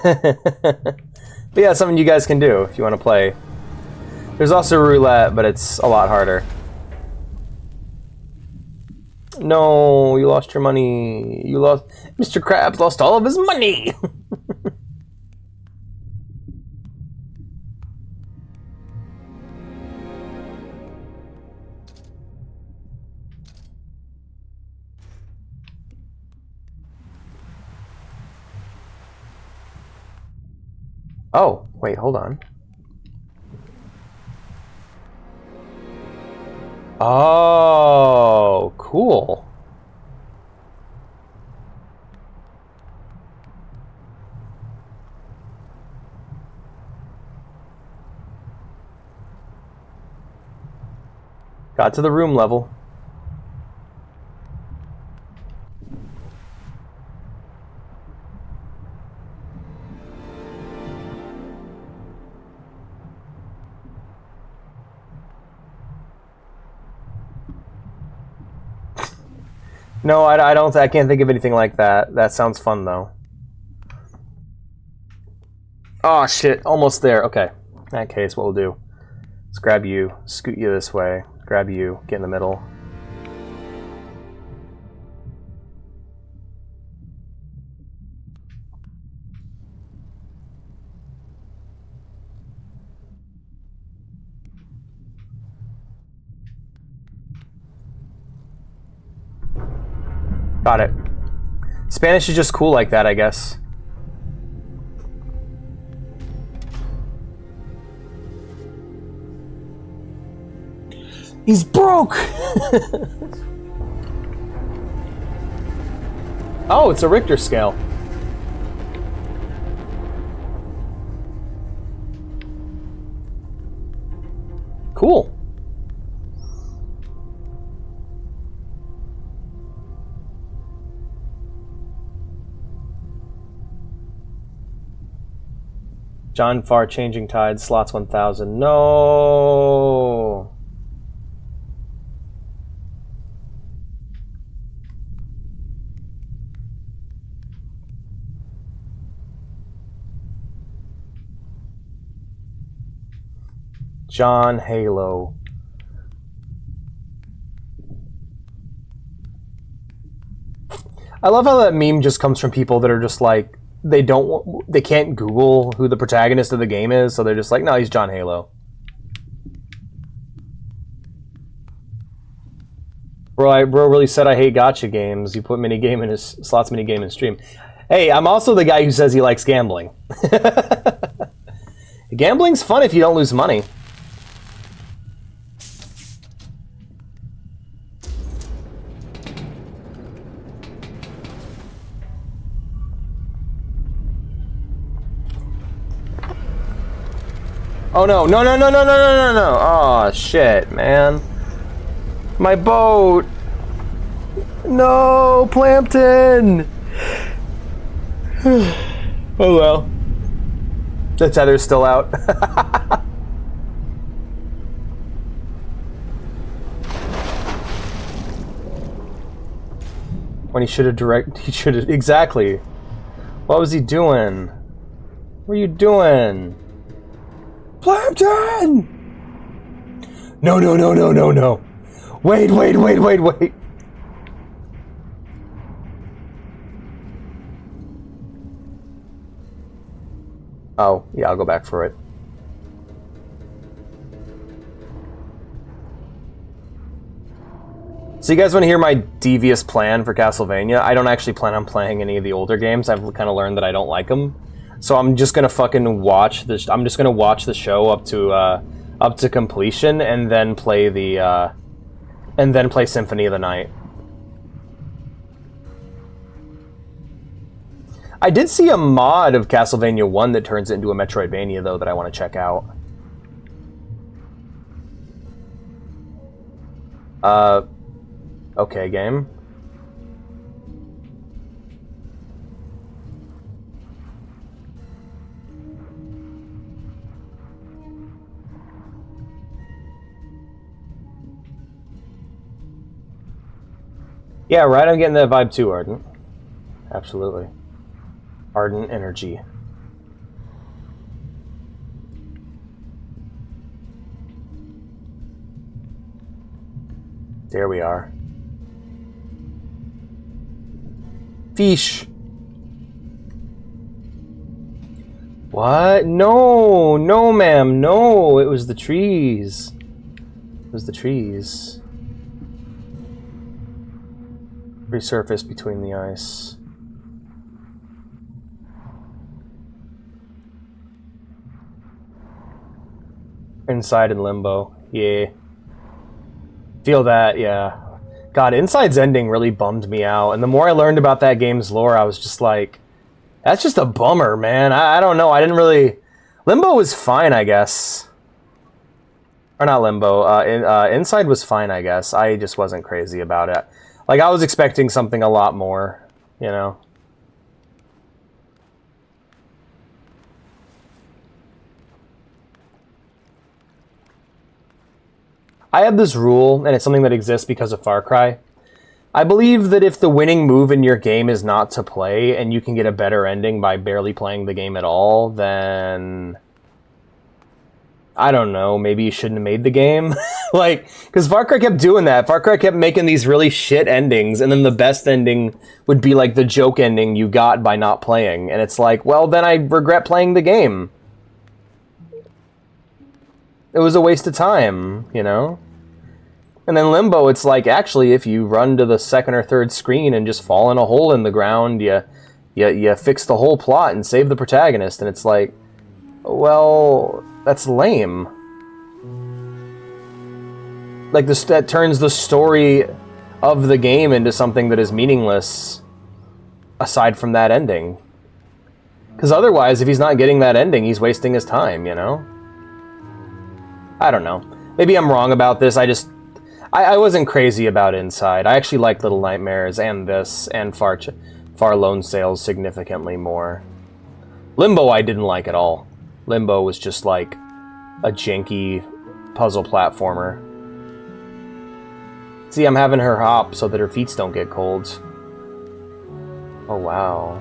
But yeah, something you guys can do if you want to play. There's also roulette, but it's a lot harder. No, you lost your money. You lost. Mr. Krabs lost all of his money. Oh, wait, hold on. Oh, cool. Got to the room level. No, I don't. I can't think of anything like that. That sounds fun though. Oh shit! Almost there. Okay. In that case, what we'll do? Let's grab you, scoot you this way. Grab you, get in the middle. Got it. Spanish is just cool like that, I guess. He's broke! Oh, it's a Richter scale. Cool. John Farr changing tides, slots 1000. No. John Halo. I love how that meme just comes from people that are just like, they can't Google who the protagonist of the game is, so they're just like, no, he's John Halo. Bro really said I hate gotcha games. You put minigame in his slots minigame in stream. Hey, I'm also the guy who says he likes gambling. Gambling's fun if you don't lose money. Oh no, no, no, no, no, no, no, no, no. Oh shit, man. My boat. No, Plamton. Oh well. The tether's still out. When he should have exactly. What was he doing? What are you doing? Plamton! No, no, no, no, no, no. Wait, wait, wait, wait, wait. Oh, yeah, I'll go back for it. So you guys want to hear my devious plan for Castlevania? I don't actually plan on playing any of the older games. I've kind of learned that I don't like them. So I'm just gonna fucking watch this. I'm just gonna watch the show up to completion, and then play Symphony of the Night. I did see a mod of Castlevania 1 that turns it into a Metroidvania, though, that I want to check out. Okay, game. Yeah, right, I'm getting that vibe too, Ardent. Absolutely. Ardent energy. There we are. Fish. What? No, no, ma'am, no. It was the trees. It was the trees. Resurface between the ice. Inside and Limbo. Yeah. Feel that, yeah. God, Inside's ending really bummed me out. And the more I learned about that game's lore, I was just like, that's just a bummer, man. I don't know. I didn't really... Limbo was fine, I guess. Or not Limbo. Inside was fine, I guess. I just wasn't crazy about it. Like, I was expecting something a lot more, you know? I have this rule, and it's something that exists because of Far Cry. I believe that if the winning move in your game is not to play, and you can get a better ending by barely playing the game at all, then... I don't know, maybe you shouldn't have made the game. Like, because Far Cry kept doing that. Far Cry kept making these really shit endings, and then the best ending would be like the joke ending you got by not playing. And it's like, well, then I regret playing the game. It was a waste of time, you know? And then Limbo, it's like, actually, if you run to the second or third screen and just fall in a hole in the ground, you fix the whole plot and save the protagonist. And it's like, well, that's lame. Like, this, that turns the story of the game into something that is meaningless aside from that ending. Because otherwise, if he's not getting that ending, he's wasting his time, you know? I don't know. Maybe I'm wrong about this. I wasn't crazy about Inside. I actually like Little Nightmares and this and Far Lone Sails significantly more. Limbo I didn't like at all. Limbo was just like a janky puzzle platformer. See, I'm having her hop so that her feet don't get cold. Oh, wow.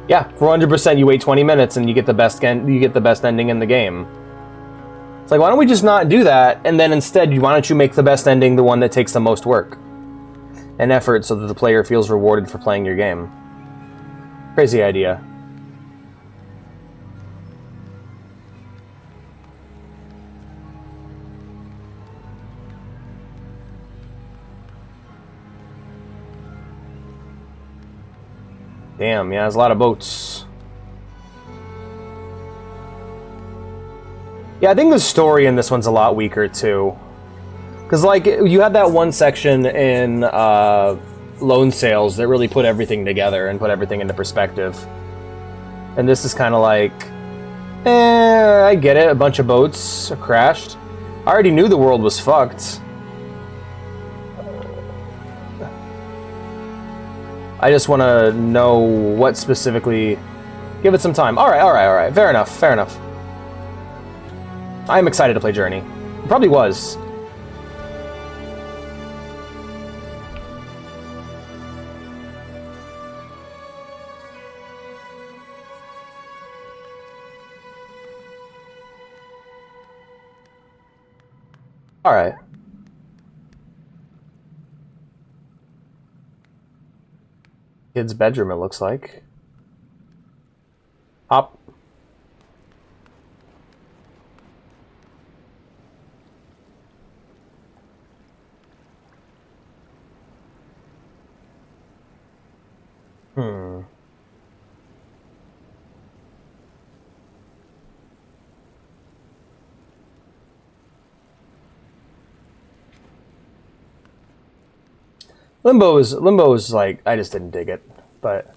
Yeah, 400% you wait 20 minutes and you get the best ending in the game. It's like, why don't we just not do that, and then instead, why don't you make the best ending the one that takes the most work and effort so that the player feels rewarded for playing your game? Crazy idea. Damn, yeah, there's a lot of boats. Yeah, I think the story in this one's a lot weaker, too. Because, like, you had that one section in Lone Sails that really put everything together and put everything into perspective. And this is kind of like, I get it, a bunch of boats crashed. I already knew the world was fucked. I just want to know what specifically... Give it some time. Alright. Fair enough. I'm excited to play Journey. It probably was. Alright. Kid's bedroom, it looks like. Hop. Limbo is like, I just didn't dig it, but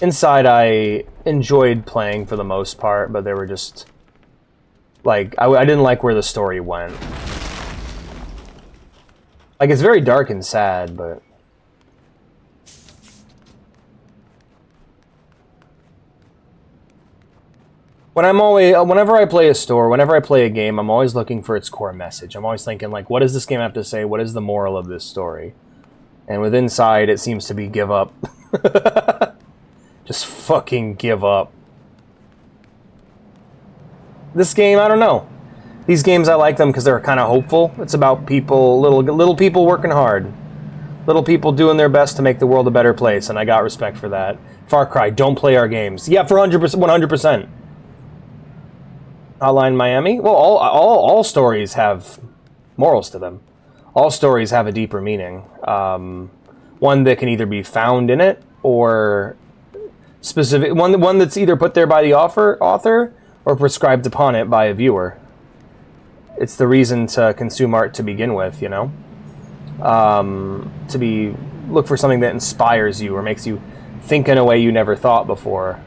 Inside I enjoyed playing for the most part, but they were just like, I didn't like where the story went. Like, it's very dark and sad, but whenever I play whenever I play a game, I'm always looking for its core message. I'm always thinking, like, what does this game have to say? What is the moral of this story? And with Inside, it seems to be give up. Just fucking give up. This game, I don't know. These games, I like them because they're kind of hopeful. It's about people, little people working hard. Little people doing their best to make the world a better place, and I got respect for that. Far Cry, don't play our games. Yeah, for 100%. Hotline Miami? Well, all stories have morals to them. All stories have a deeper meaning. One that can either be found in it, or specific one that's either put there by the author or prescribed upon it by a viewer. It's the reason to consume art to begin with, you know? Look for something that inspires you or makes you think in a way you never thought before.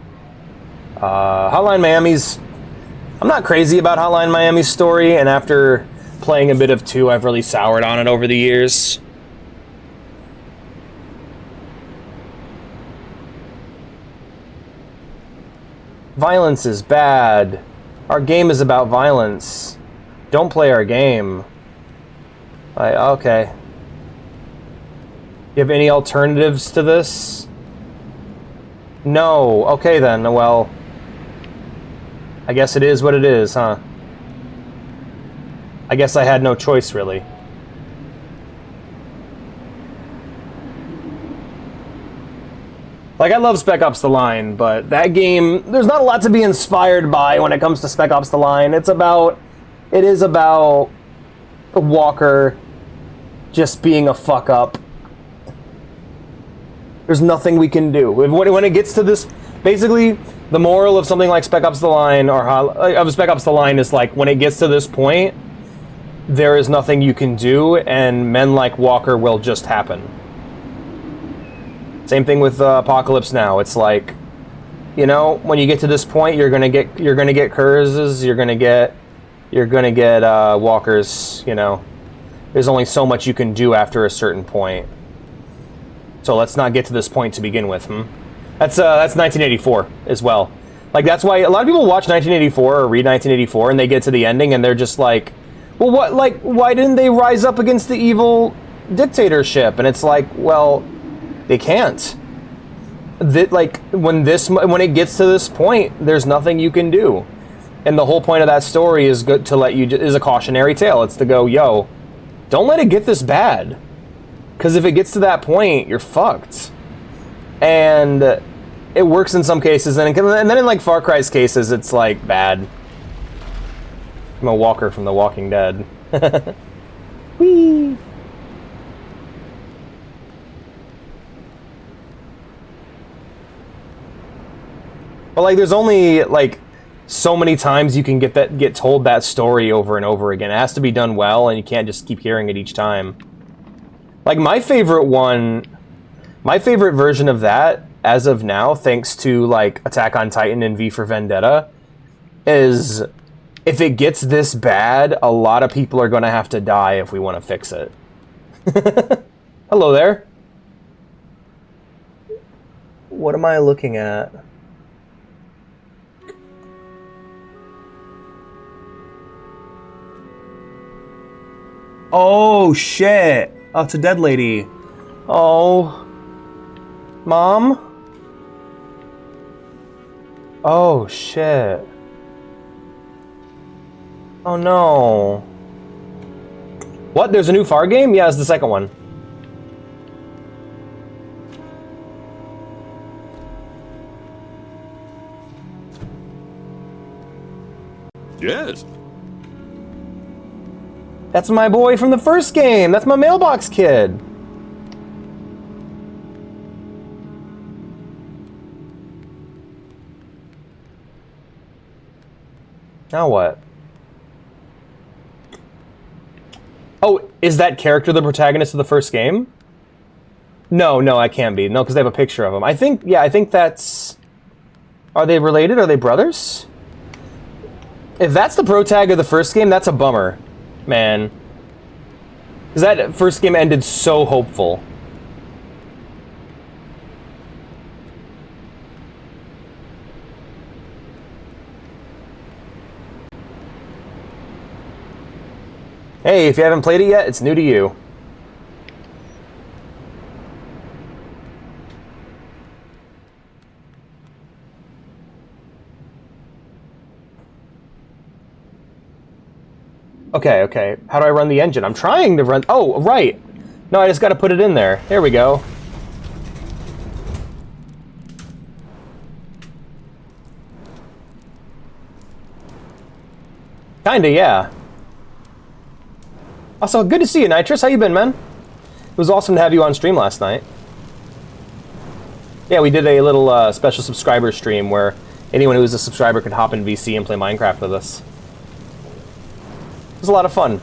Hotline Miami's... I'm not crazy about Hotline Miami's story, and after playing a bit of 2, I've really soured on it over the years. Violence is bad. Our game is about violence. Don't play our game. Okay. You have any alternatives to this? No. Okay then, well... I guess it is what it is, huh? I guess I had no choice, really. Like, I love Spec Ops The Line, but that game, there's not a lot to be inspired by when it comes to Spec Ops The Line. It is about Walker just being a fuck up. There's nothing we can do. When it gets to this, basically, the moral of something like Spec Ops The Line, or of Spec Ops The Line, is like, when it gets to this point, there is nothing you can do, and men like Walker will just happen. Same thing with Apocalypse Now. It's like, you know, when you get to this point, you're gonna get Kurzes, you're gonna get Walkers. You know, there's only so much you can do after a certain point. So let's not get to this point to begin with. That's 1984 as well. Like, that's why a lot of people watch 1984 or read 1984 and they get to the ending and they're just like, well, what? Like, why didn't they rise up against the evil dictatorship? And it's like, well, they can't. Like, when it gets to this point, there's nothing you can do. And the whole point of that story is good to let you, is a cautionary tale. It's to go, yo, don't let it get this bad. Because if it gets to that point, you're fucked. And it works in some cases, and then in like Far Cry's cases, it's like bad. I'm a Walker from The Walking Dead. Whee! But like, there's only like so many times you can get told that story over and over again. It has to be done well, and you can't just keep hearing it each time. Like, my favorite version of that, as of now, thanks to like Attack on Titan and V for Vendetta, is if it gets this bad, a lot of people are going to have to die if we want to fix it. Hello there. What am I looking at? Oh, shit. Oh, it's a dead lady. Oh. Mom? Oh, shit. Oh, no. What? There's a new Far game? Yeah, it's the second one. Yes. That's my boy from the first game. That's my mailbox kid. Now what? Oh, is that character the protagonist of the first game? No, no, I can't be. No, because they have a picture of him. I think, yeah, I think that's... Are they related? Are they brothers? If that's the protag of the first game, that's a bummer. Man. Because that first game ended so hopeful. Hey, if you haven't played it yet, it's new to you. Okay, okay. How do I run the engine? I'm trying to run... Oh, right! No, I just gotta put it in there. There we go. Kinda, yeah. Also, good to see you, Nitrous. How you been, man? It was awesome to have you on stream last night. Yeah, we did a little special subscriber stream where anyone who was a subscriber could hop in VC and play Minecraft with us. It was a lot of fun.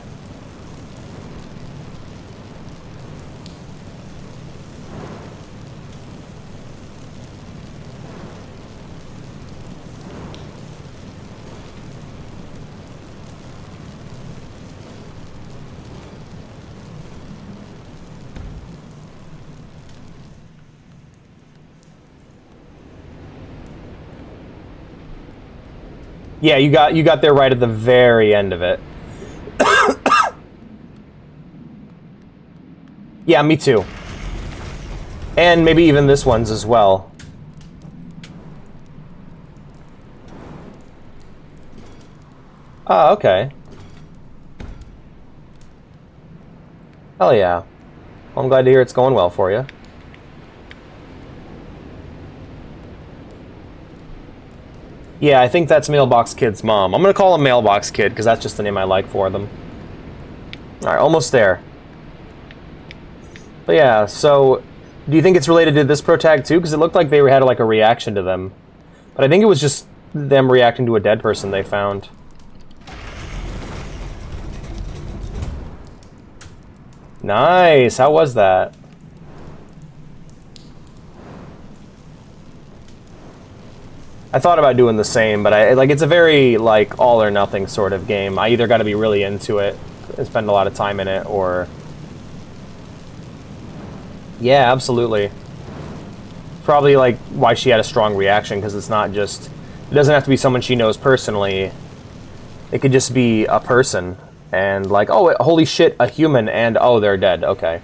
Yeah, you got there right at the very end of it. Yeah, me too. And maybe even this one's as well. Oh, okay. Hell yeah. Well, I'm glad to hear it's going well for you. Yeah, I think that's Mailbox Kid's mom. I'm gonna call him Mailbox Kid, because that's just the name I like for them. Alright, almost there. But yeah, so... Do you think it's related to this protag too? Because it looked like they had like a reaction to them. But I think it was just them reacting to a dead person they found. Nice! How was that? I thought about doing the same, but it's a very, like, all or nothing sort of game. I either gotta be really into it and spend a lot of time in it, or... Yeah, absolutely. Probably, like, why she had a strong reaction, because it's not just... It doesn't have to be someone she knows personally. It could just be a person, and like, oh, holy shit, a human, and oh, they're dead, okay.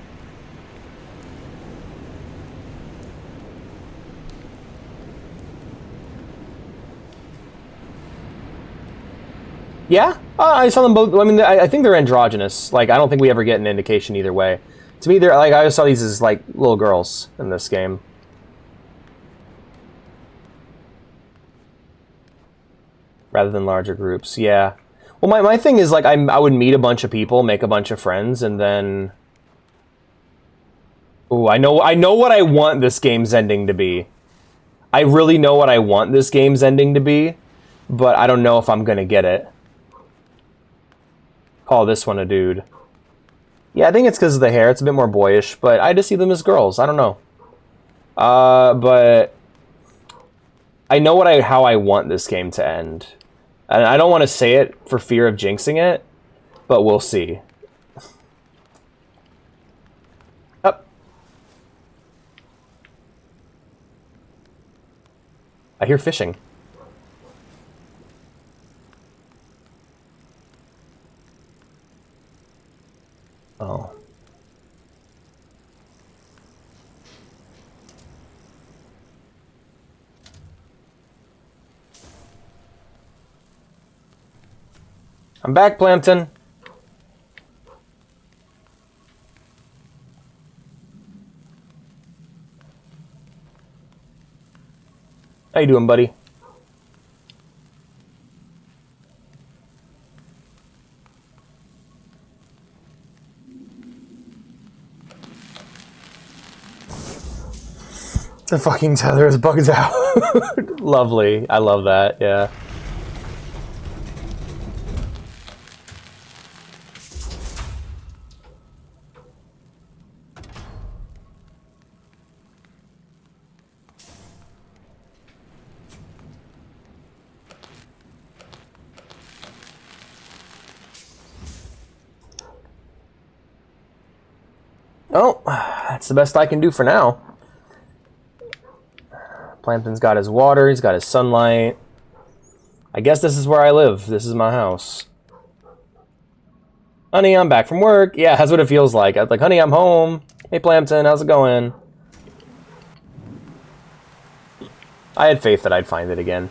Yeah, I saw them both. I mean, I think they're androgynous. Like, I don't think we ever get an indication either way. To me, they're like, I always saw these as like little girls in this game. Rather than larger groups, yeah. Well, my thing is like I would meet a bunch of people, make a bunch of friends, and then. Ooh, I know what I want this game's ending to be. I really know what I want this game's ending to be, but I don't know if I'm gonna get it. Call this one a dude. Yeah, I think it's because of the hair. It's a bit more boyish, but I just see them as girls. I don't know. But I know how I want this game to end. And I don't want to say it for fear of jinxing it, but we'll see. Up. I hear fishing. Oh. I'm back, Plamton. How you doing, buddy? The fucking tether is bugged out. Lovely. I love that, yeah. Oh, that's the best I can do for now. Plamton's got his water, he's got his sunlight. I guess this is where I live. This is my house. Honey, I'm back from work. Yeah, that's what it feels like. I was like, honey, I'm home. Hey, Plamton, how's it going? I had faith that I'd find it again.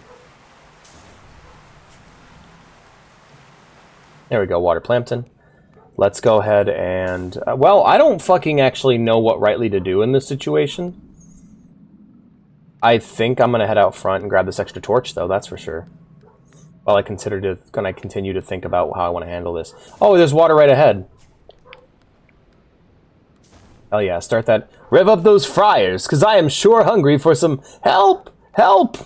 There we go, water Plamton. Let's go ahead and... well, I don't fucking actually know what rightly to do in this situation. I think I'm going to head out front and grab this extra torch, though, that's for sure. While I continue to think about how I want to handle this. Oh, there's water right ahead. Hell yeah, start that. Rev up those fryers, because I am sure hungry for some help! Help!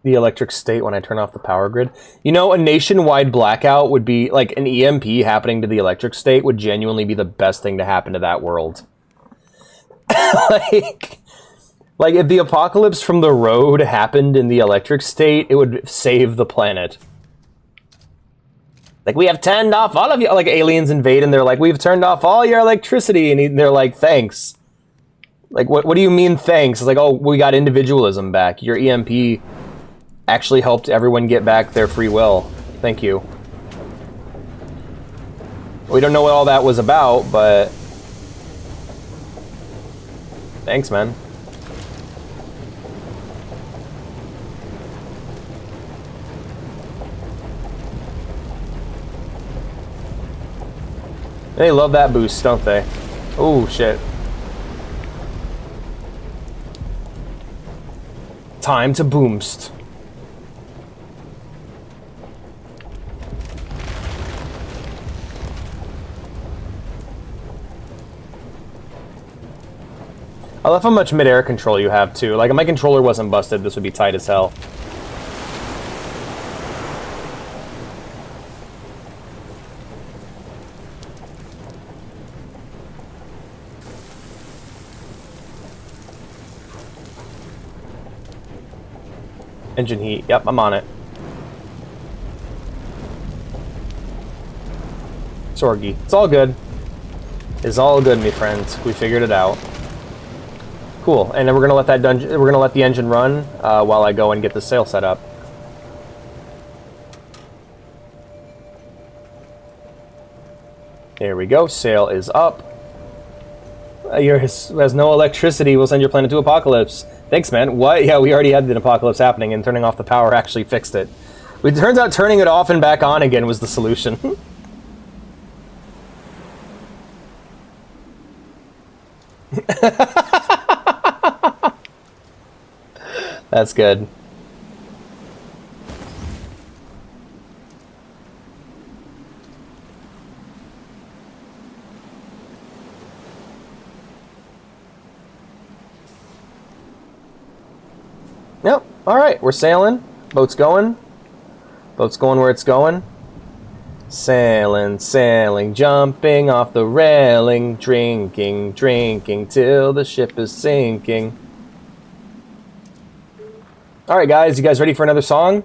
The electric state when I turn off the power grid. You know, a nationwide blackout would be, like, an EMP happening to the electric state would genuinely be the best thing to happen to that world. like, if the apocalypse from the road happened in the electric state, it would save the planet. Like, we have turned off all of you, like, aliens invade, and they're like, we've turned off all your electricity, and they're like, thanks. Like, what do you mean, thanks? It's like, oh, we got individualism back. Your EMP actually helped everyone get back their free will. Thank you. We don't know what all that was about, but... thanks, man. They love that boost, don't they? Oh, shit. Time to boomst. I love how much mid-air control you have, too. Like, if my controller wasn't busted, this would be tight as hell. Engine heat. Yep, I'm on it. Sorgi. It's all good. It's all good, me friends. We figured it out. Cool. And then we're gonna let that we're gonna let the engine run while I go and get the sail set up. There we go. Sail is up. Has no electricity. We'll send your planet to apocalypse. Thanks, man. What? Yeah, we already had an apocalypse happening, and turning off the power actually fixed it. It turns out turning it off and back on again was the solution. That's good. Yep. All right, we're sailing. Boat's going. Boat's going where it's going. Sailing, sailing, jumping off the railing, drinking, drinking till the ship is sinking. All right, guys, you guys ready for another song?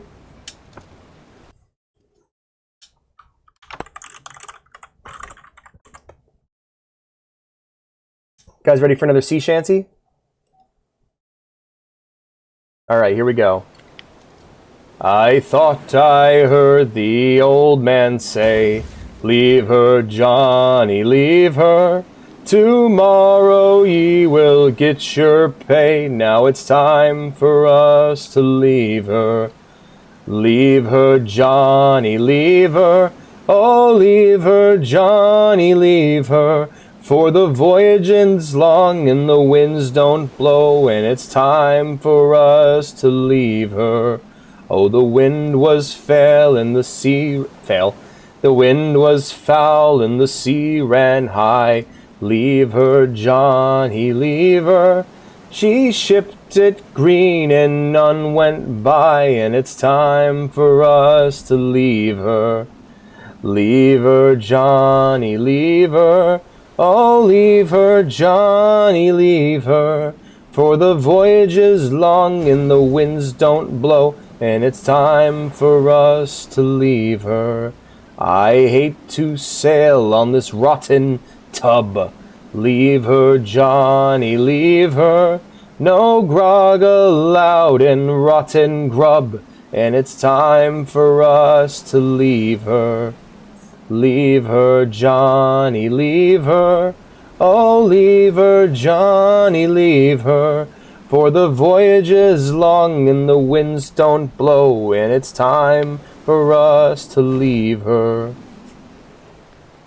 Guys ready for another sea shanty? All right, here we go. I thought I heard the old man say, leave her, Johnny, leave her. Tomorrow ye will get your pay. Now it's time for us to leave her. Leave her, Johnny, leave her. Oh, leave her, Johnny, leave her. For the voyaging's long and the winds don't blow, and it's time for us to leave her. Oh, the wind was fail and the sea fail. The wind was foul and the sea ran high. Leave her, Johnny, leave her. She shipped it green and none went by, and it's time for us to leave her. Leave her, Johnny, leave her. Oh, leave her, Johnny, leave her. For the voyage is long and the winds don't blow, and it's time for us to leave her. I hate to sail on this rotten tub. Leave her, Johnny, leave her. No grog allowed in rotten grub, and it's time for us to leave her. Leave her, Johnny, leave her. Oh, leave her, Johnny, leave her. For the voyage is long and the winds don't blow, and it's time for us to leave her.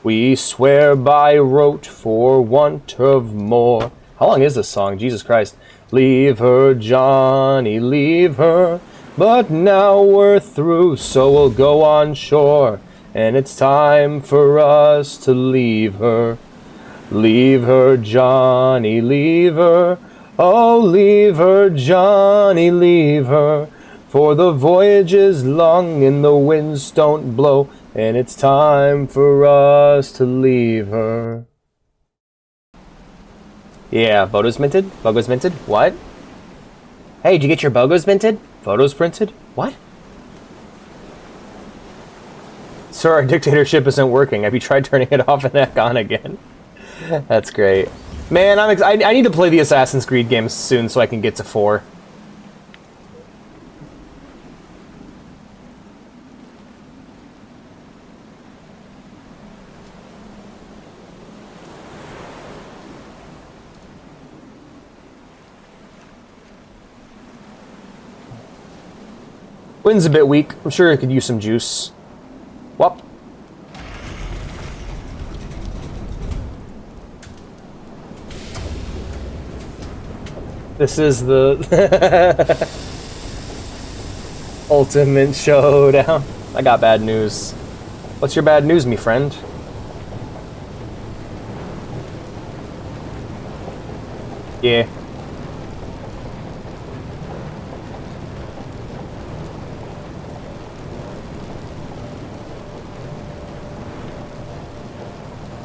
We swear by rote for want of more. How long is this song? Jesus Christ. Leave her, Johnny, leave her. But now we're through, so we'll go on shore, and it's time for us to leave her. Leave her, Johnny, leave her. Oh, leave her, Johnny, leave her. For the voyage is long and the winds don't blow, and it's time for us to leave her. Yeah, photos minted? Logos minted? What? Hey, did you get your logos minted? Photos printed? What? Sir, our dictatorship isn't working. Have you tried turning it off and back on again? That's great. Man, I need to play the Assassin's Creed games soon so I can get to 4. Wind's a bit weak. I'm sure I could use some juice. Whoop. This is the ultimate showdown. I got bad news. What's your bad news, me friend? Yeah.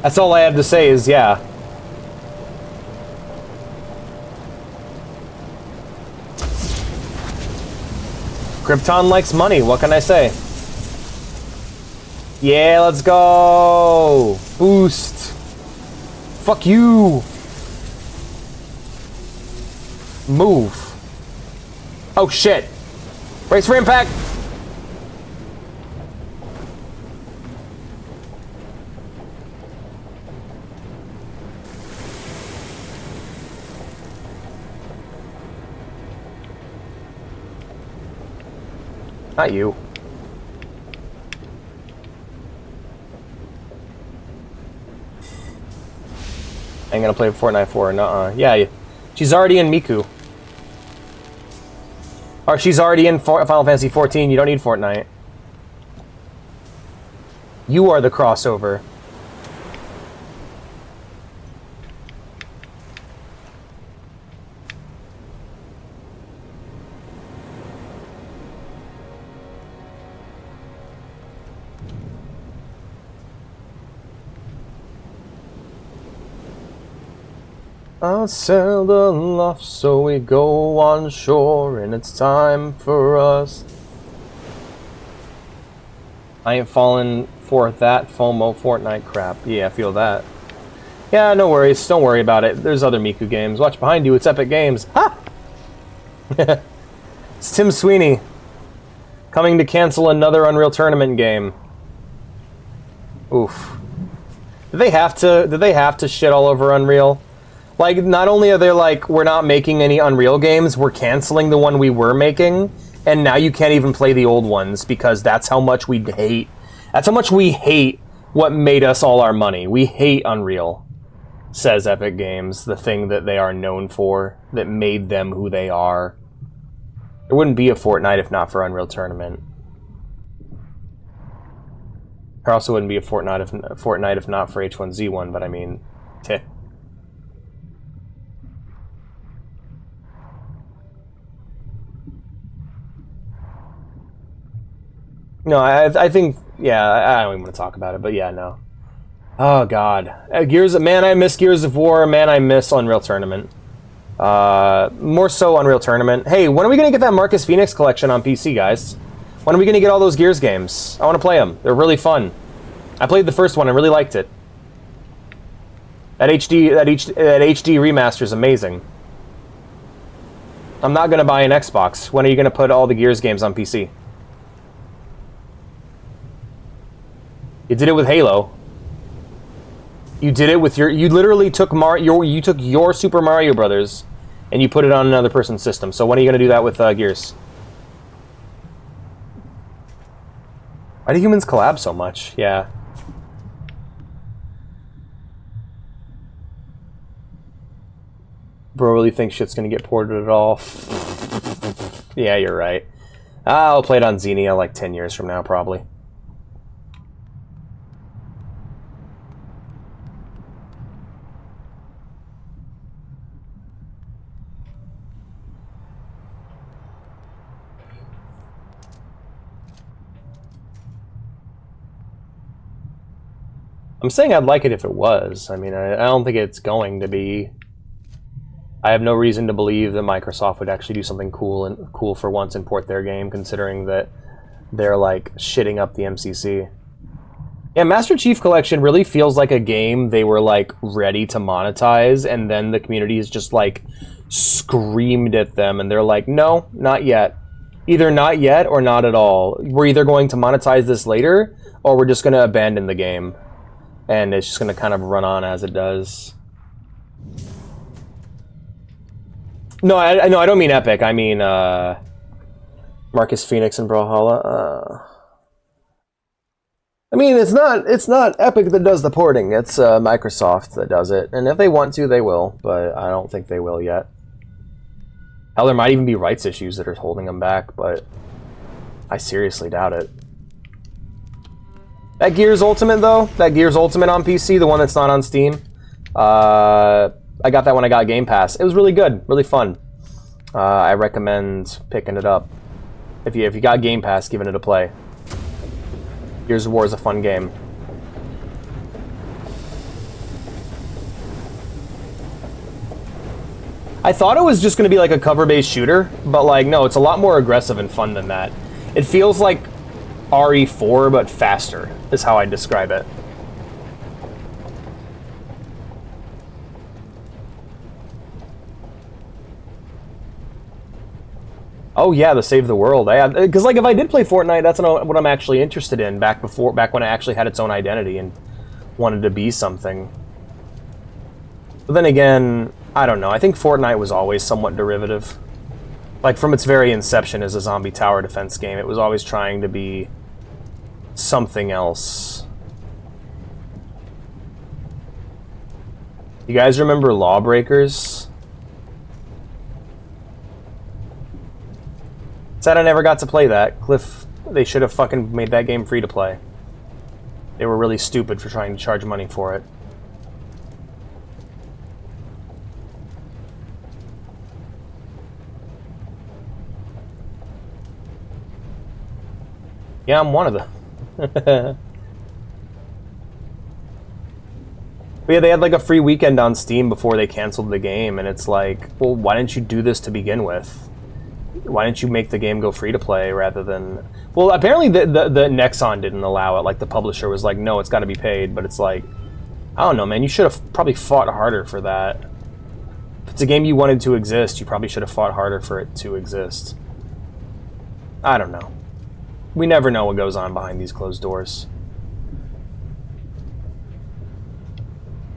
That's all I have to say is, yeah. Krypton likes money, what can I say? Yeah, let's go! Boost! Fuck you! Move. Oh shit! Brace for impact! Not you. I ain't gonna play Fortnite 4, nuh-uh. Yeah, she's already in Miku. Or she's already in Final Fantasy 14, you don't need Fortnite. You are the crossover. I'll sail the loft so we go on shore, and it's time for us. I ain't falling for that FOMO Fortnite crap. Yeah, I feel that. Yeah, no worries. Don't worry about it. There's other Miku games. Watch behind you. It's Epic Games. Ha! It's Tim Sweeney coming to cancel another Unreal Tournament game. Oof. Did they have to shit all over Unreal? Like, not only are they like, we're not making any Unreal games, we're canceling the one we were making, and now you can't even play the old ones because that's how much we hate. That's how much we hate what made us all our money. We hate Unreal, says Epic Games, the thing that they are known for, that made them who they are. There wouldn't be a Fortnite if not for Unreal Tournament. There also wouldn't be a Fortnite if not for H1Z1, but I mean, teh. No, I think, yeah, I don't even want to talk about it, but yeah, no. Oh, God. Man, I miss Gears of War. Man, I miss Unreal Tournament. More so Unreal Tournament. Hey, when are we going to get that Marcus Phoenix collection on PC, guys? When are we going to get all those Gears games? I want to play them. They're really fun. I played the first one. I really liked it. That HD remaster is amazing. I'm not going to buy an Xbox. When are you going to put all the Gears games on PC? You did it with Halo. You did it with your... You literally took you took your Super Mario Brothers and you put it on another person's system. So when are you going to do that with Gears? Why do humans collab so much? Yeah. Bro really thinks shit's going to get ported at all. Yeah, you're right. I'll play it on Xenia like 10 years from now, probably. I'm saying I'd like it if it was. I mean, I don't think it's going to be. I have no reason to believe that Microsoft would actually do something cool for once and port their game, considering that they're like shitting up the MCC. Yeah, Master Chief Collection really feels like a game they were like ready to monetize, and then the community is just like screamed at them, and they're like, no, not yet. Either not yet or not at all. We're either going to monetize this later, or we're just going to abandon the game. And it's just going to kind of run on as it does. No, I don't mean Epic. I mean Marcus Phoenix and Brawlhalla. I mean, it's not Epic that does the porting. It's Microsoft that does it. And if they want to, they will. But I don't think they will yet. Hell, there might even be rights issues that are holding them back. But I seriously doubt it. That Gears Ultimate, though, that Gears Ultimate on PC, the one that's not on Steam, I got that when I got Game Pass. It was really good, really fun. I recommend picking it up. If you got Game Pass, giving it a play. Gears of War is a fun game. I thought it was just going to be like a cover-based shooter, but like, no, it's a lot more aggressive and fun than that. It feels like RE4, but faster, is how I describe it. Oh yeah, the Save the World. Because like if I did play Fortnite, that's what I'm actually interested in. Back when it actually had its own identity and wanted to be something. But then again, I don't know. I think Fortnite was always somewhat derivative. Like from its very inception as a zombie tower defense game, it was always trying to be something else. You guys remember Lawbreakers? Sad I never got to play that. Cliff, they should have fucking made that game free to play. They were really stupid for trying to charge money for it. Yeah, I'm one of them. But yeah, they had like a free weekend on Steam before they canceled the game, and it's like, well, why didn't you do this to begin with? Why didn't you make the game go free to play rather than... Well, apparently the Nexon didn't allow it. Like, the publisher was like, no, it's got to be paid. But it's like, I don't know, man. You should have probably fought harder for that. If it's a game you wanted to exist, you probably should have fought harder for it to exist. I don't know. We never know what goes on behind these closed doors.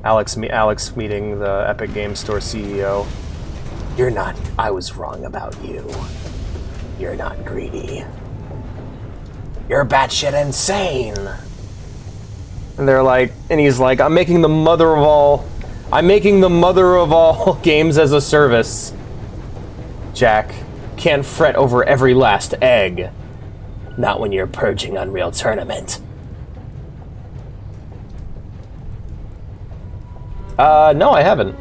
Alex meeting the Epic Games Store CEO. You're not... I was wrong about you. You're not greedy. You're batshit insane. And they're like... And he's like, I'm making the mother of all games as a service. Jack, can't fret over every last egg. Not when you're purging Unreal Tournament. No, I haven't.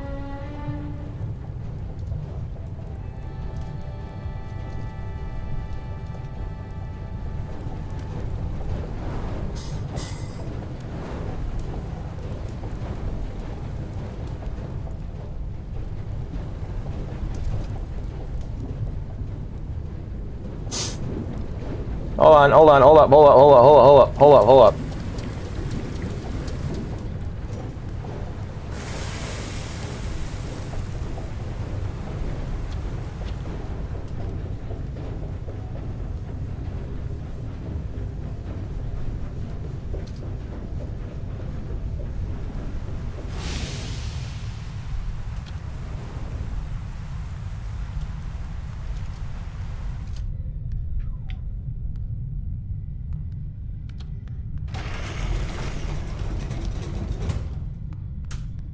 Hold on, hold on, hold up, hold up, hold up, hold up, hold up, hold up, hold up.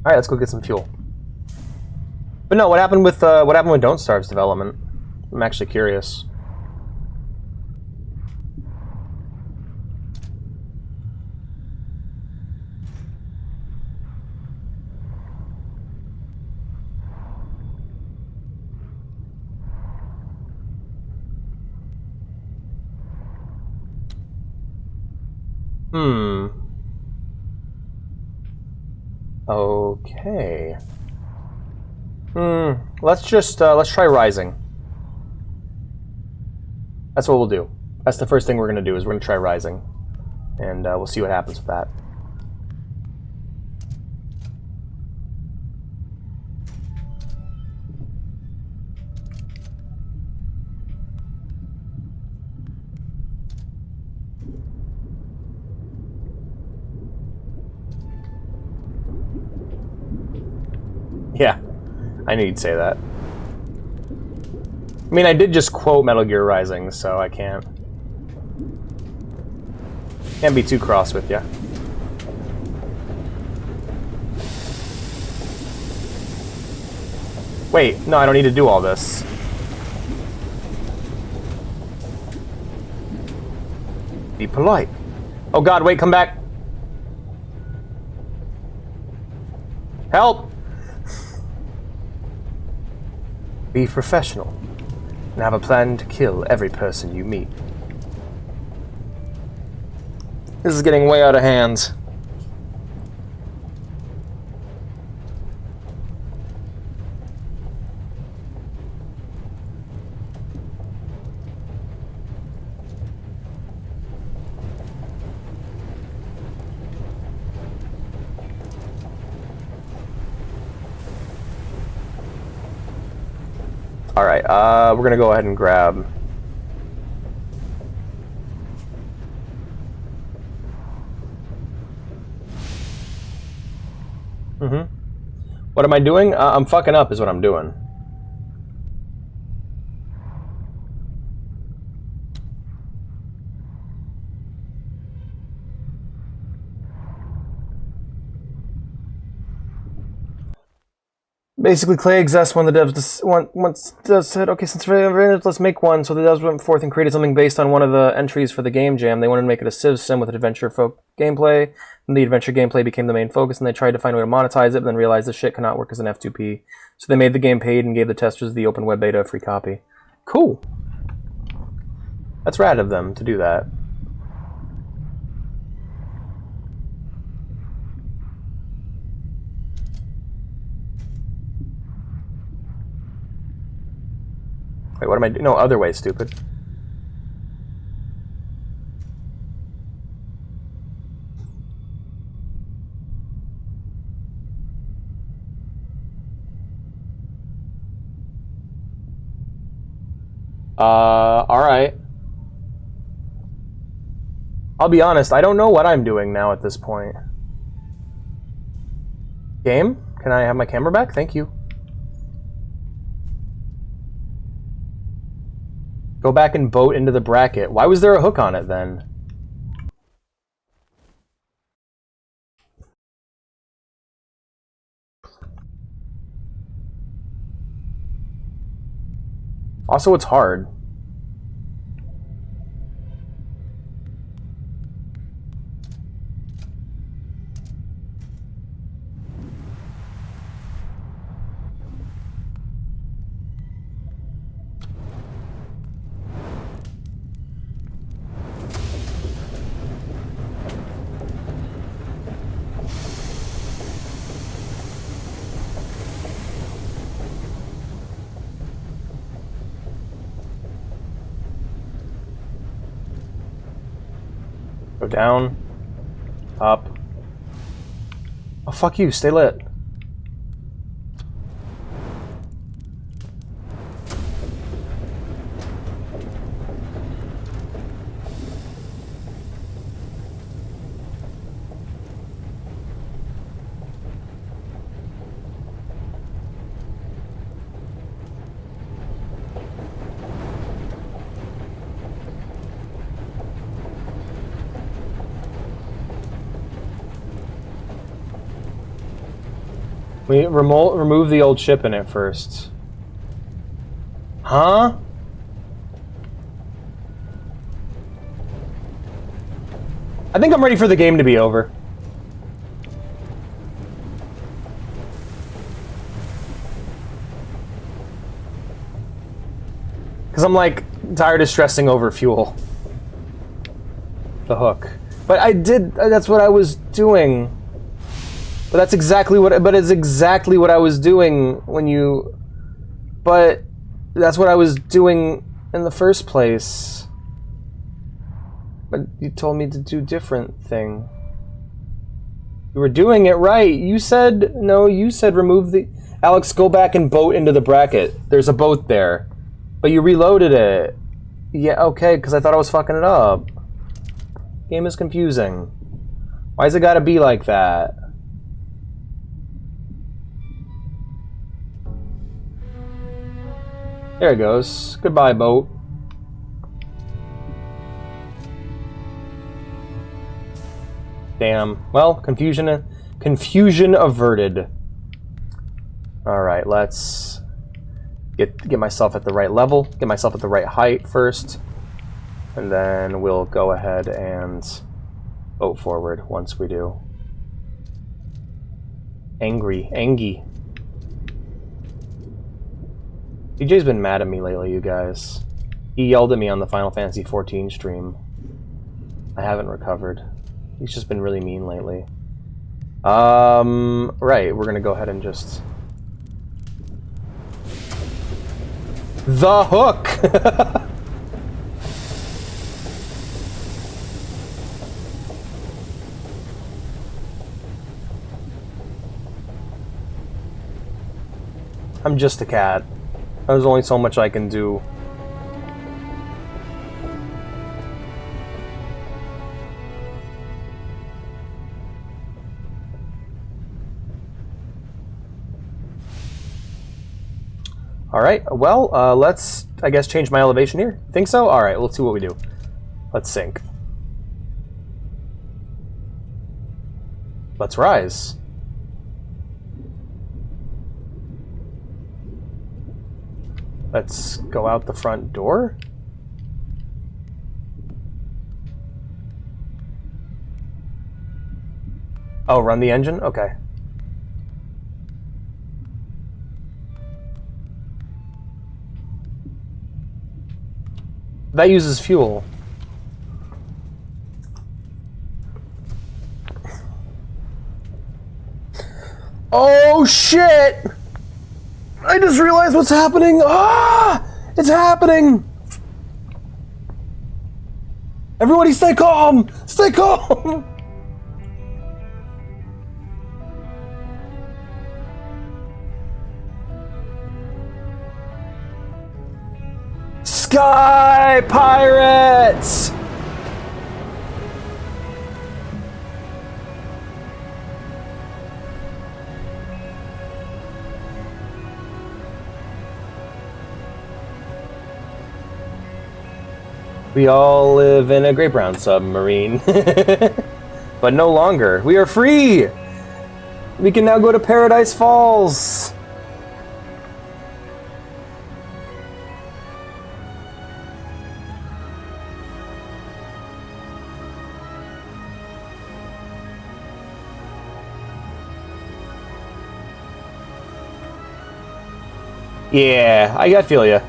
All right, let's go get some fuel. But no, what happened with Don't Starve's development? I'm actually curious. Okay. Let's try Rising. That's what we'll do. That's the first thing we're gonna do, is we're gonna try Rising. And we'll see what happens with that. Yeah, I knew you'd say that. I mean, I did just quote Metal Gear Rising, so I can't be too cross with you. Wait, no, I don't need to do all this. Be polite. Oh god, wait, come back. Help! Be professional and have a plan to kill every person you meet. This is getting way out of hand. Alright, we're gonna go ahead and grab... What am I doing? I'm fucking up is what I'm doing. Basically, Clay exists when the devs once said, okay, since let's make one. So the devs went forth and created something based on one of the entries for the game jam. They wanted to make it a Civ sim with an adventure folk gameplay, and the adventure gameplay became the main focus. And they tried to find a way to monetize it, but then realized this shit cannot work as an F2P. So they made the game paid and gave the testers the open web beta a free copy. Cool. That's rad of them to do that. Wait, what am I doing? No, other way, stupid. Alright. I'll be honest, I don't know what I'm doing now at this point. Game? Can I have my camera back? Thank you. Go back and boat into the bracket. Why was there a hook on it then? Also, it's hard. down. Up. Oh, fuck you. Stay lit. We remove the old chip in it first. Huh? I think I'm ready for the game to be over. Because I'm like tired of stressing over fuel. The hook. But I did, that's what I was doing. But that's exactly what, but it's exactly what I was doing when you, but that's what I was doing in the first place. But you told me to do different thing. You were doing it right. You said, no, you said remove the, Alex, go back and boat into the bracket. There's a boat there. But you reloaded it. Yeah, okay, because I thought I was fucking it up. Game is confusing. Why's it gotta be like that? There it goes. Goodbye, boat. Damn. Well, confusion averted. All right, let's get myself at the right level, get myself at the right height first, and then we'll go ahead and boat forward once we do. Angie. DJ's been mad at me lately, you guys. He yelled at me on the Final Fantasy XIV stream. I haven't recovered. He's just been really mean lately. Right, we're gonna go ahead and just... The hook! I'm just a cat. There's only so much I can do. Alright, well, let's, I guess, change my elevation here. Think so? Alright, let's see what we do. Let's sink. Let's rise. Let's go out the front door. Oh, run the engine? Okay. That uses fuel. Oh shit! I just realized what's happening. Ah! It's happening! Everybody stay calm! Stay calm! Sky Pirates! We all live in a gray brown submarine. But no longer. We are free! We can now go to Paradise Falls! Yeah, I feel ya.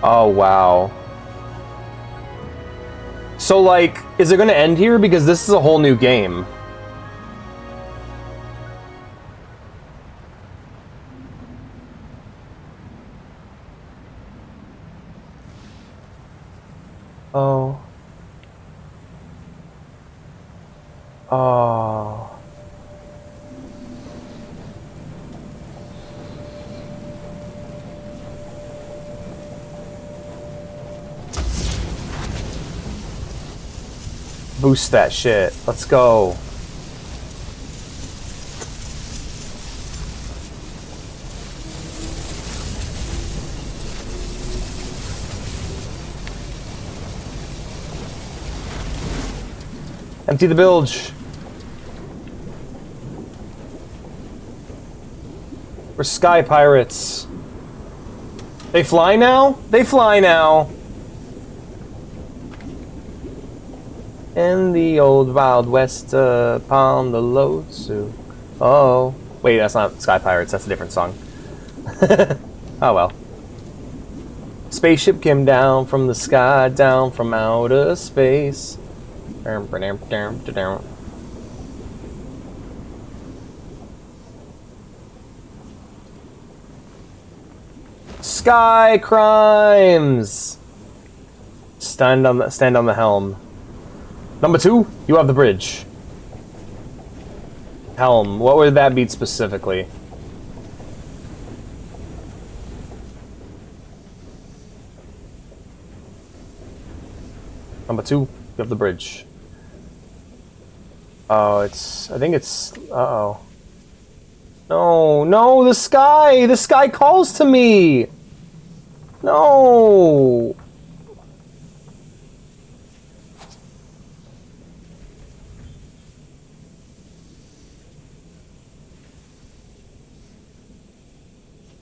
Oh, wow. So, like, is it gonna end here? Because this is a whole new game. Oh. Oh. Boost that shit. Let's go. Empty the bilge. We're sky pirates. They fly now? They fly now. In the old Wild West upon the Lotsu. Oh. Wait, that's not Sky Pirates. That's a different song. Oh well. Spaceship came down from the sky, down from outer space. Sky crimes. Stand on the helm. Number 2, you have the bridge. Helm. What would that be specifically? Number 2, you have the bridge. Oh, it's... I think it's... Uh-oh. No, no, the sky! The sky calls to me! No!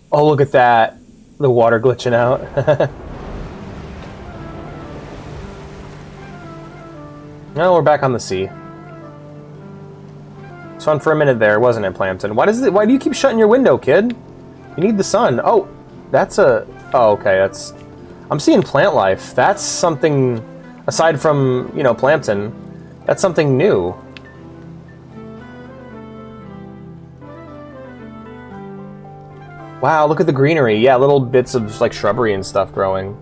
Oh, look at that. The water glitching out. Now we're back on the sea. It's fun for a minute there, wasn't it, Plamton? Why do you keep shutting your window, kid? You need the sun. Oh, that's a... Oh, okay, that's... I'm seeing plant life. That's something... Aside from, you know, Plamton, that's something new. Wow, look at the greenery. Yeah, little bits of like shrubbery and stuff growing.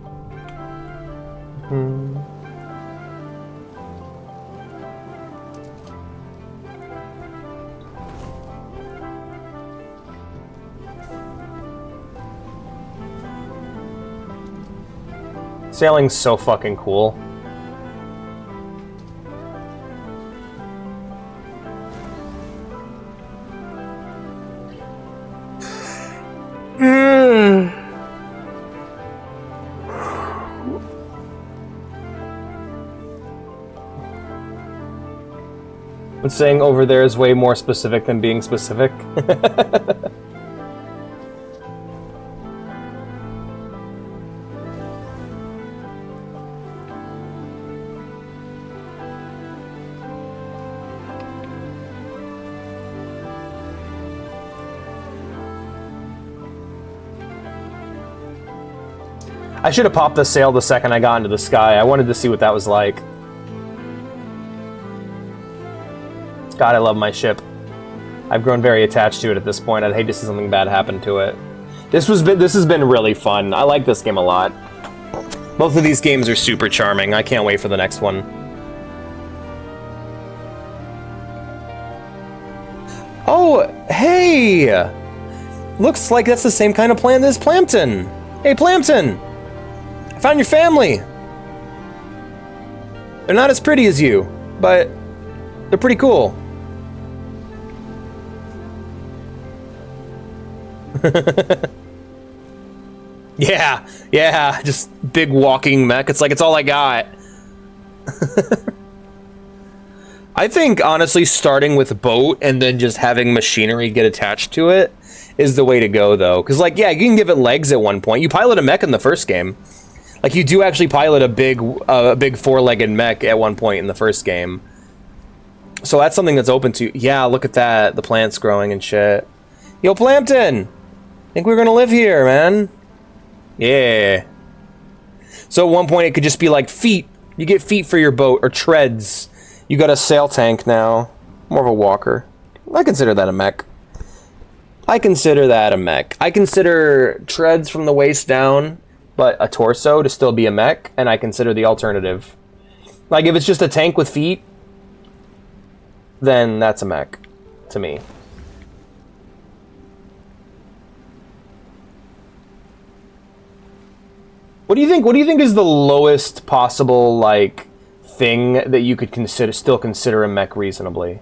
Sailing's so fucking cool. I'm saying over there is way more specific than being specific. I should have popped the sail the second I got into the sky. I wanted to see what that was like. God, I love my ship. I've grown very attached to it at this point. I'd hate to see something bad happen to it. This has been really fun. I like this game a lot. Both of these games are super charming. I can't wait for the next one. Oh, hey! Looks like that's the same kind of plant as Plamton. Hey, Plamton! I found your family! They're not as pretty as you, but they're pretty cool. Yeah, just big walking mech. It's like, it's all I got. I think, honestly, starting with a boat and then just having machinery get attached to it is the way to go, though. Because, like, yeah, you can give it legs at one point. You pilot a mech in the first game. Like, you do actually pilot a big four-legged mech at one point in the first game. So that's something that's open to... Yeah, look at that. The plants growing and shit. Yo, Plamton! Think we're gonna live here, man. Yeah. So at one point it could just be like feet. You get feet for your boat, or treads. You got a sail tank now. More of a walker. I consider that a mech. I consider that a mech. I consider treads from the waist down but a torso to still be a mech, and I consider the alternative. Like, if it's just a tank with feet, then that's a mech, to me. What do you think? What do you think is the lowest possible, like, thing that you could still consider a mech reasonably?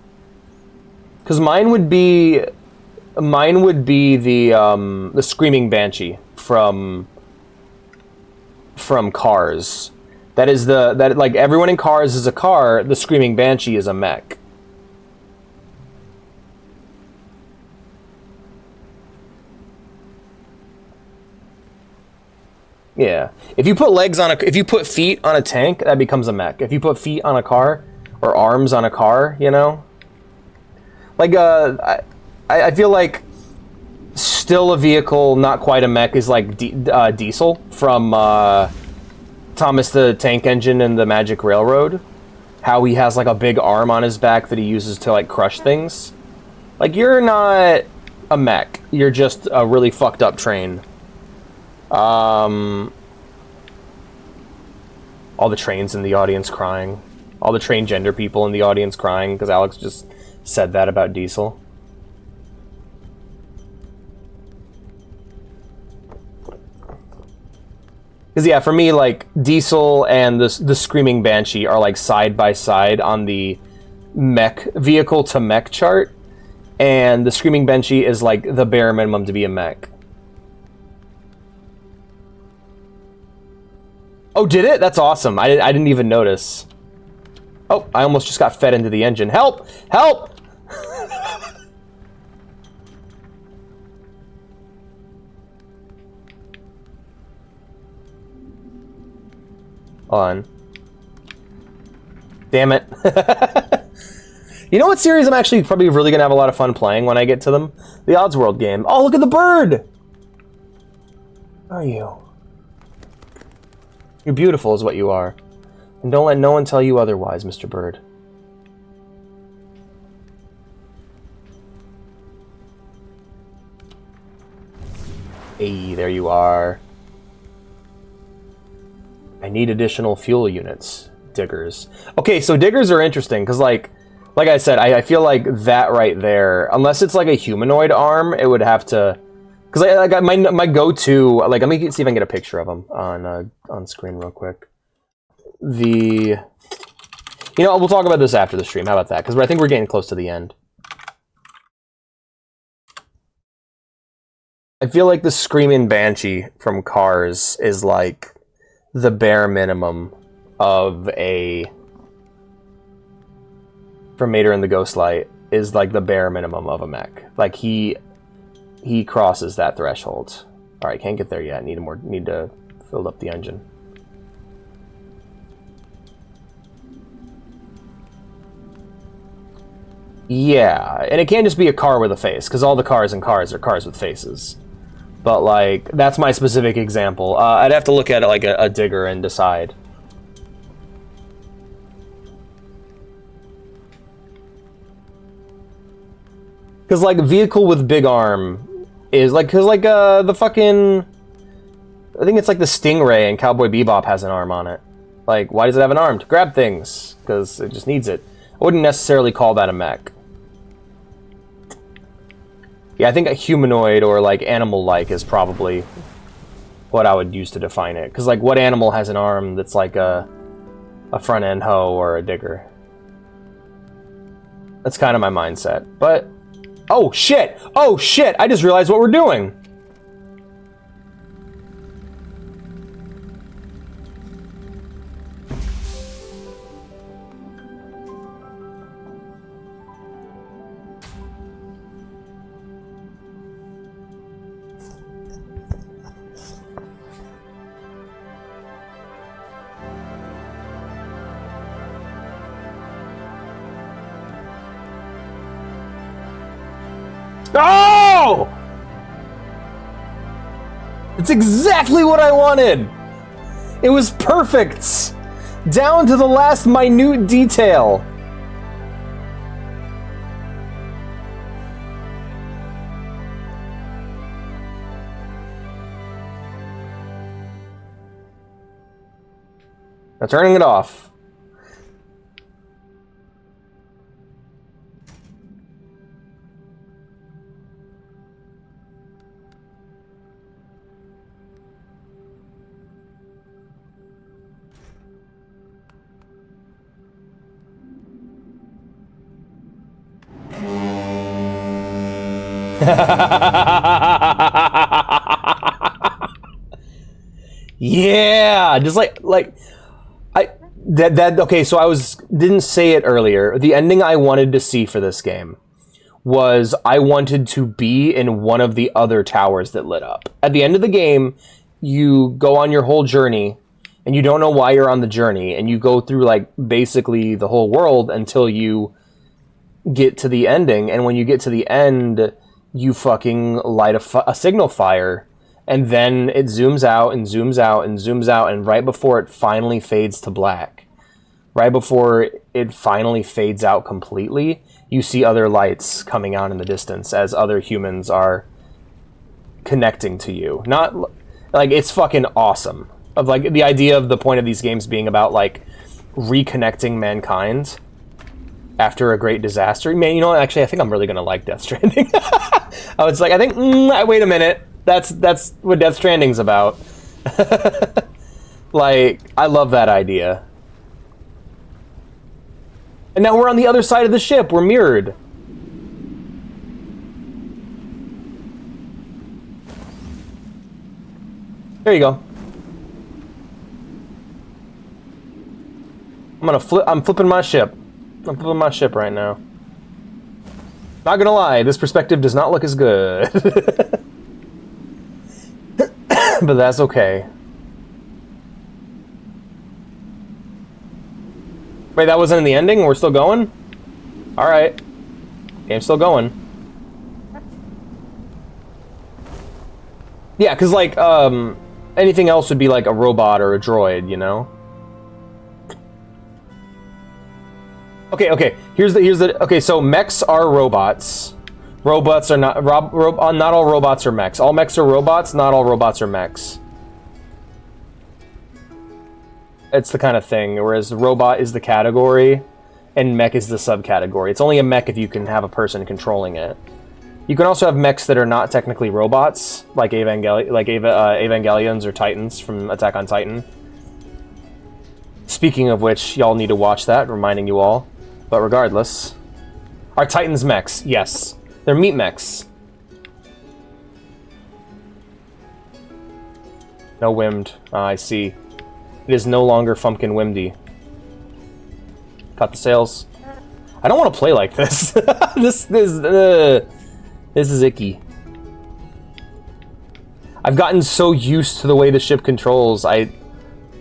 Because mine would be the Screaming Banshee from Cars. That like everyone in Cars is a car. The Screaming Banshee is a mech. Yeah. If you put feet on a tank, that becomes a mech. If you put feet on a car or arms on a car, you know? Like I feel like still a vehicle, not quite a mech, is like Diesel from Thomas the Tank Engine and the Magic Railroad. How he has like a big arm on his back that he uses to like crush things. Like, you're not a mech. You're just a really fucked up train. All the trains in the audience crying. All the transgender people in the audience crying because Alex just said that about Diesel. Because, yeah, for me, like, Diesel and the Screaming Banshee are, like, side by side on the mech, vehicle to mech chart. And the Screaming Banshee is, like, the bare minimum to be a mech. Oh, did it? That's awesome. I didn't even notice. Oh, I almost just got fed into the engine. Help! Help! On. Damn it. You know what series I'm actually probably really going to have a lot of fun playing when I get to them? The Oddsworld game. Oh, look at the bird! Where are you? You're beautiful is what you are. And don't let no one tell you otherwise, Mr. Bird. Hey, there you are. I need additional fuel units. Diggers. Okay, so diggers are interesting, because like I said, I feel like that right there, unless it's like a humanoid arm, it would have to... Because I got my go-to... Like, let me see if I can get a picture of him on screen real quick. You know, we'll talk about this after the stream. How about that? Because I think we're getting close to the end. I feel like the Screaming Banshee from Cars is like the bare minimum of a... From Mater and the Ghostlight is like the bare minimum of a mech. Like, he crosses that threshold. All right, can't get there yet. Need to fill up the engine. Yeah, and it can't just be a car with a face, because all the cars in Cars are cars with faces. But like, that's my specific example. I'd have to look at it like a digger and decide. Because like, vehicle with big arm is like, because like the fucking, I think it's like the Stingray and Cowboy Bebop has an arm on it. Like, why does it have an arm? To grab things, because it just needs it. I wouldn't necessarily call that a mech. Yeah, I think a humanoid or like animal-like is probably what I would use to define it. Because like, what animal has an arm that's like a front-end hoe or a digger? That's kind of my mindset. But, oh shit! Oh shit! I just realized what we're doing! Oh! It's exactly what I wanted! It was perfect! Down to the last minute detail! Now turning it off. Yeah, just like okay, so didn't say it earlier. The ending I wanted to see for this game was I wanted to be in one of the other towers that lit up. At the end of the game, you go on your whole journey and you don't know why you're on the journey, and you go through like basically the whole world until you get to the ending, and when you get to the end, you fucking light a signal fire, and then it zooms out and zooms out and zooms out, and right before it finally fades to black, right before it finally fades out completely, you see other lights coming out in the distance as other humans are connecting to you. Not like, it's fucking awesome. Of like the idea of the point of these games being about like reconnecting mankind after a great disaster. Man, you know what? Actually, I think I'm really gonna like Death Stranding. I was like, I think. Wait a minute. That's what Death Stranding's about. Like, I love that idea. And now we're on the other side of the ship. We're mirrored. There you go. I'm flipping my ship. I'm flipping my ship right now. Not gonna lie, this perspective does not look as good. But that's okay. Wait, that wasn't in the ending? We're still going? Alright. Game's still going. Yeah, because, like, anything else would be like a robot or a droid, you know? Okay. Here's the. Okay, so mechs are robots. Robots are not. Not all robots are mechs. All mechs are robots. Not all robots are mechs. It's the kind of thing. Whereas robot is the category, and mech is the subcategory. It's only a mech if you can have a person controlling it. You can also have mechs that are not technically robots, like Evangelions or Titans from Attack on Titan. Speaking of which, y'all need to watch that, reminding you all. But regardless, are Titans mechs? Yes. They're meat mechs. No Wimmed. I see. It is no longer Fumpkin Wimdy. Cut the sails. I don't want to play like this. This is icky. I've gotten so used to the way the ship controls.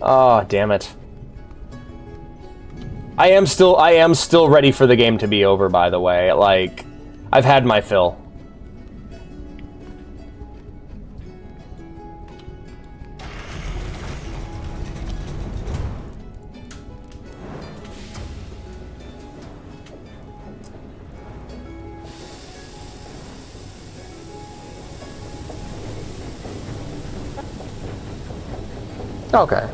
Oh, damn it. I am still ready for the game to be over, by the way. Like, I've had my fill. Okay.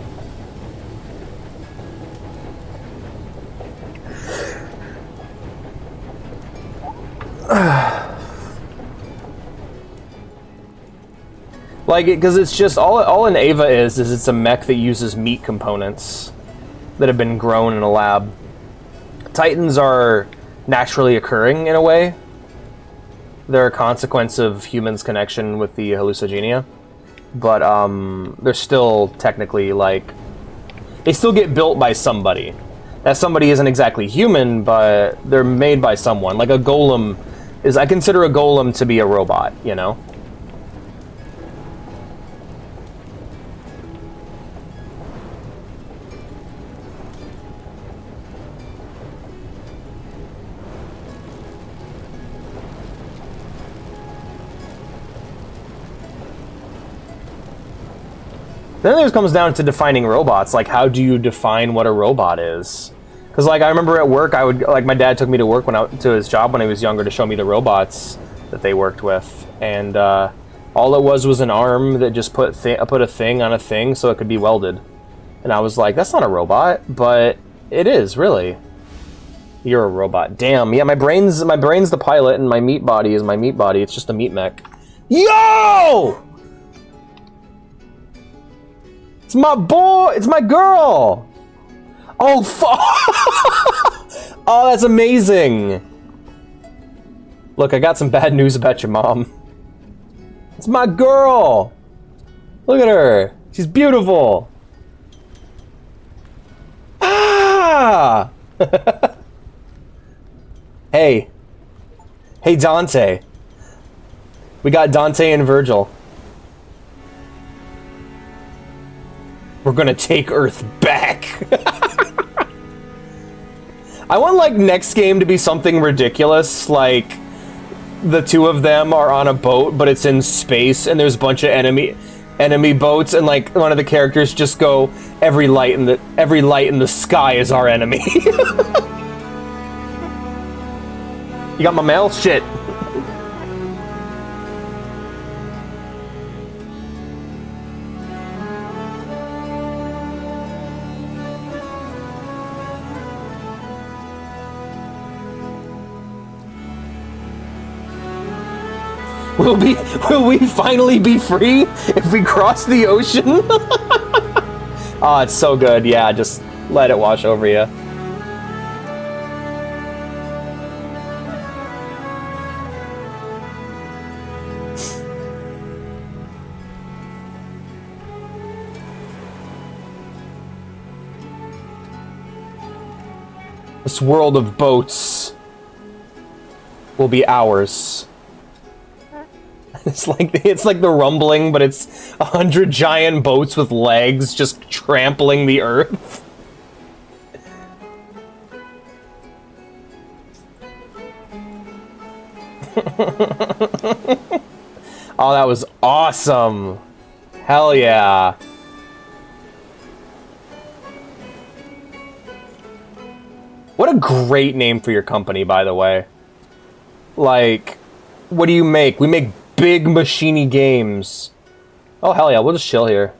Like, because it's just all an Ava is it's a mech that uses meat components that have been grown in a lab. Titans are naturally occurring in a way. They're a consequence of humans' connection with the hallucigenia, but they're still technically like, they still get built by somebody. That somebody isn't exactly human, but they're made by someone. Like a golem is, I consider a golem to be a robot, you know? Then it comes down to defining robots. Like, how do you define what a robot is? Because, like, I remember at work, my dad took me to work to his job when I was younger to show me the robots that they worked with, and all it was an arm that just put a thing on a thing so it could be welded, And I was like, that's not a robot, but it is, really. You're a robot. Damn, yeah, my brain's the pilot, and my meat body is my meat body. It's just a meat mech. Yo! It's my boy! It's my girl! Oh, fuck! Oh, that's amazing! Look, I got some bad news about your mom. It's my girl! Look at her! She's beautiful! Ah! Hey. Hey, Dante. We got Dante and Virgil. We're gonna take Earth back. I want, like, next game to be something ridiculous, like the two of them are on a boat, but it's in space, and there's a bunch of enemy boats, and like one of the characters just go, every light in the sky is our enemy. You got my mail? Shit. Will we finally be free if we cross the ocean? Oh, it's so good. Yeah, just let it wash over you. This world of boats will be ours. It's like the rumbling, but it's 100 giant boats with legs just trampling the earth. Oh, that was awesome. Hell yeah. What a great name for your company, by the way. Like, what do you make? We make big machiney games. Oh, hell yeah, we'll just chill here.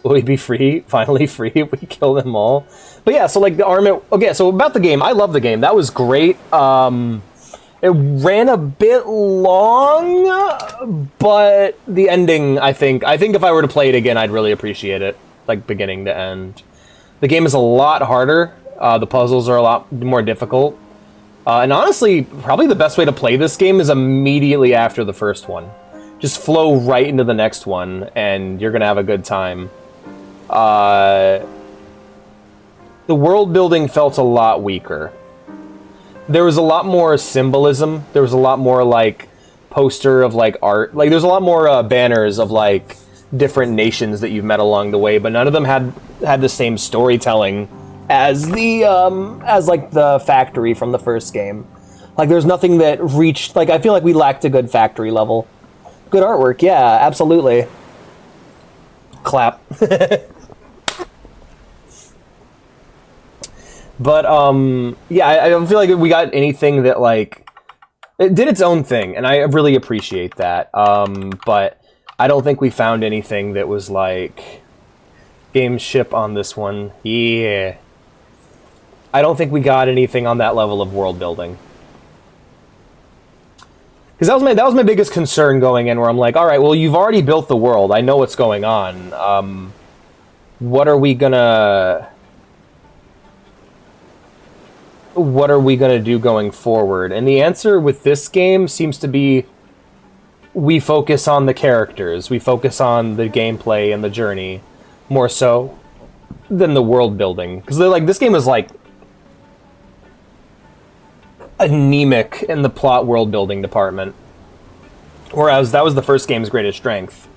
Will we be free? Finally free if we kill them all? But yeah, so like the armament... Okay, so about the game, I love the game. That was great. It ran a bit long, but the ending, I think if I were to play it again, I'd really appreciate it. Like, beginning to end. The game is a lot harder. The puzzles are a lot more difficult. And honestly, probably the best way to play this game is immediately after the first one. Just flow right into the next one, and you're gonna have a good time. The world building felt a lot weaker. There was a lot more symbolism. There was a lot more, like, poster of, like, art. Like, there's a lot more banners of, like, different nations that you've met along the way, but none of them had the same storytelling as like the factory from the first game. Like, there's nothing that reached, like, I feel like we lacked a good factory level. Good artwork, yeah, absolutely. Clap. But yeah, I don't feel like we got anything that, like, it did its own thing, and I really appreciate that. But I don't think we found anything that was like game ship on this one. Yeah. I don't think we got anything on that level of world building. Because that was my biggest concern going in, where I'm like, all right, well, you've already built the world. I know what's going on. What are we gonna do going forward? And the answer with this game seems to be, we focus on the characters. We focus on the gameplay and the journey more so than the world building. Because like, this game is like anemic in the plot world building department, whereas that was the first game's greatest strength.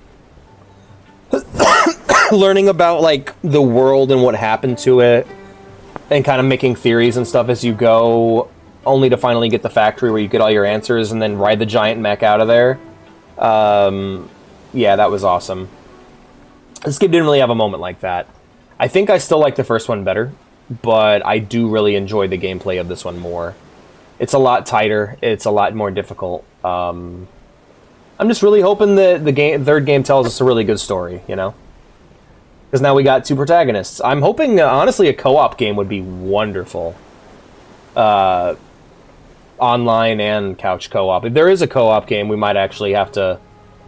Learning about, like, the world and what happened to it, and kind of making theories and stuff as you go, only to finally get the factory where you get all your answers and then ride the giant mech out of there. Yeah, that was awesome. This game didn't really have a moment like that. I think I still like the first one better, but I do really enjoy the gameplay of this one more. It's a lot tighter. It's a lot more difficult. I'm just really hoping that the third game tells us a really good story, you know? Because now we got two protagonists. I'm hoping, honestly, a co-op game would be wonderful. Online and couch co-op. If there is a co-op game, we might actually have to...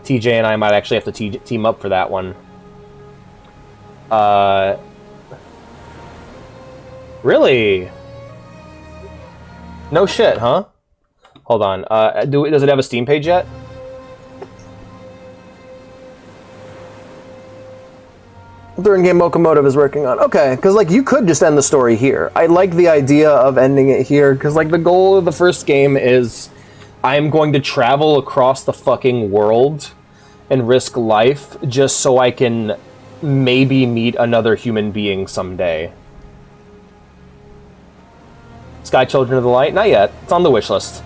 TJ and I might actually have to team up for that one. Really? No shit, huh? Hold on. Does it have a Steam page yet? Third game Locomotive is working on. Okay, because like you could just end the story here. I like the idea of ending it here because like the goal of the first game is I'm going to travel across the fucking world and risk life just so I can maybe meet another human being someday. Sky Children of the Light? Not yet. It's on the wish list.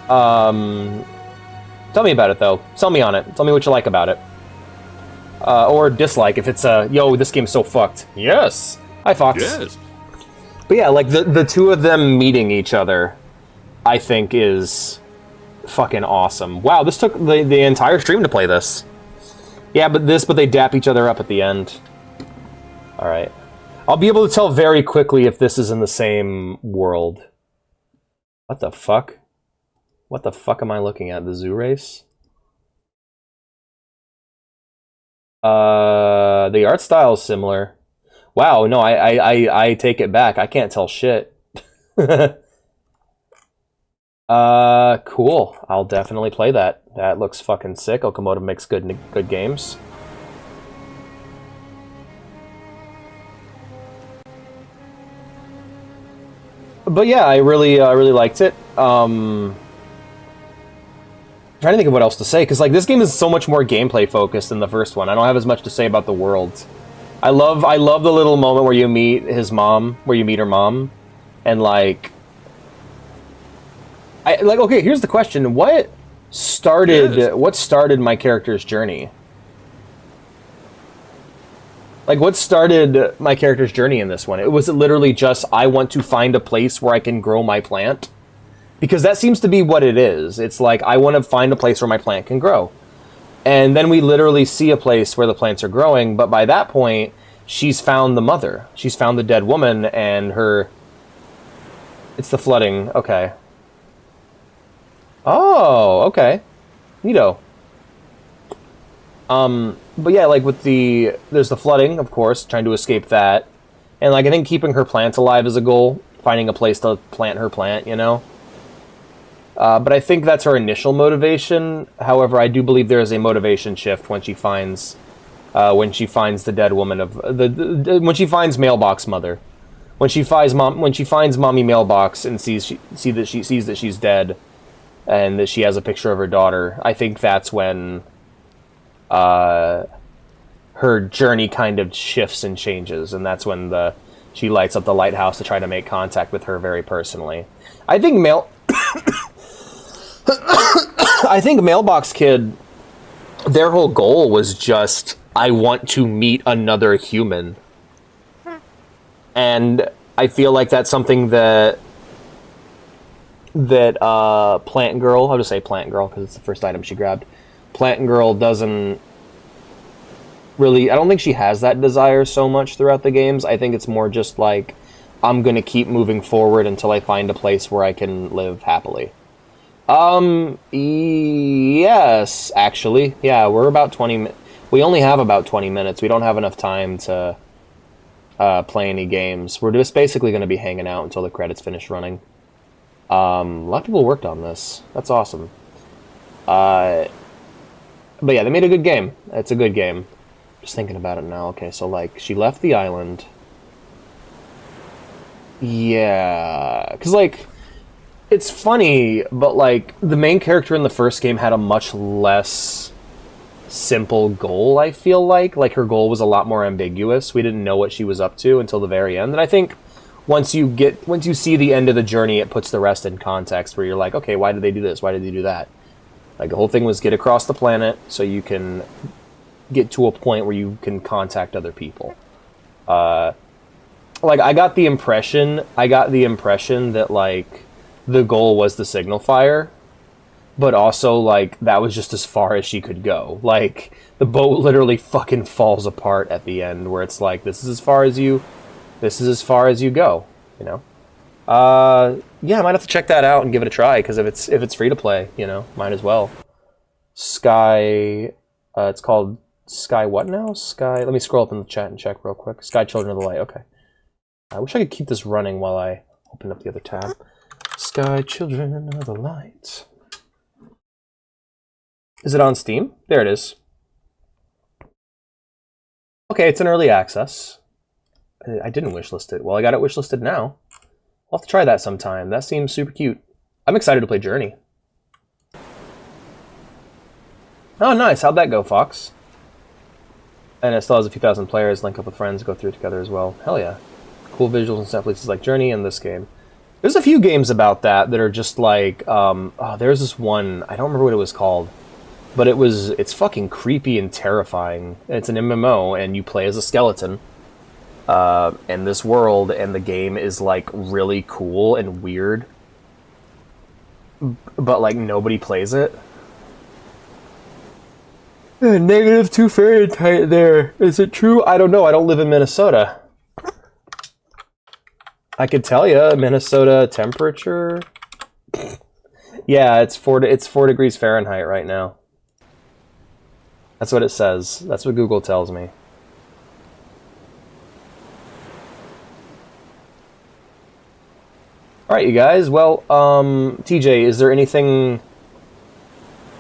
Tell me about it though. Sell me on it. Tell me what you like about it. Or dislike if it's yo, this game's so fucked. Yes! Hi, Fox. Yes. But yeah, like, the two of them meeting each other, I think, is fucking awesome. Wow, this took the entire stream to play this. Yeah, but they dap each other up at the end. Alright. I'll be able to tell very quickly if this is in the same world. What the fuck? What the fuck am I looking at? The zoo race? The art style is similar. Wow, no, I take it back. I can't tell shit. Cool. I'll definitely play that. That looks fucking sick. Locomotive makes good games. But yeah, I really liked it. Trying to think of what else to say, because like this game is so much more gameplay focused than the first one. I don't have as much to say about the world. I love the little moment where you meet his mom, where you meet her mom, and like, okay, here's the question: what started my character's journey? Like, what started my character's journey in this one? It was literally just I want to find a place where I can grow my plant. Because that seems to be what it is. It's like, I want to find a place where my plant can grow. And then we literally see a place where the plants are growing, but by that point, she's found the mother. She's found the dead woman, and her... It's the flooding. Okay. Oh, okay. Neato. But yeah, like with there's the flooding, of course, trying to escape that. And like, I think keeping her plant alive is a goal. Finding a place to plant her plant, you know? But I think that's her initial motivation. However, I do believe there is a motivation shift when she finds the dead woman of when she finds Mailbox Mother, when she finds Mommy Mailbox and sees that she's dead, and that she has a picture of her daughter. I think that's when her journey kind of shifts and changes, and that's when she lights up the lighthouse to try to make contact with her very personally. I think I think Mailbox Kid, their whole goal was just, I want to meet another human. And I feel like that's something that Plant Girl, I'll just say Plant Girl because it's the first item she grabbed. Plant Girl doesn't really, I don't think she has that desire so much throughout the games. I think it's more just like, I'm going to keep moving forward until I find a place where I can live happily. Yes, actually. Yeah, we're about 20 we only have about 20 minutes. We don't have enough time to play any games. We're just basically going to be hanging out until the credits finish running. A lot of people worked on this. That's awesome. But yeah, they made a good game. It's a good game. Just thinking about it now. Okay, so like, she left the island. Yeah, because like, it's funny, but like, the main character in the first game had a much less simple goal, I feel like. Like, her goal was a lot more ambiguous. We didn't know what she was up to until the very end. And I think once you see the end of the journey, it puts the rest in context, where you're like, okay, why did they do this? Why did they do that? Like, the whole thing was get across the planet so you can get to a point where you can contact other people. Like, I got the impression that, like, the goal was the signal fire. but also like that was just as far as she could go. Like the boat literally fucking falls apart at the end, where it's like this is as far as you go, you know. Yeah, I might have to check that out and give it a try, because if it's free to play, you know, might as well. Sky, it's called Sky what now? Sky. Let me scroll up in the chat and check real quick. Sky Children of the Light. Okay. I wish I could keep this running while I open up the other tab. Sky Children of the Light. Is it on Steam? There it is. Okay, it's in early access. I didn't wishlist it. Well, I got it wishlisted now. I'll have to try that sometime. That seems super cute. I'm excited to play Journey. Oh, nice. How'd that go, Fox? And it still has a few thousand players. Link up with friends, go through it together as well. Hell yeah. Cool visuals and set places like Journey and this game. There's a few games about that are just like... oh, there's this one. I don't remember what it was called. But it's fucking creepy and terrifying. It's an MMO, and you play as a skeleton in this world, and the game is like really cool and weird. But like nobody plays it. -2 Fahrenheit there. Is it true? I don't know. I don't live in Minnesota. I could tell you, Minnesota temperature. Yeah, it's 4 degrees Fahrenheit right now. That's what it says. That's what Google tells me. All right, you guys. Well, TJ, is there anything?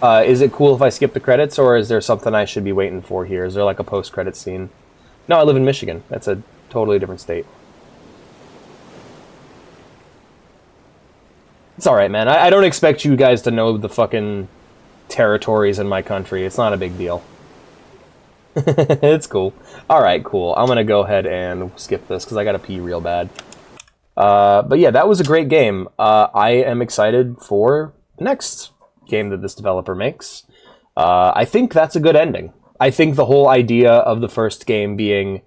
Is it cool if I skip the credits, or is there something I should be waiting for here? Is there like a post-credit scene? No, I live in Michigan. That's a totally different state. It's all right, man. I don't expect you guys to know the fucking territories in my country. It's not a big deal. It's cool. All right, cool. I'm gonna go ahead and skip this because I gotta pee real bad. But yeah, that was a great game. I am excited for the next game that this developer makes. I think that's a good ending. I think the whole idea of the first game being,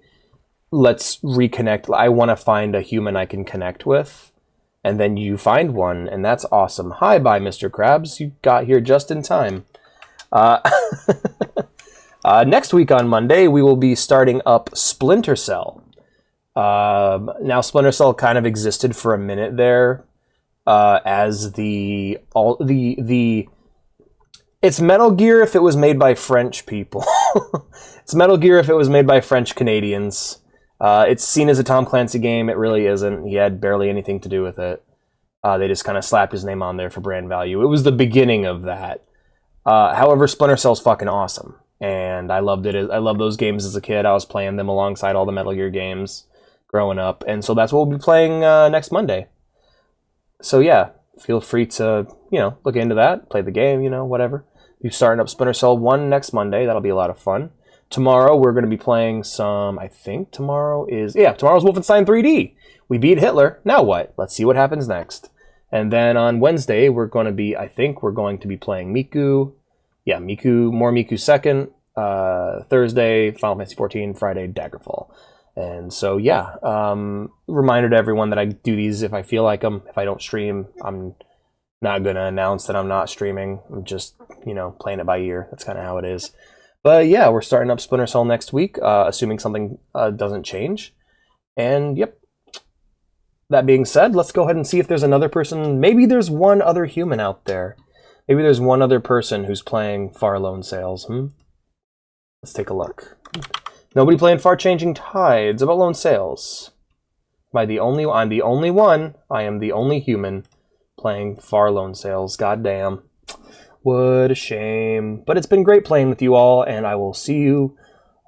let's reconnect. I want to find a human I can connect with. And then you find one, and that's awesome. Hi, bye, Mr. Krabs. You got here just in time. Next week on Monday, we will be starting up Splinter Cell. Now, Splinter Cell kind of existed for a minute there as it's Metal Gear if it was made by French people. It's Metal Gear if it was made by French Canadians. It's seen as a Tom Clancy game. It really isn't. He had barely anything to do with it. They just kind of slapped his name on there for brand value. It was the beginning of that. However, Splinter Cell's fucking awesome. And I loved it. I loved those games as a kid. I was playing them alongside all the Metal Gear games growing up. And so that's what we'll be playing next Monday. So yeah, feel free to, look into that, play the game, whatever. We're starting up Splinter Cell 1 next Monday. That'll be a lot of fun. Tomorrow, we're going to be playing tomorrow's Wolfenstein 3D. We beat Hitler. Now what? Let's see what happens next. And then on Wednesday, we're going to be playing Miku. Yeah, more Miku 2nd. Thursday, Final Fantasy 14. Friday, Daggerfall. And so, yeah, reminder to everyone that I do these if I feel like them. If I don't stream, I'm not going to announce that I'm not streaming. I'm just, playing it by ear. That's kind of how it is. But yeah, we're starting up Splinter Cell next week, assuming something doesn't change. And yep. That being said, let's go ahead and see if there's another person. Maybe there's one other human out there. Maybe there's one other person who's playing Far Lone Sails. Let's take a look. Nobody playing Far Changing Tides. About Lone Sails. I'm the only one. I am the only human playing Far Lone Sails. Goddamn. What a shame. But it's been great playing with you all, and I will see you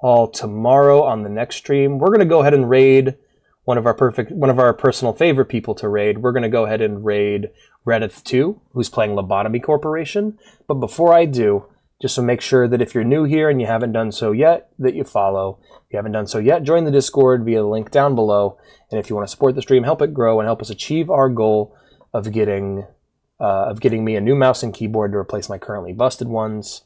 all tomorrow on the next stream. We're going to go ahead and raid one of our personal favorite people to raid. We're going to go ahead and raid Reddith2, who's playing Lobotomy Corporation. But before I do, just to make sure that if you're new here and you haven't done so yet, that you follow. If you haven't done so yet, join the Discord via the link down below. And if you want to support the stream, help it grow, and help us achieve our goal of getting me a new mouse and keyboard to replace my currently busted ones,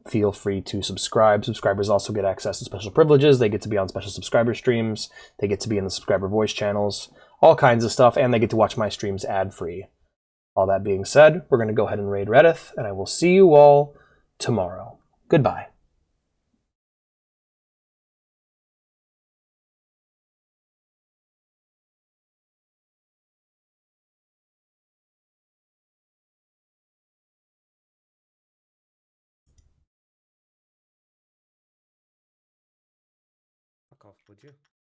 feel free to subscribe. Subscribers also get access to special privileges. They get to be on special subscriber streams. They get to be in the subscriber voice channels, all kinds of stuff, and they get to watch my streams ad-free. All that being said, we're going to go ahead and raid Reddith, and I will see you all tomorrow. Goodbye. Fuck off, would you?